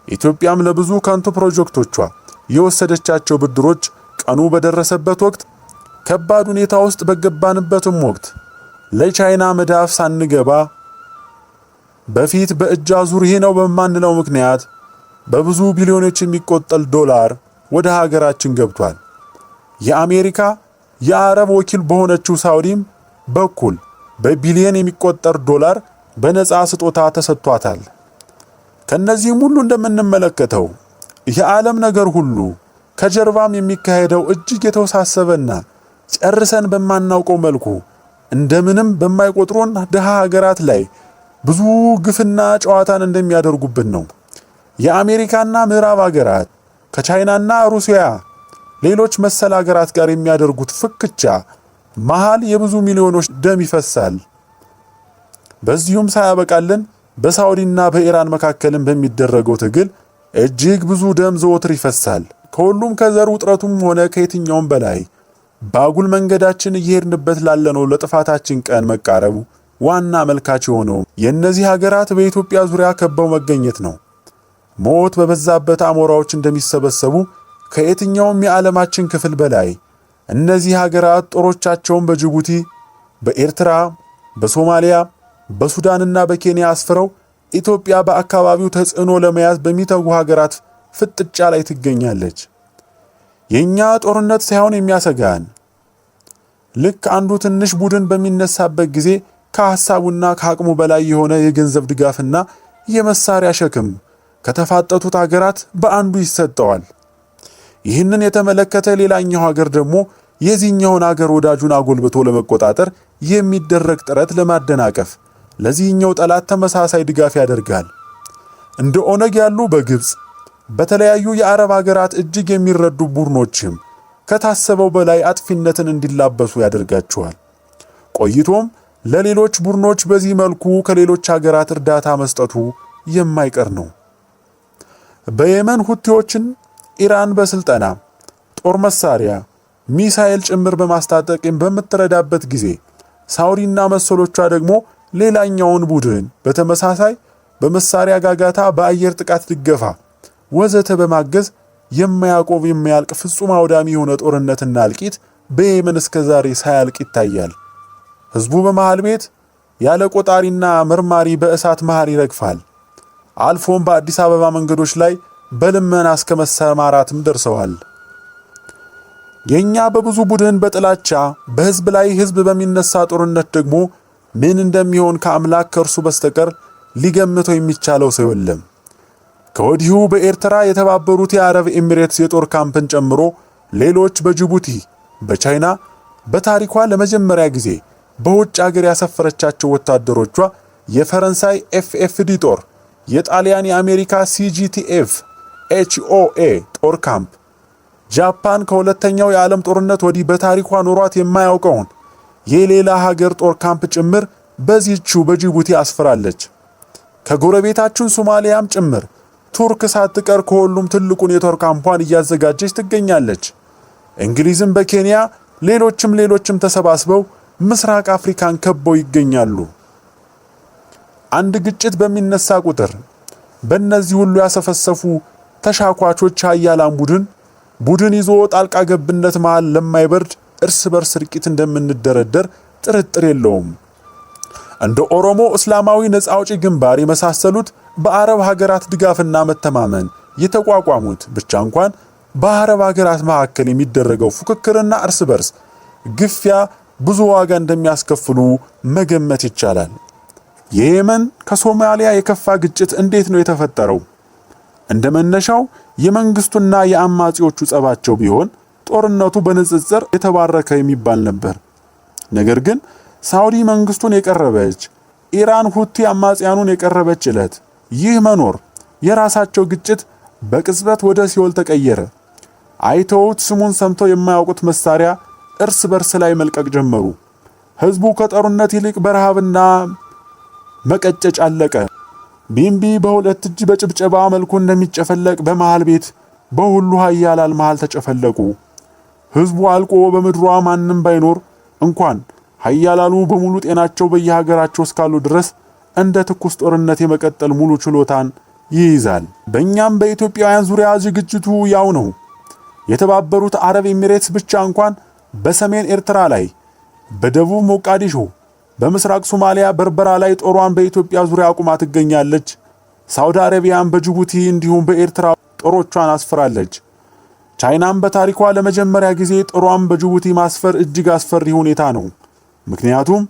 ኢትዮጵያም ለብዙ ከንቱ ፕሮጀክቶቿ የወሰደቻቸው ብድሮች ቀኑ በደረሰበት ወቅት ከባድ ሁኔታ ውስጥ በገባንበትም ወቅት ለቻይና መዳፍ ሳንገባ በፊት በእጅ አዙር ይሄ ነው በማንለው ምክንያት በብዙ ቢሊዮኖች የሚቆጠር ዶላር ወደ ሀገራችን ገብቷል። የአሜሪካ የአረብ ወኪል በሆነችው ሳውዲም በኩል በቢሊዮን የሚቆጠር ዶላር በነፃ ስጦታ ተሰጥቷታል። ከነዚህም ሁሉ እንደምንመለከተው የዓለም ነገር ሁሉ ከጀርባም የሚካሄደው እጅግ የተወሳሰበና ጨርሰን በማናውቀው መልኩ እንደምንም በማይቆጥሩን ደሃ ሀገራት ላይ ብዙ ግፍና ጨዋታን እንደሚያደርጉብን ነው። የአሜሪካና ምዕራብ ሀገራት ከቻይናና ሩሲያ ሌሎች መሰል ሀገራት ጋር የሚያደርጉት ፍክቻ መሃል የብዙ ሚሊዮኖች ደም ይፈሳል። በዚሁም ሳያበቃልን በሳውዲና በኢራን መካከልም በሚደረገው ትግል እጅግ ብዙ ደም ዘወትር ይፈሳል። ከሁሉም ከዘር ውጥረቱም ሆነ ከየትኛውም በላይ ባጉል መንገዳችን እየሄድንበት ላለነው ለጥፋታችን ቀን መቃረቡ ዋና መልካች የሆነው የእነዚህ ሀገራት በኢትዮጵያ ዙሪያ ከበው መገኘት ነው። ሞት በበዛበት አሞራዎች እንደሚሰበሰቡ ከየትኛውም የዓለማችን ክፍል በላይ እነዚህ ሀገራት ጦሮቻቸውን በጅቡቲ፣ በኤርትራ፣ በሶማሊያ፣ በሱዳንና በኬንያ አስፍረው ኢትዮጵያ በአካባቢው ተጽዕኖ ለመያዝ በሚተጉ ሀገራት ፍጥጫ ላይ ትገኛለች። የኛ ጦርነት ሳይሆን የሚያሰጋን ልክ አንዱ ትንሽ ቡድን በሚነሳበት ጊዜ ከሐሳቡና ከአቅሙ በላይ የሆነ የገንዘብ ድጋፍና የመሳሪያ ሸክም ከተፋጠጡት ሀገራት በአንዱ ይሰጠዋል። ይህንን የተመለከተ ሌላኛው ሀገር ደግሞ የዚህኛውን ሀገር ወዳጁን አጎልብቶ ለመቆጣጠር የሚደረግ ጥረት ለማደናቀፍ ለዚህኛው ጠላት ተመሳሳይ ድጋፍ ያደርጋል። እንደ ኦነግ ያሉ በግብጽ በተለያዩ የአረብ ሀገራት እጅግ የሚረዱ ቡድኖችም ከታሰበው በላይ አጥፊነትን እንዲላበሱ ያደርጋቸዋል። ቆይቶም ለሌሎች ቡድኖች በዚህ መልኩ ከሌሎች ሀገራት እርዳታ መስጠቱ የማይቀር ነው። በየመን ሁቲዎችን ኢራን በስልጠና ጦር መሳሪያ፣ ሚሳኤል ጭምር በማስታጠቅ በምትረዳበት ጊዜ ሳውዲና መሰሎቿ ደግሞ ሌላኛውን ቡድን በተመሳሳይ በመሳሪያ ጋጋታ፣ በአየር ጥቃት ድገፋ ወዘተ በማገዝ የማያቆም የማያልቅ ፍጹም አውዳሚ የሆነ ጦርነትና እልቂት በየመን እስከዛሬ ሳያልቅ ይታያል። ህዝቡ በመሃል ቤት ያለ ቆጣሪና መርማሪ በእሳት መሃል ይረግፋል። አልፎም በአዲስ አበባ መንገዶች ላይ በልመና እስከ መሰማራትም ደርሰዋል። የኛ በብዙ ቡድን በጥላቻ በህዝብ ላይ ህዝብ በሚነሳ ጦርነት ደግሞ ምን እንደሚሆን ከአምላክ ከእርሱ በስተቀር ሊገምተው የሚቻለው ሰው የለም። ከወዲሁ በኤርትራ የተባበሩት የአረብ ኤሚሬትስ የጦር ካምፕን ጨምሮ ሌሎች በጅቡቲ፣ በቻይና በታሪኳ ለመጀመሪያ ጊዜ በውጭ ሀገር ያሰፈረቻቸው ወታደሮቿ የፈረንሳይ ኤፍኤፍዲ ጦር፣ የጣሊያን የአሜሪካ ሲጂቲኤፍ ኤችኦኤ ጦር ካምፕ፣ ጃፓን ከሁለተኛው የዓለም ጦርነት ወዲህ በታሪኳ ኖሯት የማያውቀውን የሌላ ሀገር ጦር ካምፕ ጭምር በዚህችው በጅቡቲ አስፈራለች። ከጎረቤታችን ሶማሊያም ጭምር ቱርክ ሳትቀር ከሁሉም ትልቁን የጦር ካምፓን እያዘጋጀች ትገኛለች። እንግሊዝም በኬንያ ሌሎችም ተሰባስበው ምስራቅ አፍሪካን ከበው ይገኛሉ። አንድ ግጭት በሚነሳ ቁጥር በእነዚህ ሁሉ ያሰፈሰፉ ተሻኳቾች ኃያላን ቡድን ይዞ ጣልቃ ገብነት መሃል ለማይበርድ እርስ በርስ እርቂት እንደምንደረደር ጥርጥር የለውም። እንደ ኦሮሞ እስላማዊ ነፃ አውጪ ግንባር የመሳሰሉት በአረብ ሀገራት ድጋፍና መተማመን የተቋቋሙት ብቻ እንኳን በአረብ ሀገራት መካከል የሚደረገው ፉክክርና እርስ በርስ ግፊያ ብዙ ዋጋ እንደሚያስከፍሉ መገመት ይቻላል። የየመን ከሶማሊያ የከፋ ግጭት እንዴት ነው የተፈጠረው? እንደመነሻው የመንግስቱና የአማጺዎቹ ጸባቸው ቢሆን ጦርነቱ በንጽጽር የተባረከ የሚባል ነበር። ነገር ግን ሳውዲ መንግስቱን የቀረበች፣ ኢራን ሁቲ አማጺያኑን የቀረበች ዕለት ይህ መኖር የራሳቸው ግጭት በቅጽበት ወደ ሲኦል ተቀየረ። አይተውት ስሙን ሰምተው የማያውቁት መሳሪያ እርስ በርስ ላይ መልቀቅ ጀመሩ። ህዝቡ ከጦርነት ይልቅ በረሃብና መቀጨጭ አለቀ። ቢምቢ በሁለት እጅ በጭብጨባ መልኩ እንደሚጨፈለቅ በመሃል ቤት በሁሉ ኃያላን መሃል ተጨፈለቁ። ህዝቡ አልቆ በምድሯ ማንም ባይኖር እንኳን ኃያላኑ በሙሉ ጤናቸው በየሀገራቸው እስካሉ ድረስ እንደ ትኩስ ጦርነት የመቀጠል ሙሉ ችሎታን ይይዛል። በእኛም በኢትዮጵያውያን ዙሪያ ዝግጅቱ ያው ነው። የተባበሩት አረብ ኤሚሬትስ ብቻ እንኳን በሰሜን ኤርትራ ላይ፣ በደቡብ ሞቃዲሾ፣ በምስራቅ ሶማሊያ በርበራ ላይ ጦሯን በኢትዮጵያ ዙሪያ አቁማ ትገኛለች። ሳውዲ አረቢያን በጅቡቲ እንዲሁም በኤርትራ ጦሮቿን አስፈራለች። ቻይናም በታሪኳ ለመጀመሪያ ጊዜ ጦሯን በጅቡቲ ማስፈር እጅግ አስፈሪ ሁኔታ ነው። ምክንያቱም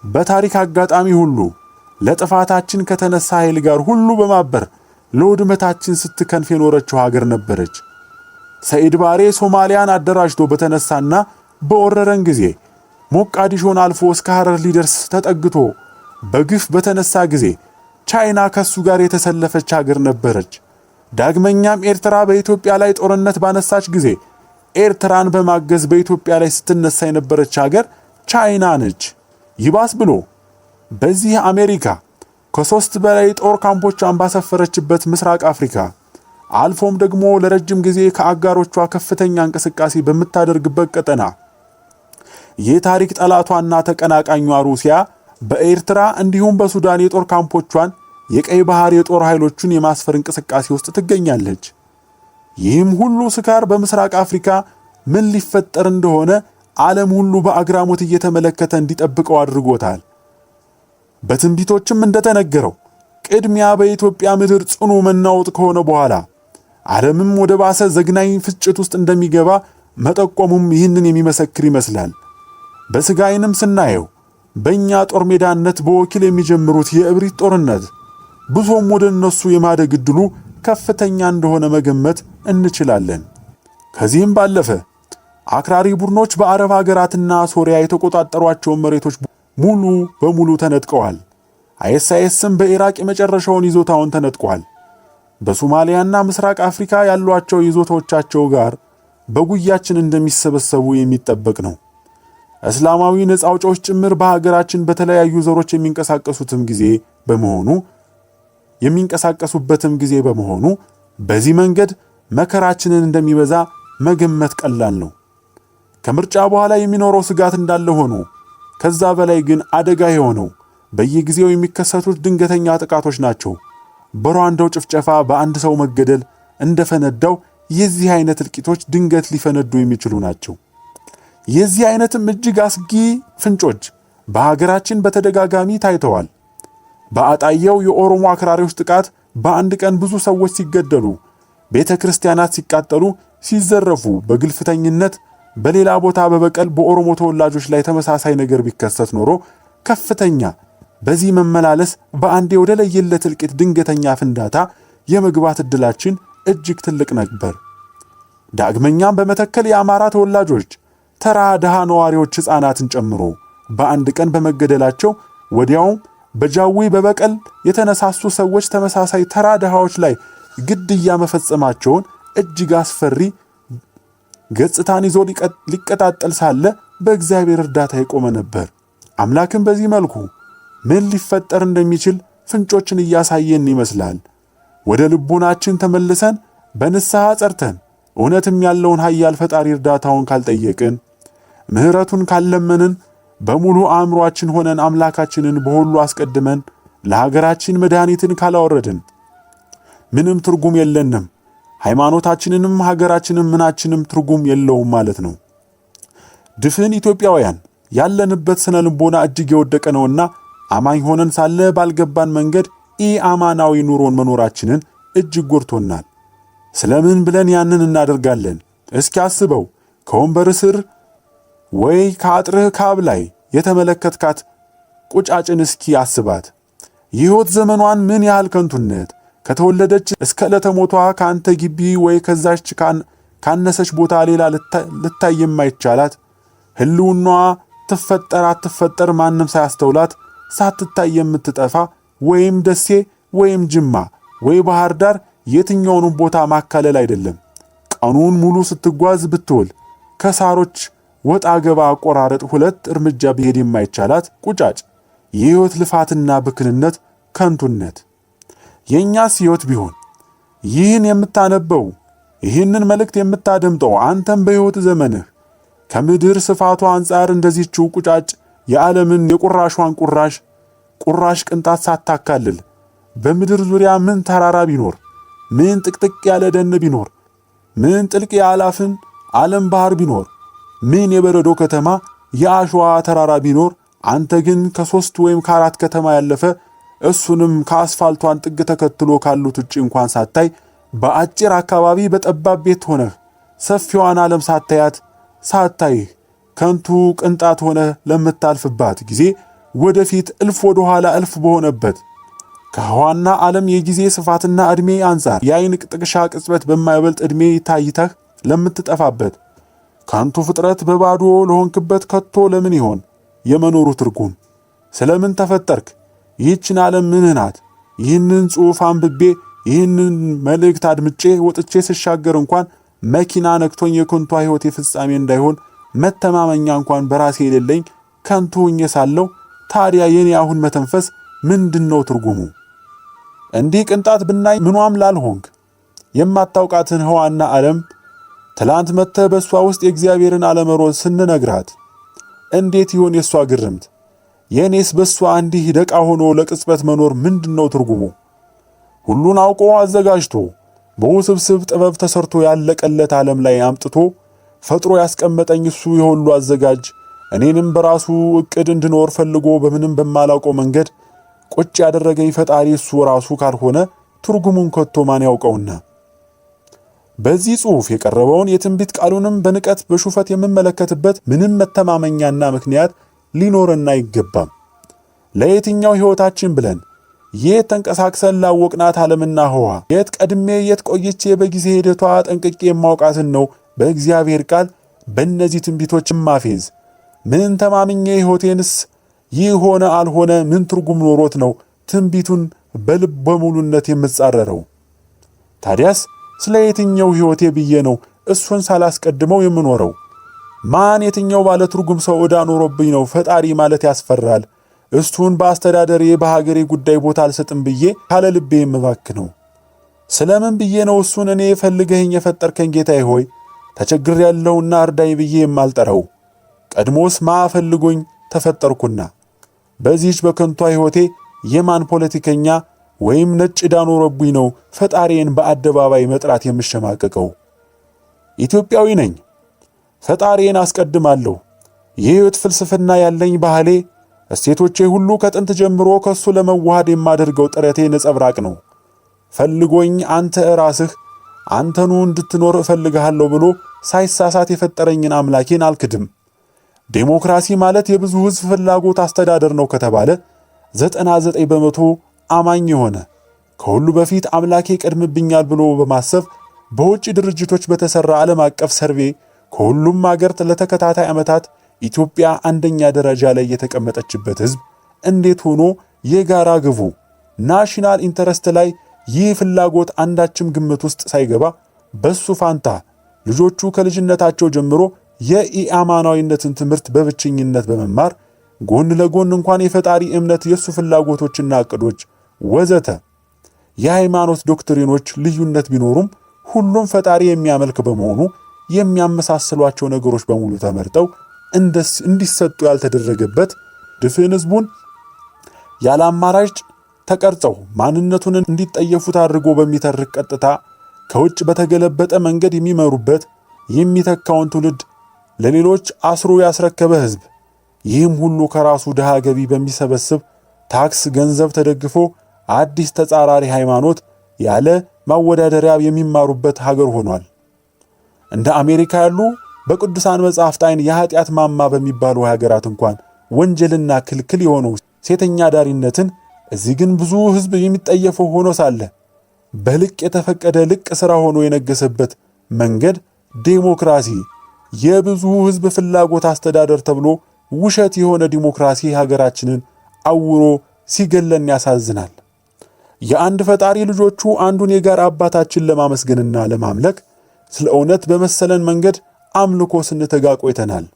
በታሪክ አጋጣሚ ሁሉ ለጥፋታችን ከተነሳ ኃይል ጋር ሁሉ በማበር ለውድመታችን ስትከንፍ የኖረችው ሀገር ነበረች። ሰይድ ባሬ ሶማሊያን አደራጅቶ በተነሳና በወረረን ጊዜ ሞቃዲሾን አልፎ እስከ ሐረር ሊደርስ ተጠግቶ በግፍ በተነሳ ጊዜ ቻይና ከሱ ጋር የተሰለፈች ሀገር ነበረች። ዳግመኛም ኤርትራ በኢትዮጵያ ላይ ጦርነት ባነሳች ጊዜ ኤርትራን በማገዝ በኢትዮጵያ ላይ ስትነሳ የነበረች ሀገር ቻይና ነች። ይባስ ብሎ በዚህ አሜሪካ ከ3 በላይ ጦር ካምፖቿን ባሰፈረችበት ምስራቅ አፍሪካ አልፎም ደግሞ ለረጅም ጊዜ ከአጋሮቿ ከፍተኛ እንቅስቃሴ በምታደርግበት ቀጠና የታሪክ ጠላቷና ተቀናቃኟ ሩሲያ በኤርትራ እንዲሁም በሱዳን የጦር ካምፖቿን የቀይ ባህር የጦር ኃይሎቹን የማስፈር እንቅስቃሴ ውስጥ ትገኛለች። ይህም ሁሉ ስካር በምስራቅ አፍሪካ ምን ሊፈጠር እንደሆነ ዓለም ሁሉ በአግራሞት እየተመለከተ እንዲጠብቀው አድርጎታል። በትንቢቶችም እንደተነገረው ቅድሚያ በኢትዮጵያ ምድር ጽኑ መናወጥ ከሆነ በኋላ ዓለምም ወደ ባሰ ዘግናኝ ፍጭት ውስጥ እንደሚገባ መጠቆሙም ይህንን የሚመሰክር ይመስላል። በሥጋ ዓይንም ስናየው በእኛ ጦር ሜዳነት በወኪል የሚጀምሩት የእብሪት ጦርነት ብዙም ወደ እነሱ የማደግ ዕድሉ ከፍተኛ እንደሆነ መገመት እንችላለን። ከዚህም ባለፈ አክራሪ ቡድኖች በአረብ ሀገራትና ሶሪያ የተቆጣጠሯቸውን መሬቶች ሙሉ በሙሉ ተነጥቀዋል። አይኤስአይኤስም በኢራቅ የመጨረሻውን ይዞታውን ተነጥቋል። በሶማሊያና ምስራቅ አፍሪካ ያሏቸው ይዞታዎቻቸው ጋር በጉያችን እንደሚሰበሰቡ የሚጠበቅ ነው። እስላማዊ ነፃ አውጪዎች ጭምር በሀገራችን በተለያዩ ዘሮች የሚንቀሳቀሱበትም ጊዜ በመሆኑ በዚህ መንገድ መከራችንን እንደሚበዛ መገመት ቀላል ነው። ከምርጫ በኋላ የሚኖረው ስጋት እንዳለ ሆኖ ከዛ በላይ ግን አደጋ የሆነው በየጊዜው የሚከሰቱት ድንገተኛ ጥቃቶች ናቸው። በሩዋንዳው ጭፍጨፋ በአንድ ሰው መገደል እንደፈነዳው የዚህ አይነት እልቂቶች ድንገት ሊፈነዱ የሚችሉ ናቸው። የዚህ አይነትም እጅግ አስጊ ፍንጮች በሀገራችን በተደጋጋሚ ታይተዋል። በአጣየው የኦሮሞ አክራሪዎች ጥቃት በአንድ ቀን ብዙ ሰዎች ሲገደሉ፣ ቤተ ክርስቲያናት ሲቃጠሉ፣ ሲዘረፉ፣ በግልፍተኝነት በሌላ ቦታ በበቀል በኦሮሞ ተወላጆች ላይ ተመሳሳይ ነገር ቢከሰት ኖሮ ከፍተኛ በዚህ መመላለስ በአንዴ ወደ ለየለት እልቂት ድንገተኛ ፍንዳታ የመግባት ዕድላችን እጅግ ትልቅ ነበር። ዳግመኛም በመተከል የአማራ ተወላጆች ተራ ድሃ ነዋሪዎች ሕፃናትን ጨምሮ በአንድ ቀን በመገደላቸው ወዲያውም በጃዊ በበቀል የተነሳሱ ሰዎች ተመሳሳይ ተራ ድሃዎች ላይ ግድያ መፈጸማቸውን እጅግ አስፈሪ ገጽታን ይዞ ሊቀጣጠል ሳለ በእግዚአብሔር እርዳታ የቆመ ነበር። አምላክም በዚህ መልኩ ምን ሊፈጠር እንደሚችል ፍንጮችን እያሳየን ይመስላል። ወደ ልቡናችን ተመልሰን በንስሐ ጸርተን እውነትም ያለውን ኃያል ፈጣሪ እርዳታውን ካልጠየቅን፣ ምሕረቱን ካልለመንን፣ በሙሉ አእምሮአችን ሆነን አምላካችንን በሁሉ አስቀድመን ለሀገራችን መድኃኒትን ካላወረድን ምንም ትርጉም የለንም። ሃይማኖታችንንም ሀገራችንም ምናችንም ትርጉም የለውም ማለት ነው። ድፍን ኢትዮጵያውያን ያለንበት ስነ ልቦና እጅግ የወደቀ ነውና አማኝ ሆነን ሳለ ባልገባን መንገድ ኢአማናዊ ኑሮን መኖራችንን እጅግ ጎድቶናል። ስለምን ብለን ያንን እናደርጋለን? እስኪ አስበው። ከወንበር ስር ወይ ከአጥርህ ካብ ላይ የተመለከትካት ቁጫጭን እስኪ አስባት። የሕይወት ዘመኗን ምን ያህል ከንቱነት ከተወለደች እስከ ዕለተ ሞቷ ካንተ ግቢ ወይ ከዛች ካነሰች ቦታ ሌላ ልታይ የማይቻላት ህልውናዋ ትፈጠር አትፈጠር ማንም ሳያስተውላት ሳትታይ የምትጠፋ ወይም ደሴ ወይም ጅማ ወይ ባህር ዳር የትኛውንም ቦታ ማካለል አይደለም። ቀኑን ሙሉ ስትጓዝ ብትውል ከሳሮች ወጣ ገባ አቆራረጥ ሁለት እርምጃ ቢሄድ የማይቻላት ቁጫጭ የሕይወት ልፋትና ብክንነት ከንቱነት። የኛስ ሕይወት ቢሆን ይህን የምታነበው ይህንን መልእክት የምታደምጠው አንተም በሕይወት ዘመንህ ከምድር ስፋቷ አንጻር እንደዚህችው ቁጫጭ የዓለምን የቁራሿን ቁራሽ ቅንጣት ሳታካልል በምድር ዙሪያ ምን ተራራ ቢኖር፣ ምን ጥቅጥቅ ያለ ደን ቢኖር፣ ምን ጥልቅ የአላፍን ዓለም ባህር ቢኖር፣ ምን የበረዶ ከተማ የአሸዋ ተራራ ቢኖር፣ አንተ ግን ከ3 ወይም ከ4 ከተማ ያለፈ እሱንም ከአስፋልቷን ጥግ ተከትሎ ካሉት ውጪ እንኳን ሳታይ በአጭር አካባቢ በጠባብ ቤት ሆነህ ሰፊዋን ዓለም ሳታይህ ከንቱ ቅንጣት ሆነ ለምታልፍባት ጊዜ ወደፊት እልፍ ወደ ኋላ እልፍ በሆነበት ከህዋና ዓለም የጊዜ ስፋትና ዕድሜ አንጻር የዓይን ጥቅሻ ቅጽበት በማይበልጥ ዕድሜ ታይተህ ለምትጠፋበት ከንቱ ፍጥረት በባዶ ለሆንክበት ከቶ ለምን ይሆን የመኖሩ ትርጉም? ስለምን ተፈጠርክ? ይህችን ዓለም ምንህ ናት? ይህንን ጽሑፍ አንብቤ ይህንን መልእክት አድምጬ ወጥቼ ስሻገር እንኳን መኪና ነክቶኝ የከንቱ ሕይወት ፍጻሜ እንዳይሆን መተማመኛ እንኳን በራሴ የሌለኝ ከንቱ ሆኜ ሳለሁ ታዲያ የኔ አሁን መተንፈስ ምንድነው ትርጉሙ? እንዲህ ቅንጣት ብናይ ምኗም ላልሆንክ የማታውቃትን ህዋና ዓለም ትላንት መጥተህ በሷ ውስጥ የእግዚአብሔርን አለመኖር ስንነግራት እንዴት ይሆን የሷ ግርምት? የኔስ በሷ እንዲህ ደቃ ሆኖ ለቅጽበት መኖር ምንድነው ትርጉሙ? ሁሉን አውቆ አዘጋጅቶ በውስብስብ ጥበብ ተሰርቶ ያለቀለት ዓለም ላይ አምጥቶ ፈጥሮ ያስቀመጠኝ እሱ የሁሉ አዘጋጅ እኔንም በራሱ ዕቅድ እንድኖር ፈልጎ በምንም በማላውቀው መንገድ ቁጭ ያደረገኝ ፈጣሪ እሱ ራሱ ካልሆነ ትርጉሙን ከቶ ማን ያውቀውና? በዚህ ጽሑፍ የቀረበውን የትንቢት ቃሉንም በንቀት በሹፈት የምመለከትበት ምንም መተማመኛና ምክንያት ሊኖርና አይገባም። ለየትኛው ሕይወታችን ብለን የት ተንቀሳቅሰን ላወቅናት ዓለምና ህዋ የት ቀድሜ የት ቆይቼ በጊዜ ሂደቷ ጠንቅቄ የማውቃትን ነው በእግዚአብሔር ቃል በእነዚህ ትንቢቶች ማፌዝ? ምን ተማምኜ ሕይወቴንስ ይህ ሆነ አልሆነ ምን ትርጉም ኖሮት ነው ትንቢቱን በልብ በሙሉነት የምጻረረው? ታዲያስ ስለ የትኛው ሕይወቴ ብዬ ነው እሱን ሳላስቀድመው የምኖረው? ማን የትኛው ባለ ትርጉም ሰው ዕዳ ኖሮብኝ ነው ፈጣሪ ማለት ያስፈራል እሱን በአስተዳደሬ በሀገሬ ጉዳይ ቦታ አልሰጥም ብዬ ካለ ልቤ የምባክነው? ስለምን ብዬ ነው እሱን እኔ ፈልገኸኝ የፈጠርከኝ ጌታዬ ሆይ ተቸግሬያለሁና እርዳኝ ብዬ የማልጠራው? ቀድሞስ ማፈልጎኝ ተፈጠርኩና በዚህች በከንቷ ሕይወቴ የማን ፖለቲከኛ ወይም ነጭ ዕዳ ኖሮብኝ ነው ፈጣሪዬን በአደባባይ መጥራት የምሸማቀቀው? ኢትዮጵያዊ ነኝ። ፈጣሪዬን አስቀድማለሁ። የሕይወት ፍልስፍና ያለኝ ባህሌ እሴቶቼ ሁሉ ከጥንት ጀምሮ ከሱ ለመዋሃድ የማደርገው ጥረቴ ነጸብራቅ ነው። ፈልጎኝ አንተ ራስህ አንተኑ እንድትኖር እፈልግሃለሁ ብሎ ሳይሳሳት የፈጠረኝን አምላኬን አልክድም። ዴሞክራሲ ማለት የብዙ ሕዝብ ፍላጎት አስተዳደር ነው ከተባለ 99 በመቶ አማኝ የሆነ ከሁሉ በፊት አምላኬ ቀድምብኛል ብሎ በማሰብ በውጭ ድርጅቶች በተሰራ ዓለም አቀፍ ሰርቬ ከሁሉም አገር ለተከታታይ ዓመታት ኢትዮጵያ አንደኛ ደረጃ ላይ የተቀመጠችበት ሕዝብ እንዴት ሆኖ የጋራ ግቡ ናሽናል ኢንተረስት ላይ ይህ ፍላጎት አንዳችም ግምት ውስጥ ሳይገባ በሱ ፋንታ ልጆቹ ከልጅነታቸው ጀምሮ የኢአማናዊነትን ትምህርት በብቸኝነት በመማር ጎን ለጎን እንኳን የፈጣሪ እምነት የሱ ፍላጎቶችና ዕቅዶች ወዘተ የሃይማኖት ዶክትሪኖች ልዩነት ቢኖሩም ሁሉም ፈጣሪ የሚያመልክ በመሆኑ የሚያመሳስሏቸው ነገሮች በሙሉ ተመርጠው እንዲሰጡ ያልተደረገበት ድፍን ሕዝቡን ያለ አማራጭ ተቀርጸው ማንነቱን እንዲጠየፉት አድርጎ በሚተርክ ቀጥታ ከውጭ በተገለበጠ መንገድ የሚመሩበት የሚተካውን ትውልድ ለሌሎች አስሮ ያስረከበ ሕዝብ ይህም ሁሉ ከራሱ ድሃ ገቢ በሚሰበስብ ታክስ ገንዘብ ተደግፎ አዲስ ተጻራሪ ሃይማኖት ያለ ማወዳደሪያ የሚማሩበት ሀገር ሆኗል። እንደ አሜሪካ ያሉ በቅዱሳን መጻሕፍት ዓይን የኃጢአት ማማ በሚባሉ ሀገራት እንኳን ወንጀልና ክልክል የሆነው ሴተኛ ዳሪነትን እዚህ ግን ብዙ ሕዝብ የሚጠየፈው ሆኖ ሳለ በልቅ የተፈቀደ ልቅ ሥራ ሆኖ የነገሰበት መንገድ ዴሞክራሲ የብዙ ሕዝብ ፍላጎት አስተዳደር ተብሎ ውሸት የሆነ ዲሞክራሲ ሀገራችንን አውሮ ሲገለን ያሳዝናል። የአንድ ፈጣሪ ልጆቹ አንዱን የጋራ አባታችን ለማመስገንና ለማምለክ ስለ እውነት በመሰለን መንገድ አምልኮ ስንተጋ ቆይተናል።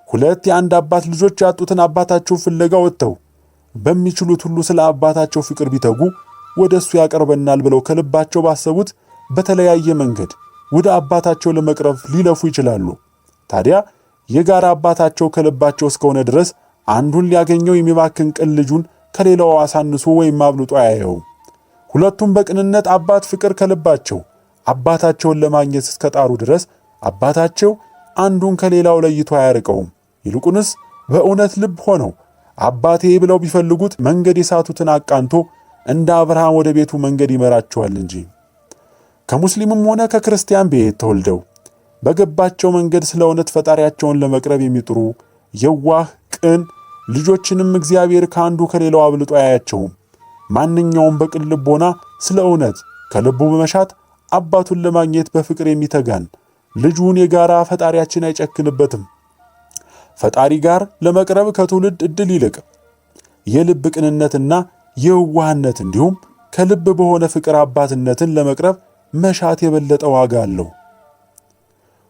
ሁለት የአንድ አባት ልጆች ያጡትን አባታቸው ፍለጋ ወጥተው በሚችሉት ሁሉ ስለ አባታቸው ፍቅር ቢተጉ ወደሱ ያቀርበናል ብለው ከልባቸው ባሰቡት በተለያየ መንገድ ወደ አባታቸው ለመቅረብ ሊለፉ ይችላሉ። ታዲያ የጋራ አባታቸው ከልባቸው እስከሆነ ድረስ አንዱን ሊያገኘው የሚባክን ቅን ልጁን ከሌላው አሳንሶ ወይም አብልጦ አያየው። ሁለቱም በቅንነት አባት ፍቅር ከልባቸው አባታቸውን ለማግኘት እስከጣሩ ድረስ አባታቸው አንዱን ከሌላው ለይቶ አያርቀውም። ይልቁንስ በእውነት ልብ ሆነው አባቴ ብለው ቢፈልጉት መንገድ የሳቱትን አቃንቶ እንደ አብርሃም ወደ ቤቱ መንገድ ይመራቸዋል እንጂ። ከሙስሊምም ሆነ ከክርስቲያን ቤት ተወልደው በገባቸው መንገድ ስለ እውነት ፈጣሪያቸውን ለመቅረብ የሚጥሩ የዋህ ቅን ልጆችንም እግዚአብሔር ከአንዱ ከሌላው አብልጦ አያያቸውም። ማንኛውም በቅን ልቦና ስለ እውነት ከልቡ በመሻት አባቱን ለማግኘት በፍቅር የሚተጋን ልጁን የጋራ ፈጣሪያችን አይጨክንበትም። ፈጣሪ ጋር ለመቅረብ ከትውልድ ዕድል ይልቅ የልብ ቅንነትና የዋህነት እንዲሁም ከልብ በሆነ ፍቅር አባትነትን ለመቅረብ መሻት የበለጠ ዋጋ አለው።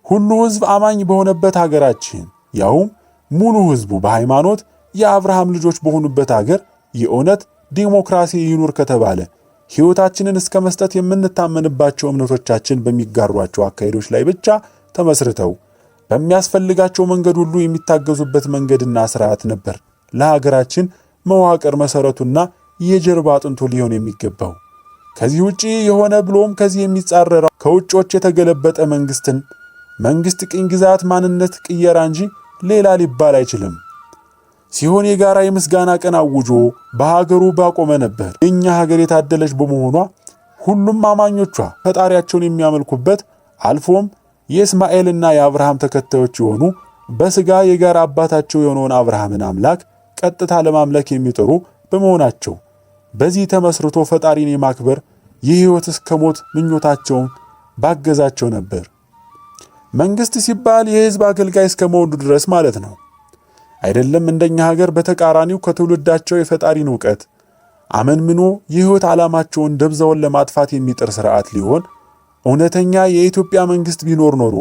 ሁሉ ሕዝብ አማኝ በሆነበት ሀገራችን ያውም ሙሉ ሕዝቡ በሃይማኖት የአብርሃም ልጆች በሆኑበት ሀገር የእውነት ዲሞክራሲ ይኑር ከተባለ ሕይወታችንን እስከ መስጠት የምንታመንባቸው እምነቶቻችን በሚጋሯቸው አካሄዶች ላይ ብቻ ተመስርተው በሚያስፈልጋቸው መንገድ ሁሉ የሚታገዙበት መንገድና ስርዓት ነበር ለሀገራችን መዋቅር መሰረቱና የጀርባ አጥንቱ ሊሆን የሚገባው። ከዚህ ውጪ የሆነ ብሎም ከዚህ የሚጻረር ከውጮች የተገለበጠ መንግስት ቅኝ ግዛት ማንነት ቅየራ እንጂ ሌላ ሊባል አይችልም ሲሆን የጋራ የምስጋና ቀን አውጆ በሀገሩ ባቆመ ነበር። የኛ ሀገር የታደለች በመሆኗ ሁሉም አማኞቿ ፈጣሪያቸውን የሚያመልኩበት አልፎም የእስማኤልና የአብርሃም ተከታዮች የሆኑ በስጋ የጋራ አባታቸው የሆነውን አብርሃምን አምላክ ቀጥታ ለማምለክ የሚጥሩ በመሆናቸው በዚህ ተመስርቶ ፈጣሪን የማክበር የሕይወት እስከ ሞት ምኞታቸውን ባገዛቸው ነበር። መንግስት ሲባል የሕዝብ አገልጋይ እስከ መሆኑ ድረስ ማለት ነው። አይደለም እንደኛ ሀገር በተቃራኒው ከትውልዳቸው የፈጣሪን ዕውቀት አመንምኖ የሕይወት ዓላማቸውን ደብዛውን ለማጥፋት የሚጥር ሥርዓት ሊሆን እውነተኛ የኢትዮጵያ መንግስት ቢኖር ኖሮ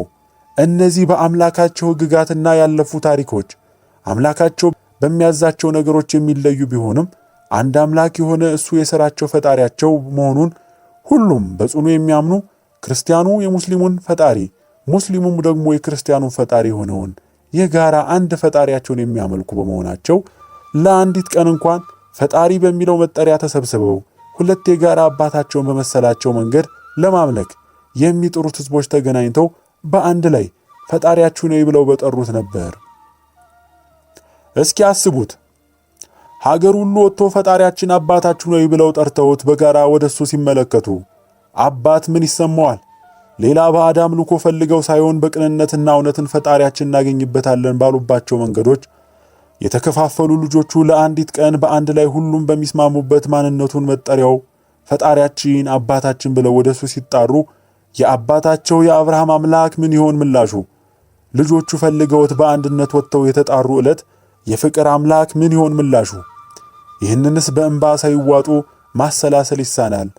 እነዚህ በአምላካቸው ሕግጋትና ያለፉ ታሪኮች አምላካቸው በሚያዛቸው ነገሮች የሚለዩ ቢሆንም አንድ አምላክ የሆነ እሱ የሥራቸው ፈጣሪያቸው መሆኑን ሁሉም በጽኑ የሚያምኑ ክርስቲያኑ የሙስሊሙን ፈጣሪ ሙስሊሙም ደግሞ የክርስቲያኑን ፈጣሪ ሆነውን የጋራ አንድ ፈጣሪያቸውን የሚያመልኩ በመሆናቸው ለአንዲት ቀን እንኳን ፈጣሪ በሚለው መጠሪያ ተሰብስበው ሁለት የጋራ አባታቸውን በመሰላቸው መንገድ ለማምለክ የሚጥሩት ህዝቦች ተገናኝተው በአንድ ላይ ፈጣሪያችሁ ነው ብለው በጠሩት ነበር። እስኪ አስቡት፣ ሀገር ሁሉ ወጥቶ ፈጣሪያችን አባታችሁ ነው ብለው ጠርተውት በጋራ ወደሱ ሲመለከቱ አባት ምን ይሰማዋል? ሌላ ባዕድ አምልኮ ፈልገው ሳይሆን በቅንነትና እውነትን ፈጣሪያችን እናገኝበታለን ባሉባቸው መንገዶች የተከፋፈሉ ልጆቹ ለአንዲት ቀን በአንድ ላይ ሁሉም በሚስማሙበት ማንነቱን መጠሪያው ፈጣሪያችን አባታችን ብለው ወደሱ ሲጣሩ የአባታቸው የአብርሃም አምላክ ምን ይሆን ምላሹ? ልጆቹ ፈልገውት በአንድነት ወጥተው የተጣሩ ዕለት የፍቅር አምላክ ምን ይሆን ምላሹ? ይህንንስ በእንባ ሳይዋጡ ማሰላሰል ይሳናል።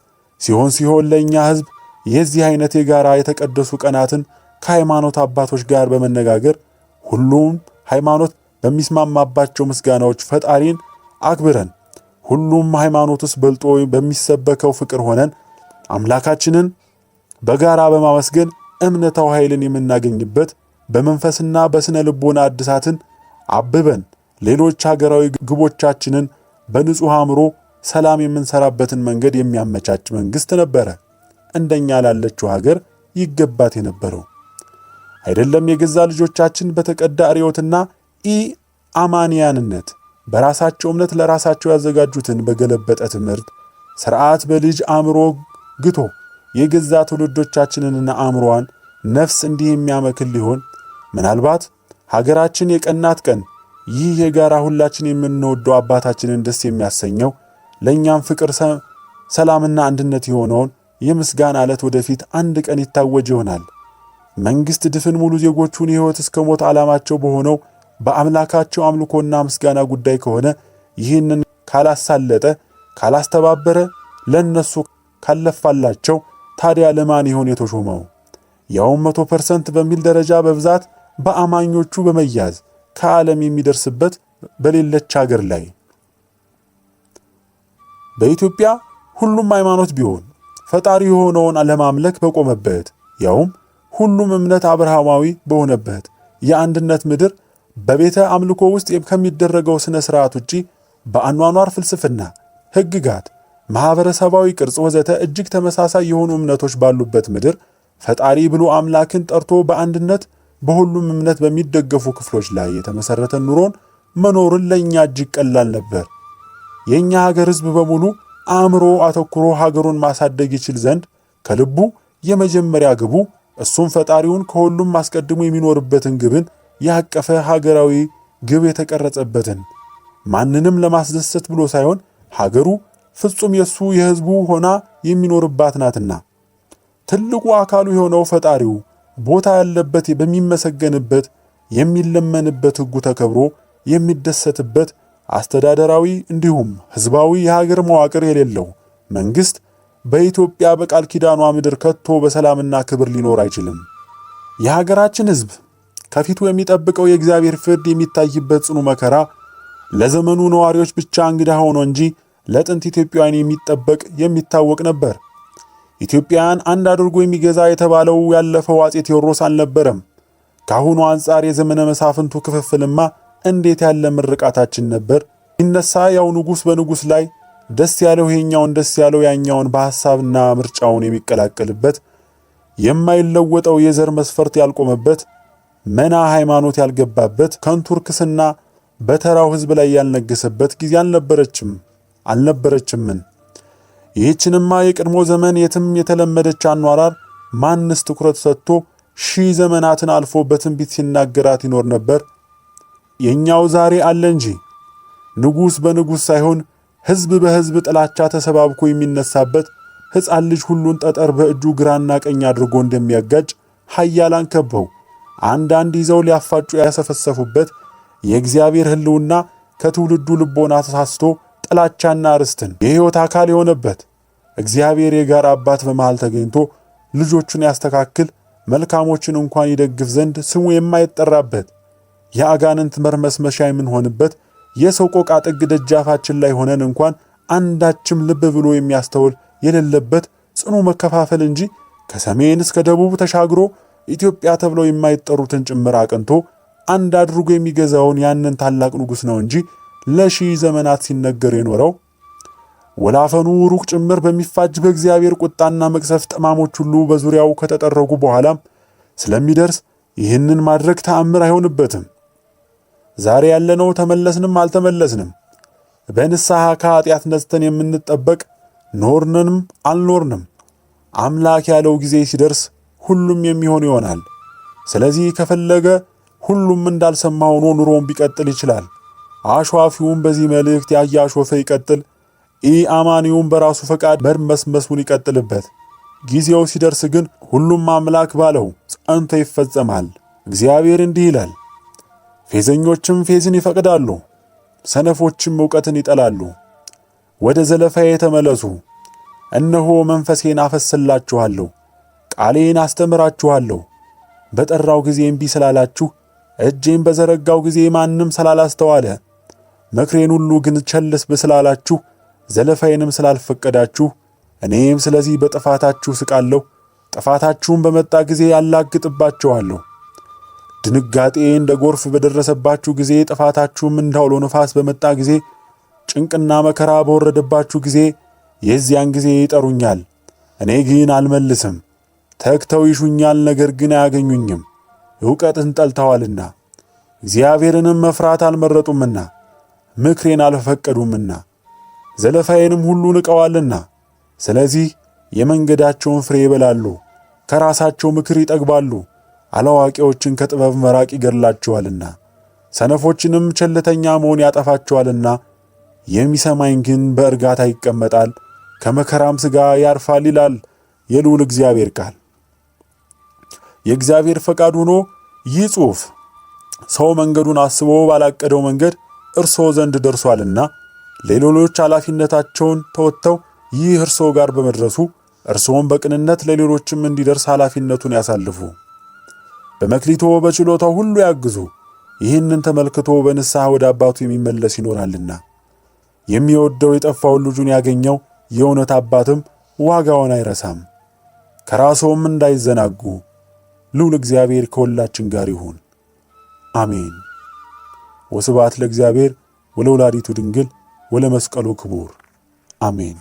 ሲሆን ለኛ ህዝብ የዚህ አይነት የጋራ የተቀደሱ ቀናትን ከሃይማኖት አባቶች ጋር በመነጋገር ሁሉም ሃይማኖት በሚስማማባቸው ምስጋናዎች ፈጣሪን አክብረን ሁሉም ሃይማኖትስ በልጦ በሚሰበከው ፍቅር ሆነን አምላካችንን በጋራ በማመስገን እምነታው ኃይልን የምናገኝበት በመንፈስና በስነ ልቦና አድሳትን አብበን ሌሎች ሀገራዊ ግቦቻችንን በንጹህ አእምሮ ሰላም የምንሰራበትን መንገድ የሚያመቻች መንግስት ነበረ እንደኛ ላለችው ሀገር ይገባት የነበረው። አይደለም የገዛ ልጆቻችን በተቀዳ ርዮትና አማንያንነት በራሳቸው እምነት ለራሳቸው ያዘጋጁትን በገለበጠ ትምህርት ሥርዓት በልጅ አእምሮ ግቶ የገዛ ትውልዶቻችንንና አእምሮዋን ነፍስ እንዲህ የሚያመክል ሊሆን ምናልባት ሀገራችን የቀናት ቀን ይህ የጋራ ሁላችን የምንወደው አባታችንን ደስ የሚያሰኘው ለኛም ፍቅር ሰላምና አንድነት የሆነውን የምስጋና ዕለት ወደፊት አንድ ቀን ይታወጅ ይሆናል። መንግስት ድፍን ሙሉ ዜጎቹን የሕይወት እስከ ሞት ዓላማቸው በሆነው በአምላካቸው አምልኮና ምስጋና ጉዳይ ከሆነ ይህንን ካላሳለጠ ካላስተባበረ ለነሱ ካለፋላቸው ታዲያ ለማን ይሆን የተሾመው? ያውም 100% በሚል ደረጃ በብዛት በአማኞቹ በመያዝ ከዓለም የሚደርስበት በሌለች ሀገር ላይ በኢትዮጵያ ሁሉም ሃይማኖት ቢሆን ፈጣሪ የሆነውን ለማምለክ በቆመበት ያውም ሁሉም እምነት አብርሃማዊ በሆነበት የአንድነት ምድር በቤተ አምልኮ ውስጥ ከሚደረገው ስነ ስርዓት ውጪ በአኗኗር ፍልስፍና፣ ሕግጋት፣ ማህበረሰባዊ ቅርጽ ወዘተ እጅግ ተመሳሳይ የሆኑ እምነቶች ባሉበት ምድር ፈጣሪ ብሎ አምላክን ጠርቶ በአንድነት በሁሉም እምነት በሚደገፉ ክፍሎች ላይ የተመሰረተ ኑሮን መኖርን ለኛ እጅግ ቀላል ነበር። የኛ ሀገር ህዝብ በሙሉ አእምሮ አተኩሮ ሀገሩን ማሳደግ ይችል ዘንድ ከልቡ የመጀመሪያ ግቡ እሱም ፈጣሪውን ከሁሉም ማስቀድሞ የሚኖርበትን ግብን ያቀፈ ሀገራዊ ግብ የተቀረጸበትን ማንንም ለማስደሰት ብሎ ሳይሆን ሀገሩ ፍጹም የሱ የህዝቡ ሆና የሚኖርባት ናትና ትልቁ አካሉ የሆነው ፈጣሪው ቦታ ያለበት በሚመሰገንበት የሚለመንበት ህጉ ተከብሮ የሚደሰትበት አስተዳደራዊ እንዲሁም ህዝባዊ የሀገር መዋቅር የሌለው መንግስት በኢትዮጵያ በቃል ኪዳኗ ምድር ከቶ በሰላምና ክብር ሊኖር አይችልም። የሀገራችን ህዝብ ከፊቱ የሚጠብቀው የእግዚአብሔር ፍርድ የሚታይበት ጽኑ መከራ ለዘመኑ ነዋሪዎች ብቻ እንግዳ ሆኖ እንጂ ለጥንት ኢትዮጵያውያን የሚጠበቅ የሚታወቅ ነበር። ኢትዮጵያን አንድ አድርጎ የሚገዛ የተባለው ያለፈው አፄ ቴዎድሮስ አልነበረም። ካሁኑ አንጻር የዘመነ መሳፍንቱ ክፍፍልማ እንዴት ያለ ምርቃታችን ነበር! ይነሳ ያው ንጉስ በንጉስ ላይ ደስ ያለው ይሄኛውን ደስ ያለው ያኛውን በሐሳብና ምርጫውን የሚቀላቀልበት የማይለወጠው የዘር መስፈርት ያልቆመበት መና ሃይማኖት ያልገባበት ከንቱ ርክስና በተራው ሕዝብ ላይ ያልነገሰበት ጊዜ አልነበረችምን? ይህችንማ የቀድሞ ዘመን የትም የተለመደች አኗራር ማንስ ትኩረት ሰጥቶ ሺህ ዘመናትን አልፎ በትንቢት ሲናገራት ይኖር ነበር? የኛው ዛሬ አለ እንጂ ንጉስ በንጉስ ሳይሆን ሕዝብ በሕዝብ ጥላቻ ተሰባብኮ የሚነሳበት ሕፃን ልጅ ሁሉን ጠጠር በእጁ ግራና ቀኝ አድርጎ እንደሚያጋጭ ኃያላን ከበው አንዳንድ ይዘው ሊያፋጩ ያሰፈሰፉበት የእግዚአብሔር ሕልውና ከትውልዱ ልቦና ተሳስቶ ጥላቻና ርስትን የሕይወት አካል የሆነበት እግዚአብሔር የጋራ አባት በመሃል ተገኝቶ ልጆቹን ያስተካክል መልካሞችን እንኳን ይደግፍ ዘንድ ስሙ የማይጠራበት የአጋንንት መርመስመሻ የምንሆንበት የሰው ቆቃ ጥግ ደጃፋችን ላይ ሆነን እንኳን አንዳችም ልብ ብሎ የሚያስተውል የሌለበት ጽኑ መከፋፈል እንጂ ከሰሜን እስከ ደቡብ ተሻግሮ ኢትዮጵያ ተብለው የማይጠሩትን ጭምር አቅንቶ አንድ አድርጎ የሚገዛውን ያንን ታላቅ ንጉስ ነው እንጂ ለሺህ ዘመናት ሲነገር የኖረው ወላፈኑ ሩቅ ጭምር በሚፋጅ በእግዚአብሔር ቁጣና መቅሰፍት ጠማሞች ሁሉ በዙሪያው ከተጠረጉ በኋላም ስለሚደርስ ይህንን ማድረግ ተአምር አይሆንበትም። ዛሬ ያለነው ተመለስንም አልተመለስንም በንስሐ ከኃጢአት ነጽተን የምንጠበቅ ኖርንም አልኖርንም አምላክ ያለው ጊዜ ሲደርስ ሁሉም የሚሆን ይሆናል። ስለዚህ ከፈለገ ሁሉም እንዳልሰማ ሆኖ ኑሮውን ቢቀጥል ይችላል። አሿፊውም በዚህ መልእክት ያያሾፈ ይቀጥል፣ ኢአማኒውም በራሱ ፈቃድ መርመስመሱን ይቀጥልበት። ጊዜው ሲደርስ ግን ሁሉም አምላክ ባለው ጸንቶ ይፈጸማል። እግዚአብሔር እንዲህ ይላል፣ ፌዘኞችም ፌዝን ይፈቅዳሉ፣ ሰነፎችም ዕውቀትን ይጠላሉ። ወደ ዘለፋዬ ተመለሱ፣ እነሆ መንፈሴን አፈስላችኋለሁ፣ ቃሌን አስተምራችኋለሁ። በጠራው ጊዜ እምቢ ስላላችሁ፣ እጄን በዘረጋው ጊዜ ማንም ስላላስተዋለ፣ ምክሬን ሁሉ ግን ቸልስ ስላላችሁ፣ ዘለፋዬንም ስላልፈቀዳችሁ፣ እኔም ስለዚህ በጥፋታችሁ ስቃለሁ፣ ጥፋታችሁም በመጣ ጊዜ ያላግጥባችኋለሁ። ድንጋጤ እንደ ጎርፍ በደረሰባችሁ ጊዜ፣ ጥፋታችሁም እንዳውሎ ነፋስ በመጣ ጊዜ፣ ጭንቅና መከራ በወረደባችሁ ጊዜ፣ የዚያን ጊዜ ይጠሩኛል፣ እኔ ግን አልመልስም። ተግተው ይሹኛል፣ ነገር ግን አያገኙኝም። ዕውቀትን ጠልተዋልና እግዚአብሔርንም መፍራት አልመረጡምና ምክሬን አልፈቀዱምና ዘለፋዬንም ሁሉ ንቀዋልና። ስለዚህ የመንገዳቸውን ፍሬ ይበላሉ፣ ከራሳቸው ምክር ይጠግባሉ። አላዋቂዎችን ከጥበብ መራቅ ይገድላቸዋልና ሰነፎችንም ቸልተኛ መሆን ያጠፋቸዋልና። የሚሰማኝ ግን በእርጋታ ይቀመጣል፣ ከመከራም ሥጋ ያርፋል ይላል የልዑል እግዚአብሔር ቃል። የእግዚአብሔር ፈቃድ ሆኖ ይህ ጽሑፍ ሰው መንገዱን አስቦ ባላቀደው መንገድ እርሶ ዘንድ ደርሷልና ለሌሎች ኃላፊነታቸውን ተወጥተው ይህ እርሶ ጋር በመድረሱ እርሶም በቅንነት ለሌሎችም እንዲደርስ ኃላፊነቱን ያሳልፉ። በመክሊቶ በችሎታው ሁሉ ያግዙ። ይህንን ተመልክቶ በንስሐ ወደ አባቱ የሚመለስ ይኖራልና የሚወደው የጠፋውን ልጁን ያገኘው የእውነት አባትም ዋጋውን አይረሳም። ከራስዎም እንዳይዘናጉ ልዑል እግዚአብሔር ከሁላችን ጋር ይሁን፣ አሜን። ወስብሐት ለእግዚአብሔር ወለወላዲቱ ድንግል ወለመስቀሉ ክቡር፣ አሜን።